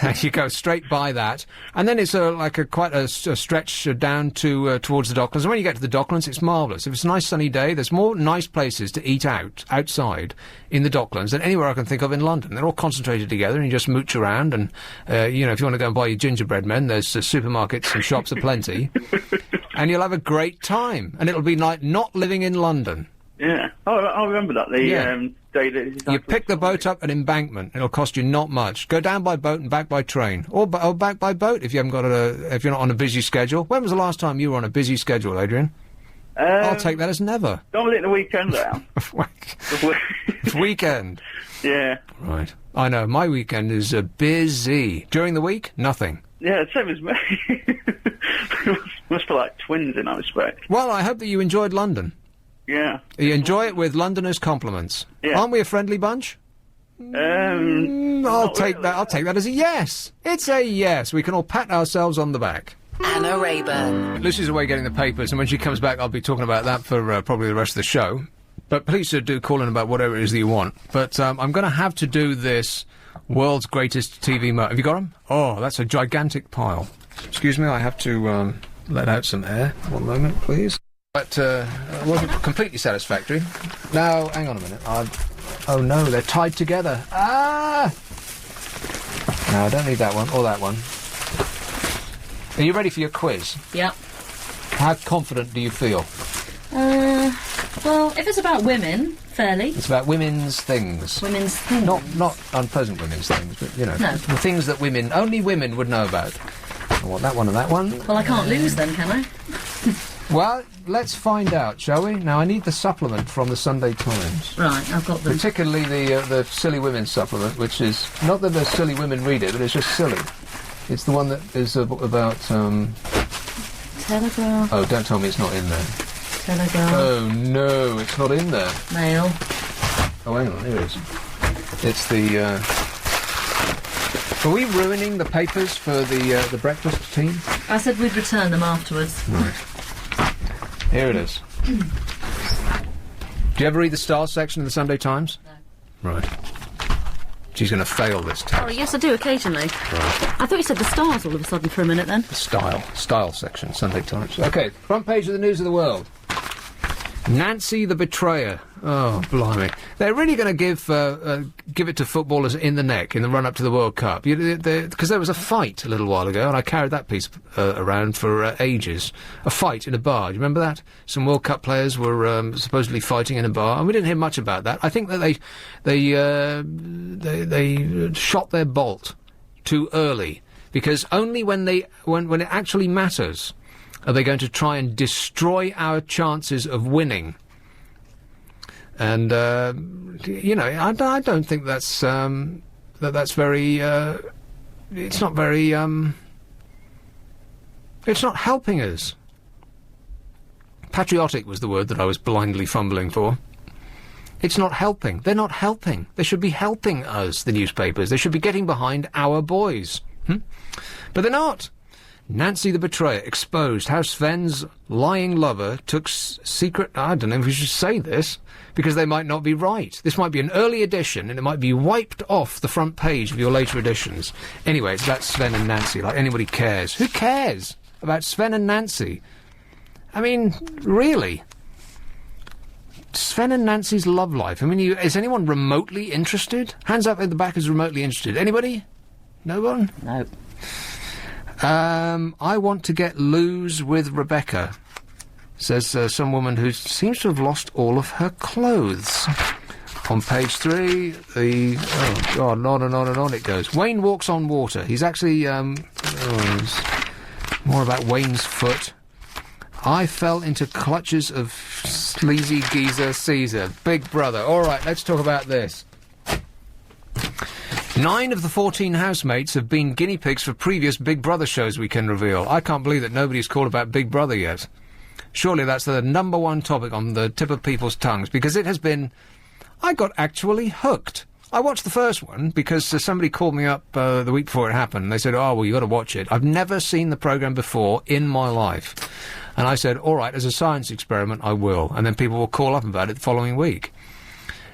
And you go straight by that, and then it's quite a stretch down to towards the Docklands. And when you get to the Docklands, it's marvellous. If it's a nice sunny day, there's more nice places to eat outside in the Docklands than anywhere I can think of in London. They're all concentrated together, and you just mooch around. And if you want to go and buy your gingerbread men, there's supermarkets and shops aplenty, and you'll have a great time. And it'll be like not living in London. Yeah, I remember that. Day that you pick the boat up at Embankment. It'll cost you not much. Go down by boat and back by train, or back by boat if you haven't got if you're not on a busy schedule. When was the last time you were on a busy schedule, Adrian? I'll take that as never. Don't let the weekend down. Weekend. Yeah. Right. I know. My weekend is busy. During the week, nothing. Yeah, same as me. Must be like twins in that respect. Well, I hope that you enjoyed London. Yeah. You enjoy it with Londoners' compliments. Yeah. Aren't we a friendly bunch? I'll take that as a yes. It's a yes. We can all pat ourselves on the back. Anna Rayburn. Lucy's away getting the papers, and when she comes back, I'll be talking about that for probably the rest of the show. But please do call in about whatever it is that you want. But I'm going to have to do this world's greatest TV moment. Have you got them? Oh, that's a gigantic pile. Excuse me, I have to let out some air. 1 moment, please. But it wasn't completely satisfactory. Now, hang on a minute. Oh no, they're tied together. Ah! No, I don't need that one, or that one. Are you ready for your quiz? Yep. How confident do you feel? Well, if it's about women, fairly. It's about women's things. Women's things. Not unpleasant women's things, but, No. the things that only women would know about. I want that one and that one. Well, I can't lose then, can I? Well, let's find out, shall we? Now, I need the supplement from the Sunday Times. Right, I've got them. Particularly the Silly Women supplement, which is... Not that the silly women read it, but it's just silly. It's the one that is about... Telegraph. Oh, don't tell me it's not in there. Telegraph. Oh, no, it's not in there. Mail. Oh, hang on, here it is. It's the... Are we ruining the papers for the breakfast team? I said we'd return them afterwards. Right. Here it is. Do you ever read the style section of the Sunday Times? No. Right. She's going to fail this test. Sorry, yes, I do occasionally. Right. I thought you said the stars all of a sudden for a minute then. The style section, Sunday Times. Okay, front page of the News of the World. Nancy the Betrayer. Oh, blimey. They're really going to give it to footballers in the neck in the run-up to the World Cup. Because there was a fight a little while ago, and I carried that piece around for ages. A fight in a bar. Do you remember that? Some World Cup players were supposedly fighting in a bar, and we didn't hear much about that. I think that they shot their bolt too early, because only when it actually matters are they going to try and destroy our chances of winning. And, I don't think that's very, it's not very, it's not helping us. Patriotic was the word that I was blindly fumbling for. It's not helping. They're not helping. They should be helping us, the newspapers. They should be getting behind our boys. But they're not. Nancy the Betrayer exposed how Sven's lying lover took secret... I don't know if we should say this, because they might not be right. This might be an early edition, and it might be wiped off the front page of your later editions. Anyway, it's about Sven and Nancy, like anybody cares. Who cares about Sven and Nancy? I mean, really? Sven and Nancy's love life. I mean, is anyone remotely interested? Hands up at the back is remotely interested. Anybody? No one? No. I want to get loose with Rebecca, says some woman who seems to have lost all of her clothes. On page 3, oh God, on and on and on it goes. Wayne walks on water. He's actually, it's more about Wayne's foot. I fell into clutches of sleazy geezer Caesar. Big Brother. All right, let's talk about this. 9 of the 14 housemates have been guinea pigs for previous Big Brother shows, we can reveal. I can't believe that nobody's called about Big Brother yet. Surely that's the number one topic on the tip of people's tongues, because it has been... I got actually hooked. I watched the first one because somebody called me up the week before it happened. They said, oh, well, you got to watch it. I've never seen the programme before in my life. And I said, all right, as a science experiment, I will. And then people will call up about it the following week.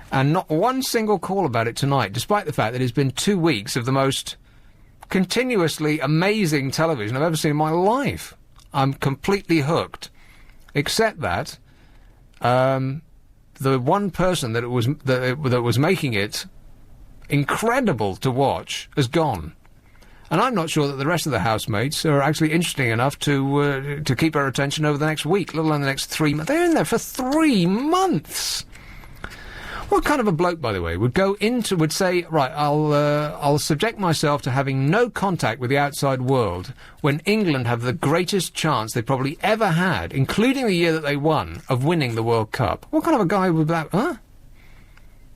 And not one single call about it tonight, despite the fact that it's been 2 weeks of the most continuously amazing television I've ever seen in my life. I'm completely hooked. Except that the one person that was making it incredible to watch has gone. And I'm not sure that the rest of the housemates are actually interesting enough to keep our attention over the next week, let alone the next 3 months. They're in there for 3 months. What kind of a bloke, by the way, would say, right, I'll subject myself to having no contact with the outside world when England have the greatest chance they probably ever had, including the year that they won, of winning the World Cup? What kind of a guy would that... Huh?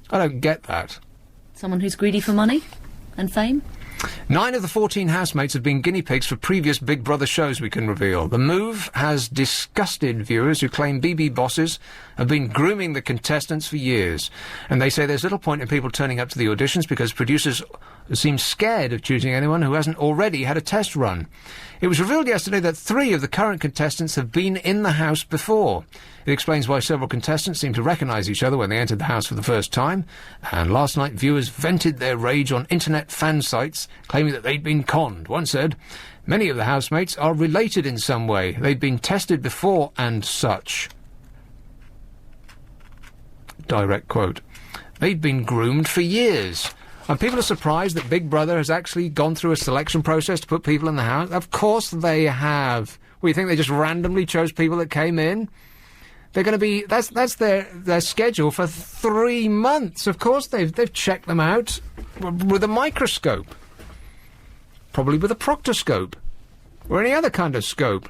I don't get that. Someone who's greedy for money and fame? 9 of the 14 housemates have been guinea pigs for previous Big Brother shows, we can reveal. The move has disgusted viewers who claim BB bosses have been grooming the contestants for years. And they say there's little point in people turning up to the auditions because producers seem scared of choosing anyone who hasn't already had a test run. It was revealed yesterday that 3 of the current contestants have been in the house before. It explains why several contestants seem to recognise each other when they entered the house for the first time. And last night, viewers vented their rage on internet fan sites, claiming that they'd been conned. One said, many of the housemates are related in some way. They'd been tested before and such. Direct quote. They'd been groomed for years. And people are surprised that Big Brother has actually gone through a selection process to put people in the house. Of course they have. Well, you think they just randomly chose people that came in? They're going to be... That's their schedule for 3 months. Of course they've checked them out with a microscope. Probably with a proctoscope. Or any other kind of scope.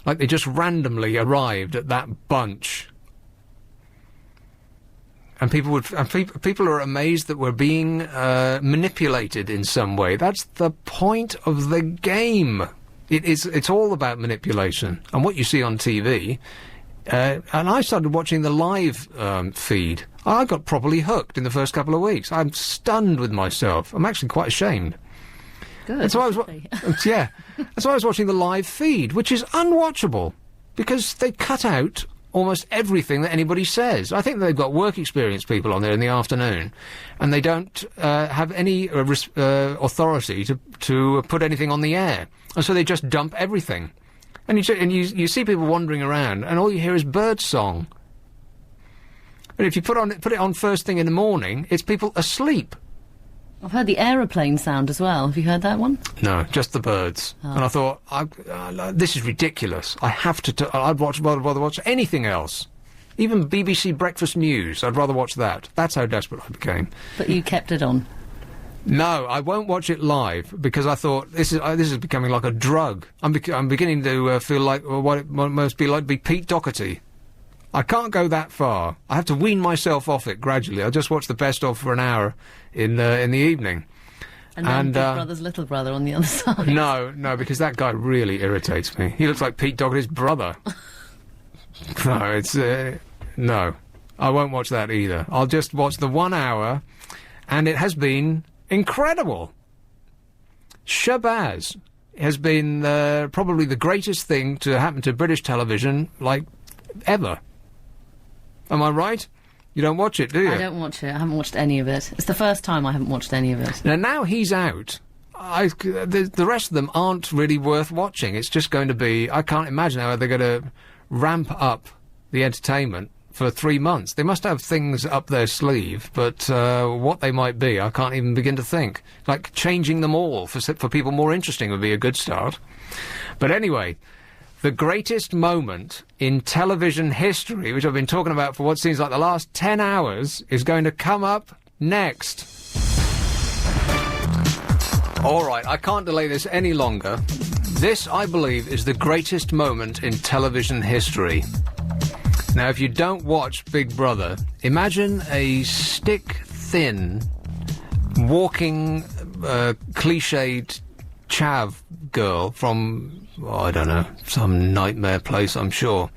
Like they just randomly arrived at that bunch. And people are amazed that we're being manipulated in some way. That's the point of the game. It's all about manipulation. And what you see on TV... and I started watching the live feed. I got properly hooked in the first couple of weeks. I'm stunned with myself. I'm actually quite ashamed. Good. That's why That's why I was watching the live feed, which is unwatchable. Because they cut out almost everything that anybody says. I think they've got work experience people on there in the afternoon, and they don't have any authority to put anything on the air, and so they just dump everything. And you see people wandering around, and all you hear is bird song. And if you put it on first thing in the morning, it's people asleep. I've heard the aeroplane sound as well. Have you heard that one? No, just the birds. Oh. And I thought, this is ridiculous. I have to. I'd rather watch anything else. Even BBC Breakfast News. I'd rather watch that. That's how desperate I became. But you kept it on. No, I won't watch it live because I thought this is becoming like a drug. I'm beginning to feel like what it must be like to be Pete Doherty. I can't go that far. I have to wean myself off it gradually. I'll just watch the best of for an hour in the evening. And then Big Brother's little brother on the other side. No, because that guy really irritates me. He looks like Pete Doherty's brother. No, it's no. I won't watch that either. I'll just watch the 1 hour, and it has been incredible. Shabazz has been probably the greatest thing to happen to British television, like, ever. Am I right? You don't watch it, do you? I don't watch it. I haven't watched any of it. It's the first time I haven't watched any of it. Now he's out. The rest of them aren't really worth watching. It's just going to be... I can't imagine how they're going to ramp up the entertainment for 3 months. They must have things up their sleeve, but what they might be, I can't even begin to think. Like changing them all for people more interesting would be a good start. But anyway... The greatest moment in television history, which I've been talking about for what seems like the last 10 hours, is going to come up next. All right, I can't delay this any longer. This, I believe, is the greatest moment in television history. Now, if you don't watch Big Brother, imagine a stick-thin, walking, cliched chav girl from... I don't know, some nightmare place, I'm sure,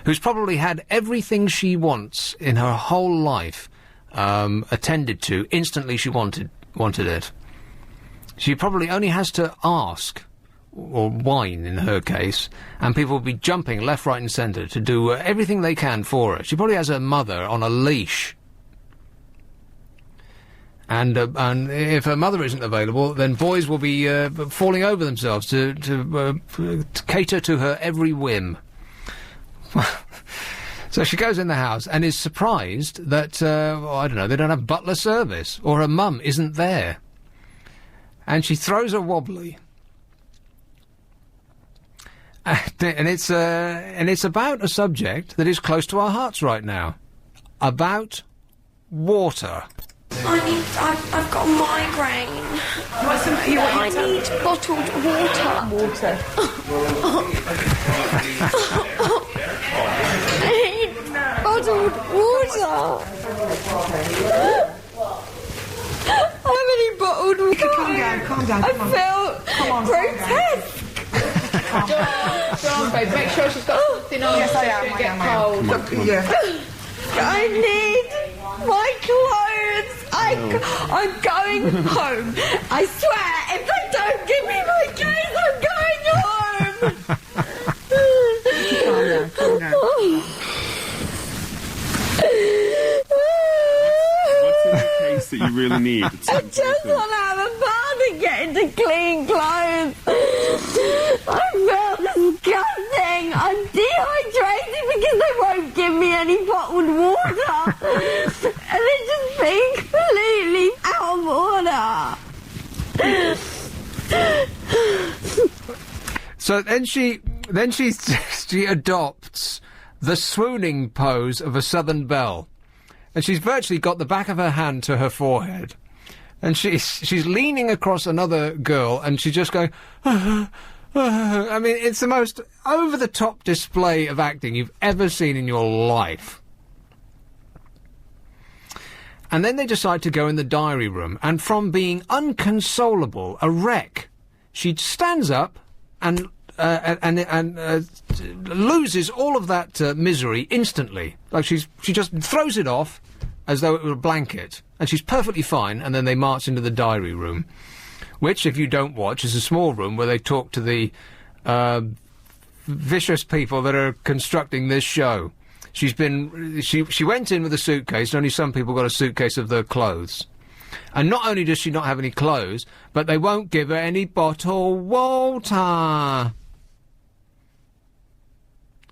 who's probably had everything she wants in her whole life attended to instantly she wanted it. She probably only has to ask, or whine in her case, and people will be jumping left, right and centre to do everything they can for her. She probably has her mother on a leash. And if her mother isn't available, then boys will be falling over themselves to cater to her every whim. So she goes in the house and is surprised that, I don't know, they don't have butler service, or her mum isn't there. And she throws a wobbly. And it's about a subject that is close to our hearts right now. About water. I've got a migraine. I need bottled water. I need bottled water. How many bottled water? Calm down. I feel grotesque. Go on, babe. Make sure she's got something on. Yes, I am. I need my clothes. I'm going home. I swear, if they don't give me my clothes, I'm going home. Calm down. What's in the case that you really need? I just want to have a bath and get into clean clothes. I feel disgusting. I'm dehydrated because they won't give me any bottled water. And it's just being completely out of order. So then she adopts the swooning pose of a Southern belle. And she's virtually got the back of her hand to her forehead. And she's leaning across another girl, and she's just going... I mean, it's the most over-the-top display of acting you've ever seen in your life. And then they decide to go in the diary room, and from being unconsolable, a wreck, she stands up and loses all of that misery instantly. Like she just throws it off as though it were a blanket, and she's perfectly fine. And then they march into the diary room, which, if you don't watch, is a small room where they talk to the vicious people that are constructing this show. She went in with a suitcase, and only some people got a suitcase of their clothes. And not only does she not have any clothes, but they won't give her any bottled water.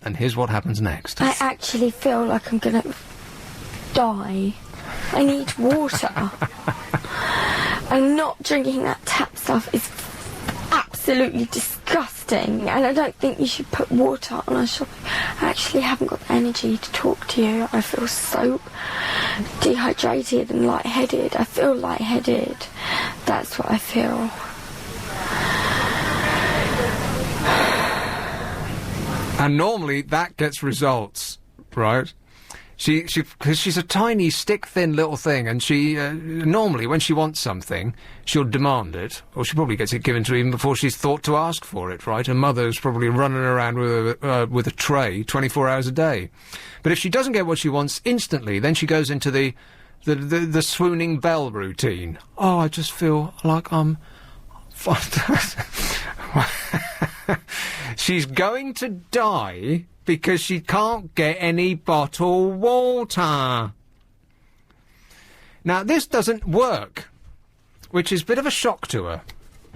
And here's what happens next. I actually feel like I'm gonna die. I need water. And not drinking that tap stuff is absolutely disgusting, and I don't think you should put water on a shopping. I actually haven't got the energy to talk to you. I feel so dehydrated and lightheaded. I feel lightheaded. That's what I feel. And normally that gets results, right? Because she's a tiny, stick-thin little thing, and she, normally, when she wants something, she'll demand it, or she probably gets it given to her even before she's thought to ask for it, right? Her mother's probably running around with a tray 24 hours a day. But if she doesn't get what she wants instantly, then she goes into the swooning bell routine. Oh, I just feel like I'm... She's going to die... because she can't get any bottled water. Now, this doesn't work, which is a bit of a shock to her,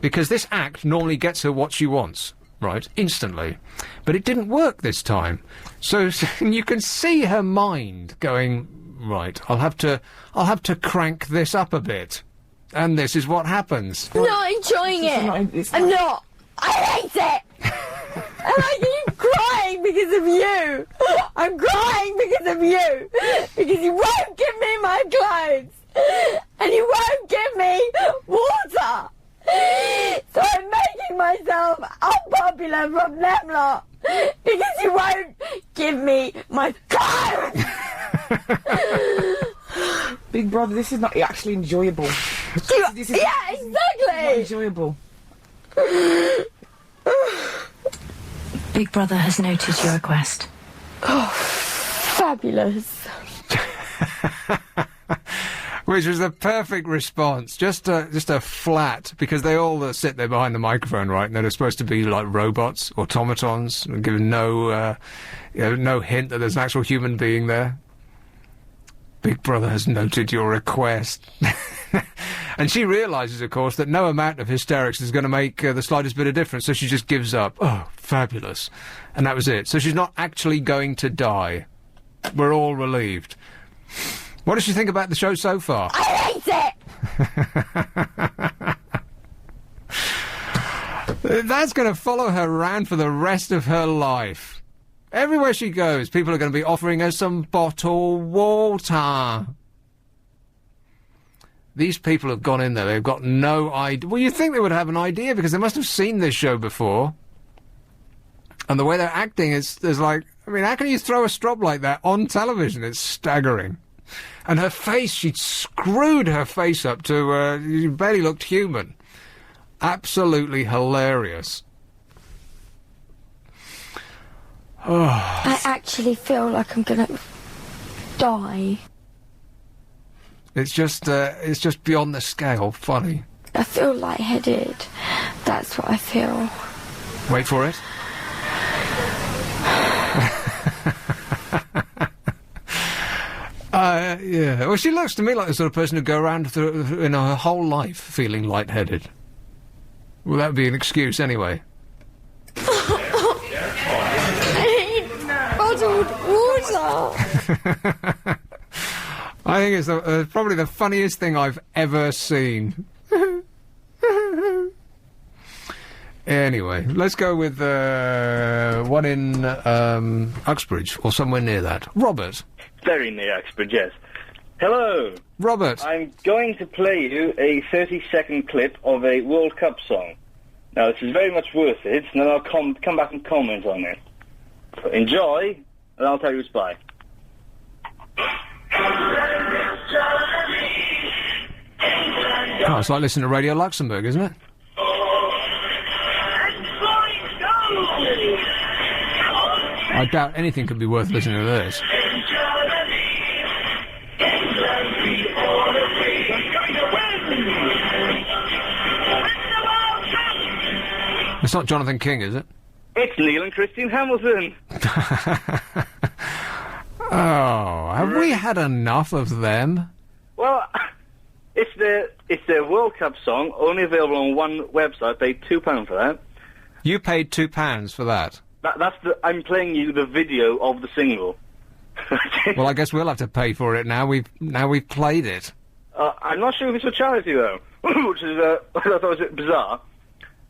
because this act normally gets her what she wants, right, instantly. But it didn't work this time. So you can see her mind going, right, I'll have to crank this up a bit. And this is what happens. I'm not enjoying it. I'm not. I hate it. And I keep crying because of you. I'm crying because of you. Because you won't give me my clothes. And you won't give me water. So I'm making myself unpopular from them lot. Because you won't give me my clothes. Big brother, this is not actually enjoyable. This is exactly. Not enjoyable. Big Brother has noted your request. Oh, fabulous. Which was the perfect response. Just a flat, because they all sit there behind the microphone, right? And they're supposed to be like robots, automatons, given no hint that there's an actual human being there. Big Brother has noted your request. And she realises, of course, that no amount of hysterics is going to make the slightest bit of difference, so she just gives up. Oh, fabulous. And that was it. So she's not actually going to die. We're all relieved. What does she think about the show so far? I hate it! That's going to follow her around for the rest of her life. Everywhere she goes, people are going to be offering her some bottled water. These people have gone in there, they've got no idea. Well, you'd think they would have an idea, because they must have seen this show before. And the way they're acting is like... I mean, how can you throw a strobe like that on television? It's staggering. And her face, she'd screwed her face up to... you barely looked human. Absolutely hilarious. Oh. I actually feel like I'm gonna die. It's just beyond the scale funny. I feel lightheaded. That's what I feel. Wait for it. Yeah. Well, she looks to me like the sort of person who'd go around in her whole life feeling lightheaded. Well, that would be an excuse anyway. I need bottled water. I think it's probably the funniest thing I've ever seen. Anyway, let's go with one in Uxbridge, or somewhere near that. Robert. Very near Uxbridge, yes. Hello. Robert. I'm going to play you a 30-second clip of a World Cup song. Now, this is very much worth it, and then I'll come back and comment on it. So enjoy, and I'll tell you it's by. Oh, it's like listening to Radio Luxembourg, isn't it? I doubt anything could be worth listening to this. It's not Jonathan King, is it? It's Neil and Christine Hamilton. Oh, have we had enough of them? Well, it's their World Cup song, only available on one website. Paid £2 for that. You paid £2 for that? I'm playing you the video of the single. Well, I guess we'll have to pay for it now. We've played it. I'm not sure if it's for charity, though, which is, I thought was a bit bizarre.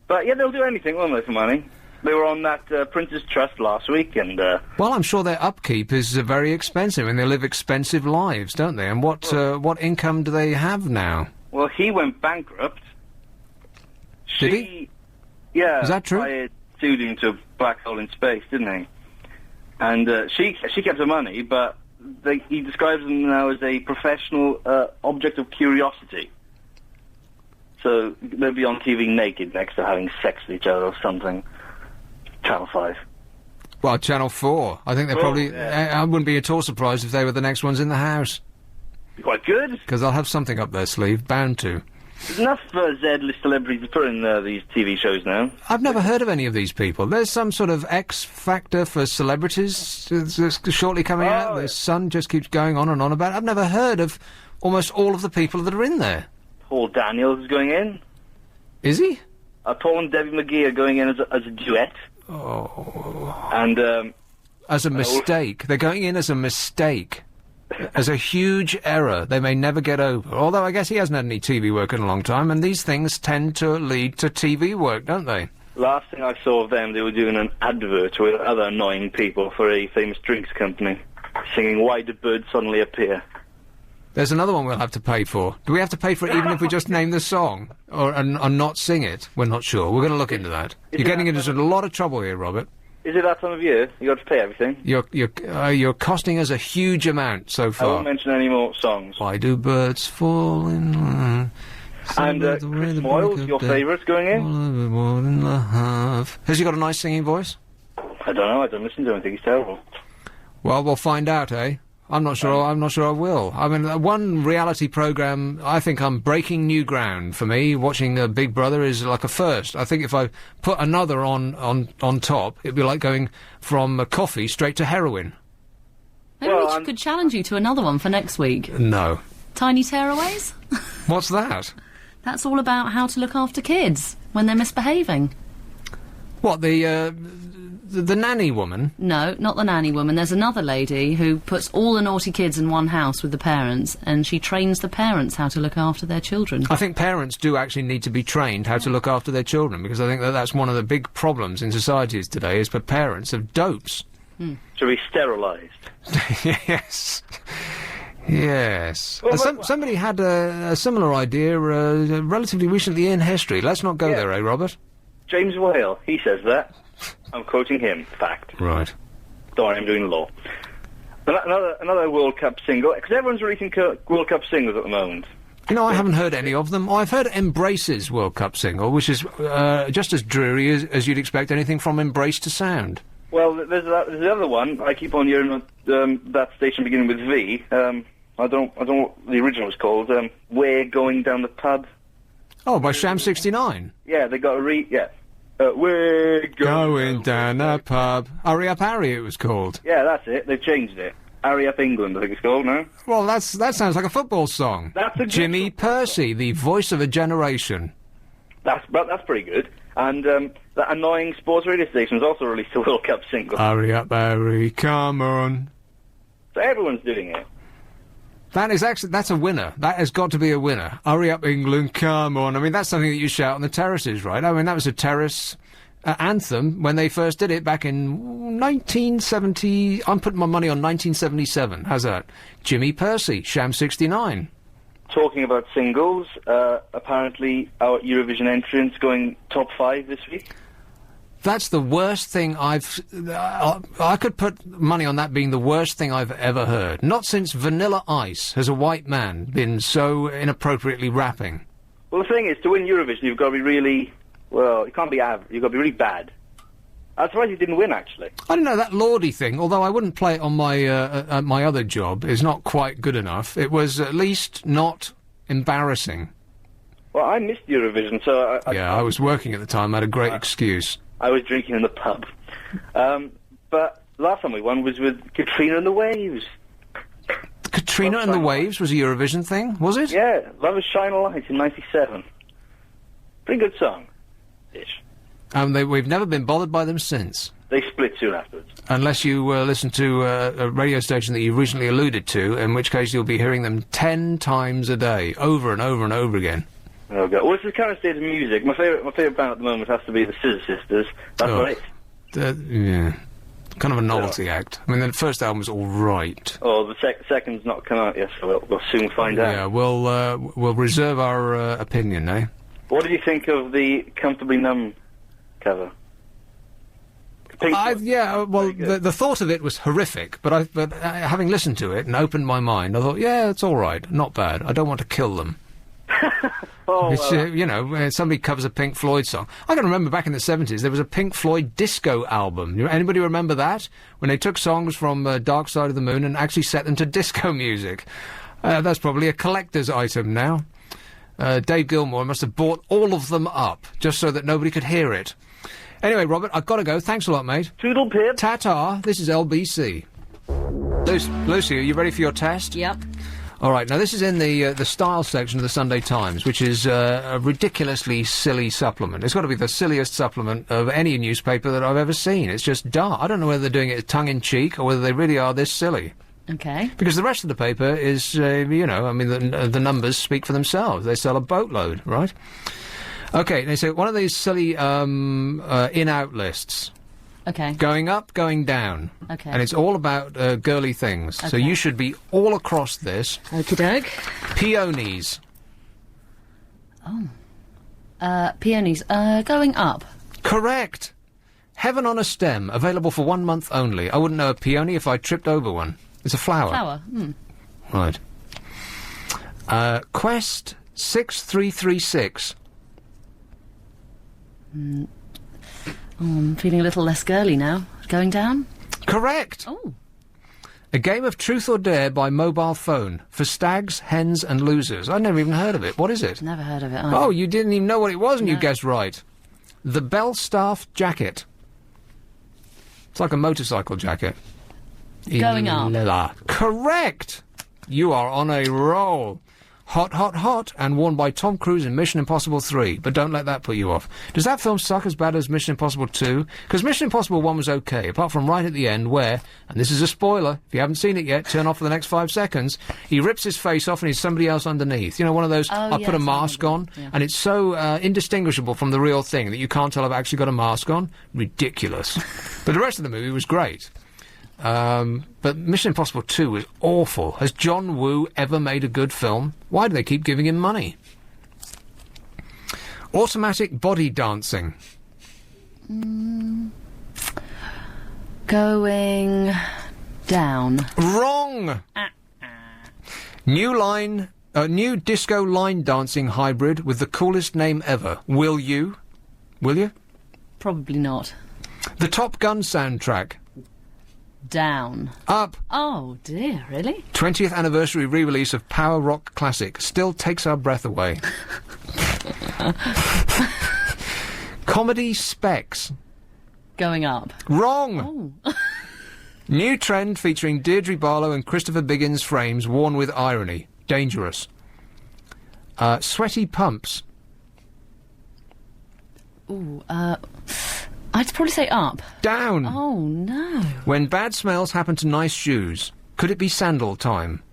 But yeah, they'll do anything, won't they, for money? They were on that Prince's Trust last week, and... Well, I'm sure their upkeep is very expensive, and they live expensive lives, don't they? And what income do they have now? Well, he went bankrupt. Did he? Yeah. Is that true? I sued him to a black hole in space, didn't he? And she kept the money, but he describes them now as a professional object of curiosity. So they'll be on TV naked next to having sex with each other or something. Channel 5. Well, Channel 4. I think they're probably... Yeah. I wouldn't be at all surprised if they were the next ones in the house. Be quite good. Because they'll have something up their sleeve, bound to. There's enough Z-list celebrities to put in these TV shows now. I've never heard of any of these people. There's some sort of X Factor for celebrities that's shortly coming out. The Sun just keeps going on and on about it. I've never heard of almost all of the people that are in there. Paul Daniels is going in. Is he? Paul and Debbie McGee are going in as a duet. Oh. And, as a mistake. They're going in as a mistake. As a huge error they may never get over. Although I guess he hasn't had any TV work in a long time, and these things tend to lead to TV work, don't they? Last thing I saw of them, they were doing an advert with other annoying people for a famous drinks company, singing Why Do Birds Suddenly Appear? There's another one we'll have to pay for. Do we have to pay for it even if we just name the song? And not sing it? We're not sure. We're going to look into that. You're getting into a lot of trouble here, Robert. Is it that time of year? You got to pay everything? You're costing us a huge amount so far. I won't mention any more songs. Why do birds fall in love? And Chris Moyles, your favourite, going in? Has he got a nice singing voice? I don't know. I don't listen to him. I think he's terrible. Well, we'll find out, eh? I'm not sure I will. I mean, one reality programme, I think I'm breaking new ground. For me, watching Big Brother is like a first. I think if I put another on top, it'd be like going from coffee straight to heroin. Maybe we could challenge you to another one for next week. No. Tiny tearaways? What's that? That's all about how to look after kids when they're misbehaving. What, the nanny woman? No, not the nanny woman. There's another lady who puts all the naughty kids in one house with the parents, and she trains the parents how to look after their children. I think parents do actually need to be trained how to look after their children, because I think that's one of the big problems in societies today, is for parents of dopes. To be sterilised. Yes. Yes. Well, somebody had a similar idea relatively recently in history. Let's not go there, eh, Robert? James Whale, he says that. I'm quoting him. Fact. Right. Don't worry, I'm doing the law. Another World Cup single, because everyone's releasing World Cup singles at the moment. You know, I haven't heard any of them. I've heard Embrace's World Cup single, which is just as dreary as you'd expect anything from Embrace to sound. Well, there's the other one. I keep on hearing that station beginning with V. I don't know what the original was called. We're Going Down the Pub. Oh, by Sham 69. Yeah, they got we're going down the pub. Hurry Up Harry, it was called. Yeah, that's it. They've changed it. Hurry Up England, I think it's called now. Well, that sounds like a football song. That's a Jimmy Percy, the voice of a generation. That's pretty good. And that annoying sports radio station's also released a World Cup single. Hurry up, Harry, come on. So everyone's doing it. That's a winner. That has got to be a winner. Hurry up, England, come on. I mean, that's something that you shout on the terraces, right? I mean, that was a terrace anthem when they first did it back in 1970... I'm putting my money on 1977. How's that? Jimmy Percy, Sham 69. Talking about singles, apparently our Eurovision entrants going top 5 this week. That's the worst thing I could put money on that being the worst thing I've ever heard. Not since Vanilla Ice has a white man been so inappropriately rapping. Well, the thing is, to win Eurovision, you've got to be really... Well, you can't be average. You've got to be really bad. I'm surprised you didn't win, actually. I don't know, that Lordy thing, although I wouldn't play it on my my other job, is not quite good enough. It was at least not embarrassing. Well, I missed Eurovision, so... I was working at the time. I had a great excuse. I was drinking in the pub. But last time we won was with Katrina and the Waves. Katrina and the Waves was a Eurovision thing, was it? Yeah, that was Shine a Light in '97. Pretty good song. Ish. We've never been bothered by them since. they split soon afterwards. Unless you listen to a radio station that you recently alluded to, in which case you'll be hearing them 10 times a day, over and over and over again. Oh, God. Well, it's the current state of music. My favourite band at the moment has to be the Scissor Sisters. That's right. Yeah. Kind of a novelty act. I mean, the first album was all right. Oh, the second's not come out yet, so we'll soon find out. Yeah, we'll reserve our opinion, eh? What did you think of the Comfortably Numb cover? The thought of it was horrific, but having listened to it and opened my mind, I thought, yeah, it's all right, not bad. I don't want to kill them. Somebody covers a Pink Floyd song. I can remember back in the 70s, there was a Pink Floyd disco album. Anybody remember that? When they took songs from Dark Side of the Moon and actually set them to disco music. That's probably a collector's item now. Dave Gilmour must have bought all of them up, just so that nobody could hear it. Anyway, Robert, I've got to go. Thanks a lot, mate. Toodle pip. Ta-ta. This is LBC. Lucy, are you ready for your test? Yep. All right, now this is in the style section of the Sunday Times, which is a ridiculously silly supplement. It's got to be the silliest supplement of any newspaper that I've ever seen. It's just dark. I don't know whether they're doing it tongue-in-cheek or whether they really are this silly. Okay. Because the rest of the paper is, the numbers speak for themselves. They sell a boatload, right? Okay, they say one of these silly in-out lists. Okay. Going up, going down. Okay. And it's all about girly things. Okay. So you should be all across this. Okie doke. Peonies. Oh. Peonies. Going up. Correct. Heaven on a stem, available for 1 month only. I wouldn't know a peony if I tripped over one. It's a flower. Flower. Right. Quest 6336. I'm feeling a little less girly now. Going down? Correct! Oh. A game of truth or dare by mobile phone for stags, hens and losers. I've never even heard of it. What is it? Never heard of it either. Oh, you didn't even know what it was and No. you guessed right. The Bellstaff jacket. It's like a motorcycle jacket. Going up. Correct! You are on a roll. Hot, hot, hot, and worn by Tom Cruise in Mission Impossible 3. But don't let that put you off. Does that film suck as bad as Mission Impossible 2? Because Mission Impossible 1 was okay, apart from right at the end where, and this is a spoiler, if you haven't seen it yet, turn off for the next 5 seconds, he rips his face off and he's somebody else underneath. You know, one of those, I put a mask on, and it's so indistinguishable from the real thing that you can't tell I've actually got a mask on. Ridiculous. But the rest of the movie was great. But Mission Impossible 2 was awful. Has John Woo ever made a good film? Why do they keep giving him money? Automatic body dancing. Going down. Wrong! New disco line dancing hybrid with the coolest name ever. Will you? Will you? Probably not. The Top Gun soundtrack. Down. Up. Oh dear, really? 20th anniversary re-release of power rock classic. Still takes our breath away. Comedy specs. Going up. Wrong! Oh. New trend featuring Deirdre Barlow and Christopher Biggins frames worn with irony. Dangerous. Sweaty pumps. Ooh, I'd probably say up. Down. Oh, no. When bad smells happen to nice shoes. Could it be sandal time?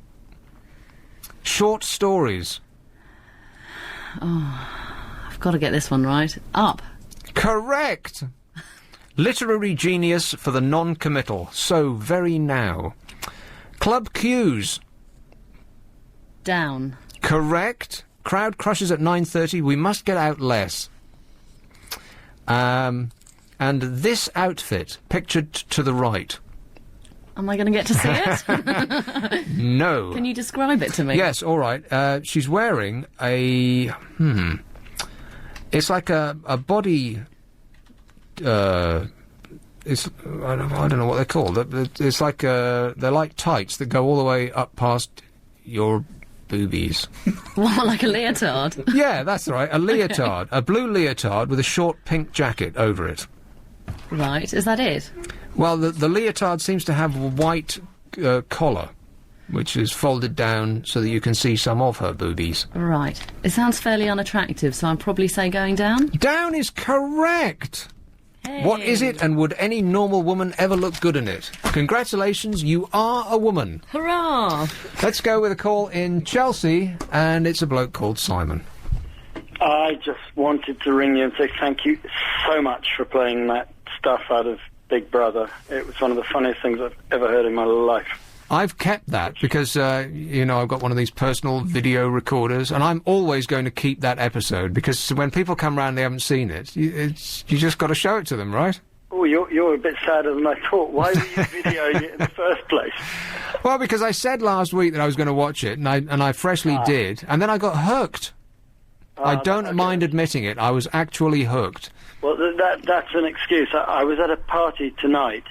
Short stories. Oh, I've got to get this one right. Up. Correct! Literary genius for the non-committal. So very now. Club cues. Down. Correct. Crowd crushes at 9:30. We must get out less. And this outfit, pictured to the right. Am I going to get to see it? No. Can you describe it to me? Yes, all right. She's wearing a... It's like a body... I don't know what they're called. It's like... they're like tights that go all the way up past your boobies. What, like a leotard? Yeah, that's right. A leotard. A blue leotard with a short pink jacket over it. Right, is that it? Well, the leotard seems to have a white collar, which is folded down so that you can see some of her boobies. Right. It sounds fairly unattractive, so I'd probably say going down. Down is correct! What is it, and would any normal woman ever look good in it? Congratulations, you are a woman. Hurrah! Let's go with a call in Chelsea, and it's a bloke called Simon. I just wanted to ring you and say thank you so much for playing that stuff out of Big Brother. It was one of the funniest things I've ever heard in my life. I've kept that because, I've got one of these personal video recorders, and I'm always going to keep that episode, because when people come round they haven't seen it, you just got to show it to them, right? Oh, you're a bit sadder than I thought. Why were you videoing it in the first place? Well, because I said last week that I was going to watch it, and I freshly did, and then I got hooked. I don't mind admitting it. I was actually hooked. Well, that's an excuse. I was at a party tonight,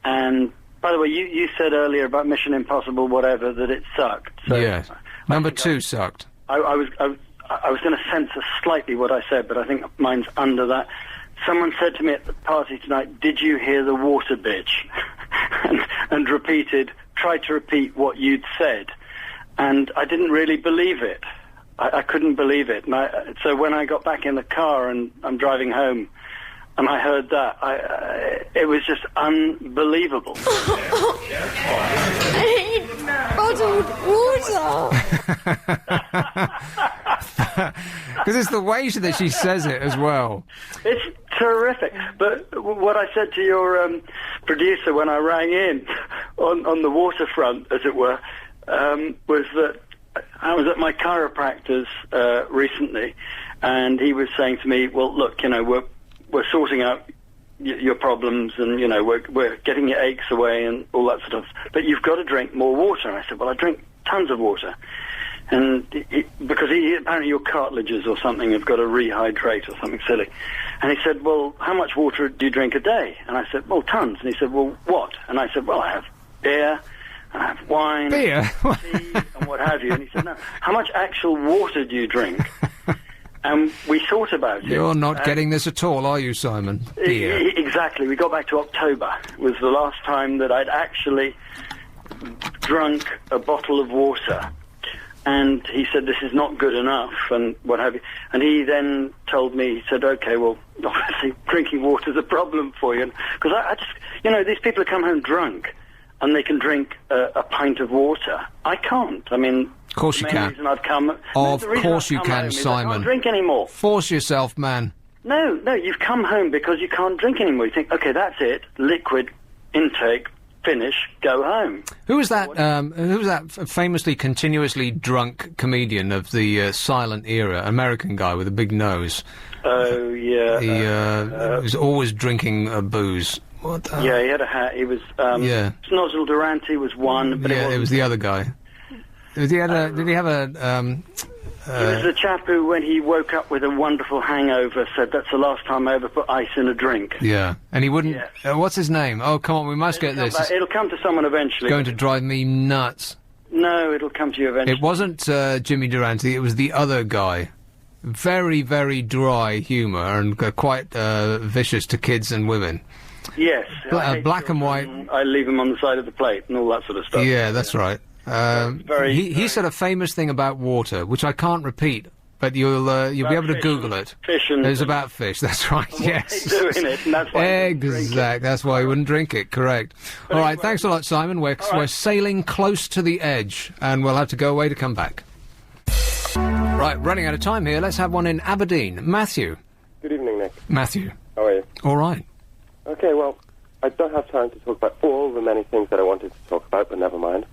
and by the way, you said earlier about Mission Impossible, whatever, that it sucked. So yeah, number 2 sucked. I was going to censor slightly what I said, but I think mine's under that. Someone said to me at the party tonight, "Did you hear the water bitch?" and tried to repeat what you'd said, and I didn't really believe it. I couldn't believe it. And so when I got back in the car and I'm driving home, and I heard that, it was just unbelievable. I need bottled water. Because it's the way that she says it as well. It's terrific. But what I said to your producer when I rang in on the waterfront, as it were, was that I was at my chiropractor's recently, and he was saying to me, "Well, look, we're sorting out your problems, and we're getting your aches away and all that sort of. But you've got to drink more water." And I said, "Well, I drink tons of water," and because apparently your cartilages or something have got to rehydrate or something silly. And he said, "Well, how much water do you drink a day?" And I said, "Well, tons." And he said, "Well, what?" And I said, "Well, I have beer, and I have wine, beer, tea, and what have you." And he said, "No, how much actual water do you drink?" And we thought about it. You're not getting this at all, are you, Simon? Beer. Exactly. We got back to October. It was the last time that I'd actually drunk a bottle of water. And he said, "This is not good enough," and what have you. And he then told me, he said, "Okay, well, obviously drinking water's a problem for you." Because I just, these people who come home drunk, and they can drink a pint of water. I can't. I mean, of course you can. Reason I've come, of the reason course I've you come can, home is Simon. I can't drink anymore. Force yourself, man. No, you've come home because you can't drink anymore. You think, okay, that's it. Liquid intake, finish, go home. Who was that? Who was that famously continuously drunk comedian of the silent era? American guy with a big nose. Oh yeah. He was always drinking booze. What the Yeah, he had a hat. He was. Snozzle Durante was one, but it was the other guy. Did he have a? He was the chap who, when he woke up with a wonderful hangover, said, "That's the last time I ever put ice in a drink." Yeah, and he wouldn't. What's his name? Oh, come on, we must get this. It'll come to someone eventually. It's going to drive me nuts. No, it'll come to you eventually. It wasn't Jimmy Durante. It was the other guy. Very, very dry humour and quite vicious to kids and women. Yes. Black and white. I leave him on the side of the plate and all that sort of stuff. Yeah, that's right. He said a famous thing about water, which I can't repeat, but you'll be able to Google it. Fish and... It was about fish, that's right, yes. What they do in it, and that's why exact, that's why he wouldn't drink it, correct. All right, thanks a lot, Simon. We're sailing close to the edge, and we'll have to go away to come back. Right, running out of time here. Let's have one in Aberdeen. Matthew. Good evening, Nick. Matthew. How are you? All right. Okay, well, I don't have time to talk about all the many things that I wanted to talk about, but never mind.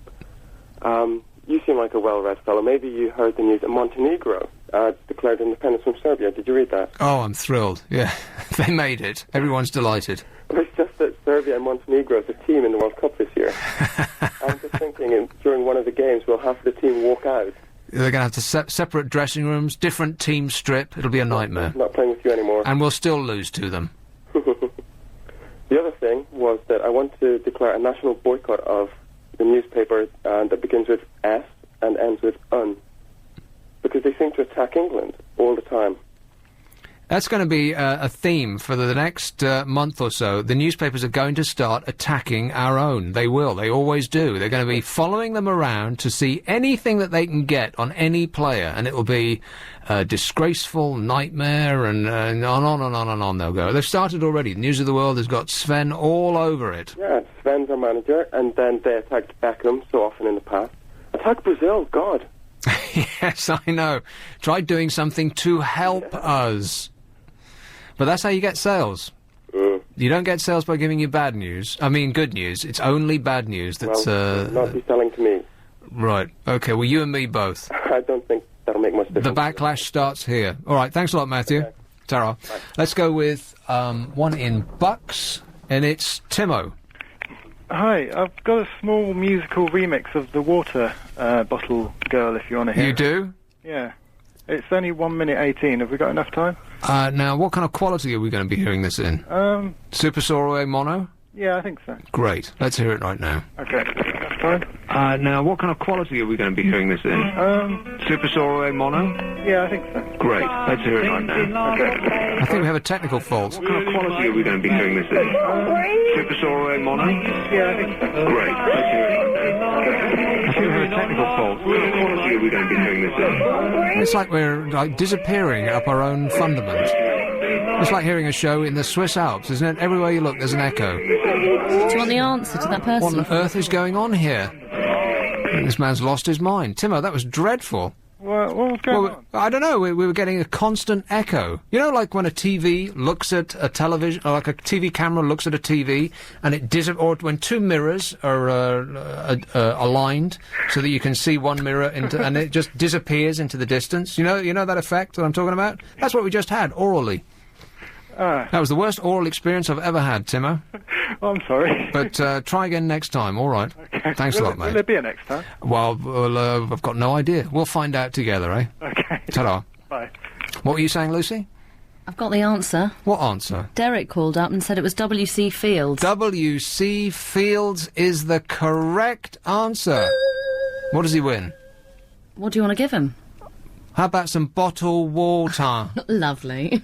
You seem like a well-read fellow. Maybe you heard the news that Montenegro declared independence from Serbia. Did you read that? Oh, I'm thrilled. Yeah, they made it. Everyone's delighted. Well, it's just that Serbia and Montenegro is a team in the World Cup this year. I'm just thinking during one of the games, will half the team walk out? They're going to have separate dressing rooms, different team strip. It'll be a nightmare. I'm not playing with you anymore. And we'll still lose to them. The other thing was that I want to declare a national boycott of the newspaper that begins with S and ends with UN, because they seem to attack England all the time. That's going to be a theme for the next month or so. The newspapers are going to start attacking our own. They will. They always do. They're going to be following them around to see anything that they can get on any player, and it will be disgraceful, nightmare, and on and on and on they'll go. They've started already. News of the World has got Sven all over it. Yeah, Sven's our manager, and then they attacked Beckham so often in the past. Attack Brazil, God. Yes, I know. Try doing something to help us. But that's how you get sales. You don't get sales by giving you bad news. I mean, good news. It's only bad news that's... not be selling to me. Right. Okay, well, you and me both. I don't think that'll make much difference. The backlash starts here. All right, thanks a lot, Matthew. Okay. Ta-ra. Let's go with one in Bucks, and it's Timo. Hi, I've got a small musical remix of The Water Bottle Girl, if you want to hear You it. do? Yeah. It's only 1 minute 18. Have we got enough time? Now, what kind of quality are we going to be hearing this in? Super Soraway Mono? Yeah, I think so. Great. Let's hear it right now. Okay. That's fine. Now, what kind of quality are we going to be hearing this in? Super Soraway Mono? Yeah, I think so. Great. Let's hear it right now. Okay. I think we have a technical fault. What kind of quality are we going to be hearing this in? Super Soraway Mono? Yeah, I think so. Great. Let's hear it right now. I think we have a technical fault. What kind of quality are we going to be hearing this in? It's like we're disappearing up our own fundament. It's like hearing a show in the Swiss Alps, isn't it? Everywhere you look, there's an echo. Do you want the answer to that person? What on earth is going on here? This man's lost his mind. Timo, that was dreadful. What was going on? I don't know. We were getting a constant echo. You know, like when a TV looks at a television, or like a TV camera looks at a TV, and it or when two mirrors are aligned so that you can see one mirror and it just disappears into the distance. You know that effect that I'm talking about? That's what we just had orally. That was the worst oral experience I've ever had, Timo. Oh, I'm sorry. But try again next time, all right? Okay. Thanks a lot, mate. Will there be a next time? Well, I've got no idea. We'll find out together, eh? Okay. Ta-da. Bye. What were you saying, Lucy? I've got the answer. What answer? Derek called up and said it was W.C. Fields. W.C. Fields is the correct answer. What does he win? What do you want to give him? How about some bottled water? Lovely.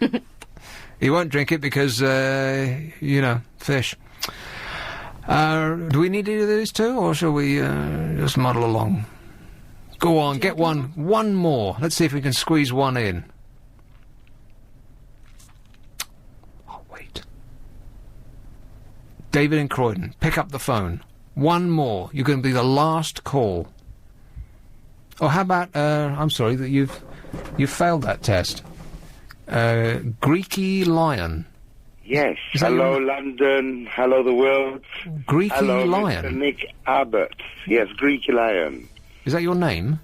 He won't drink it because, fish. Do we need to do these two, or shall we just muddle along? Go on, get one more. Let's see if we can squeeze one in. Oh, wait. David in Croydon, pick up the phone. One more. You're going to be the last call. Or how about, I'm sorry that you've failed that test. Greeky Lion. Yes. Hello, London. Hello, the world. Greeky Hello, Lion. Mr. Nick Abbott. Yes, Greeky Lion. Is that your name?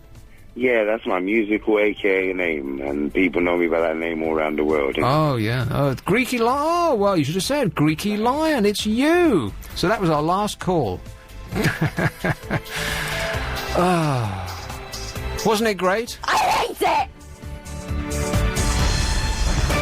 Yeah, that's my musical AKA name, and people know me by that name all around the world. Oh, yeah. Oh, Greeky Lion. Oh, well, you should have said Greeky Lion. It's you. So that was our last call. Wasn't it great?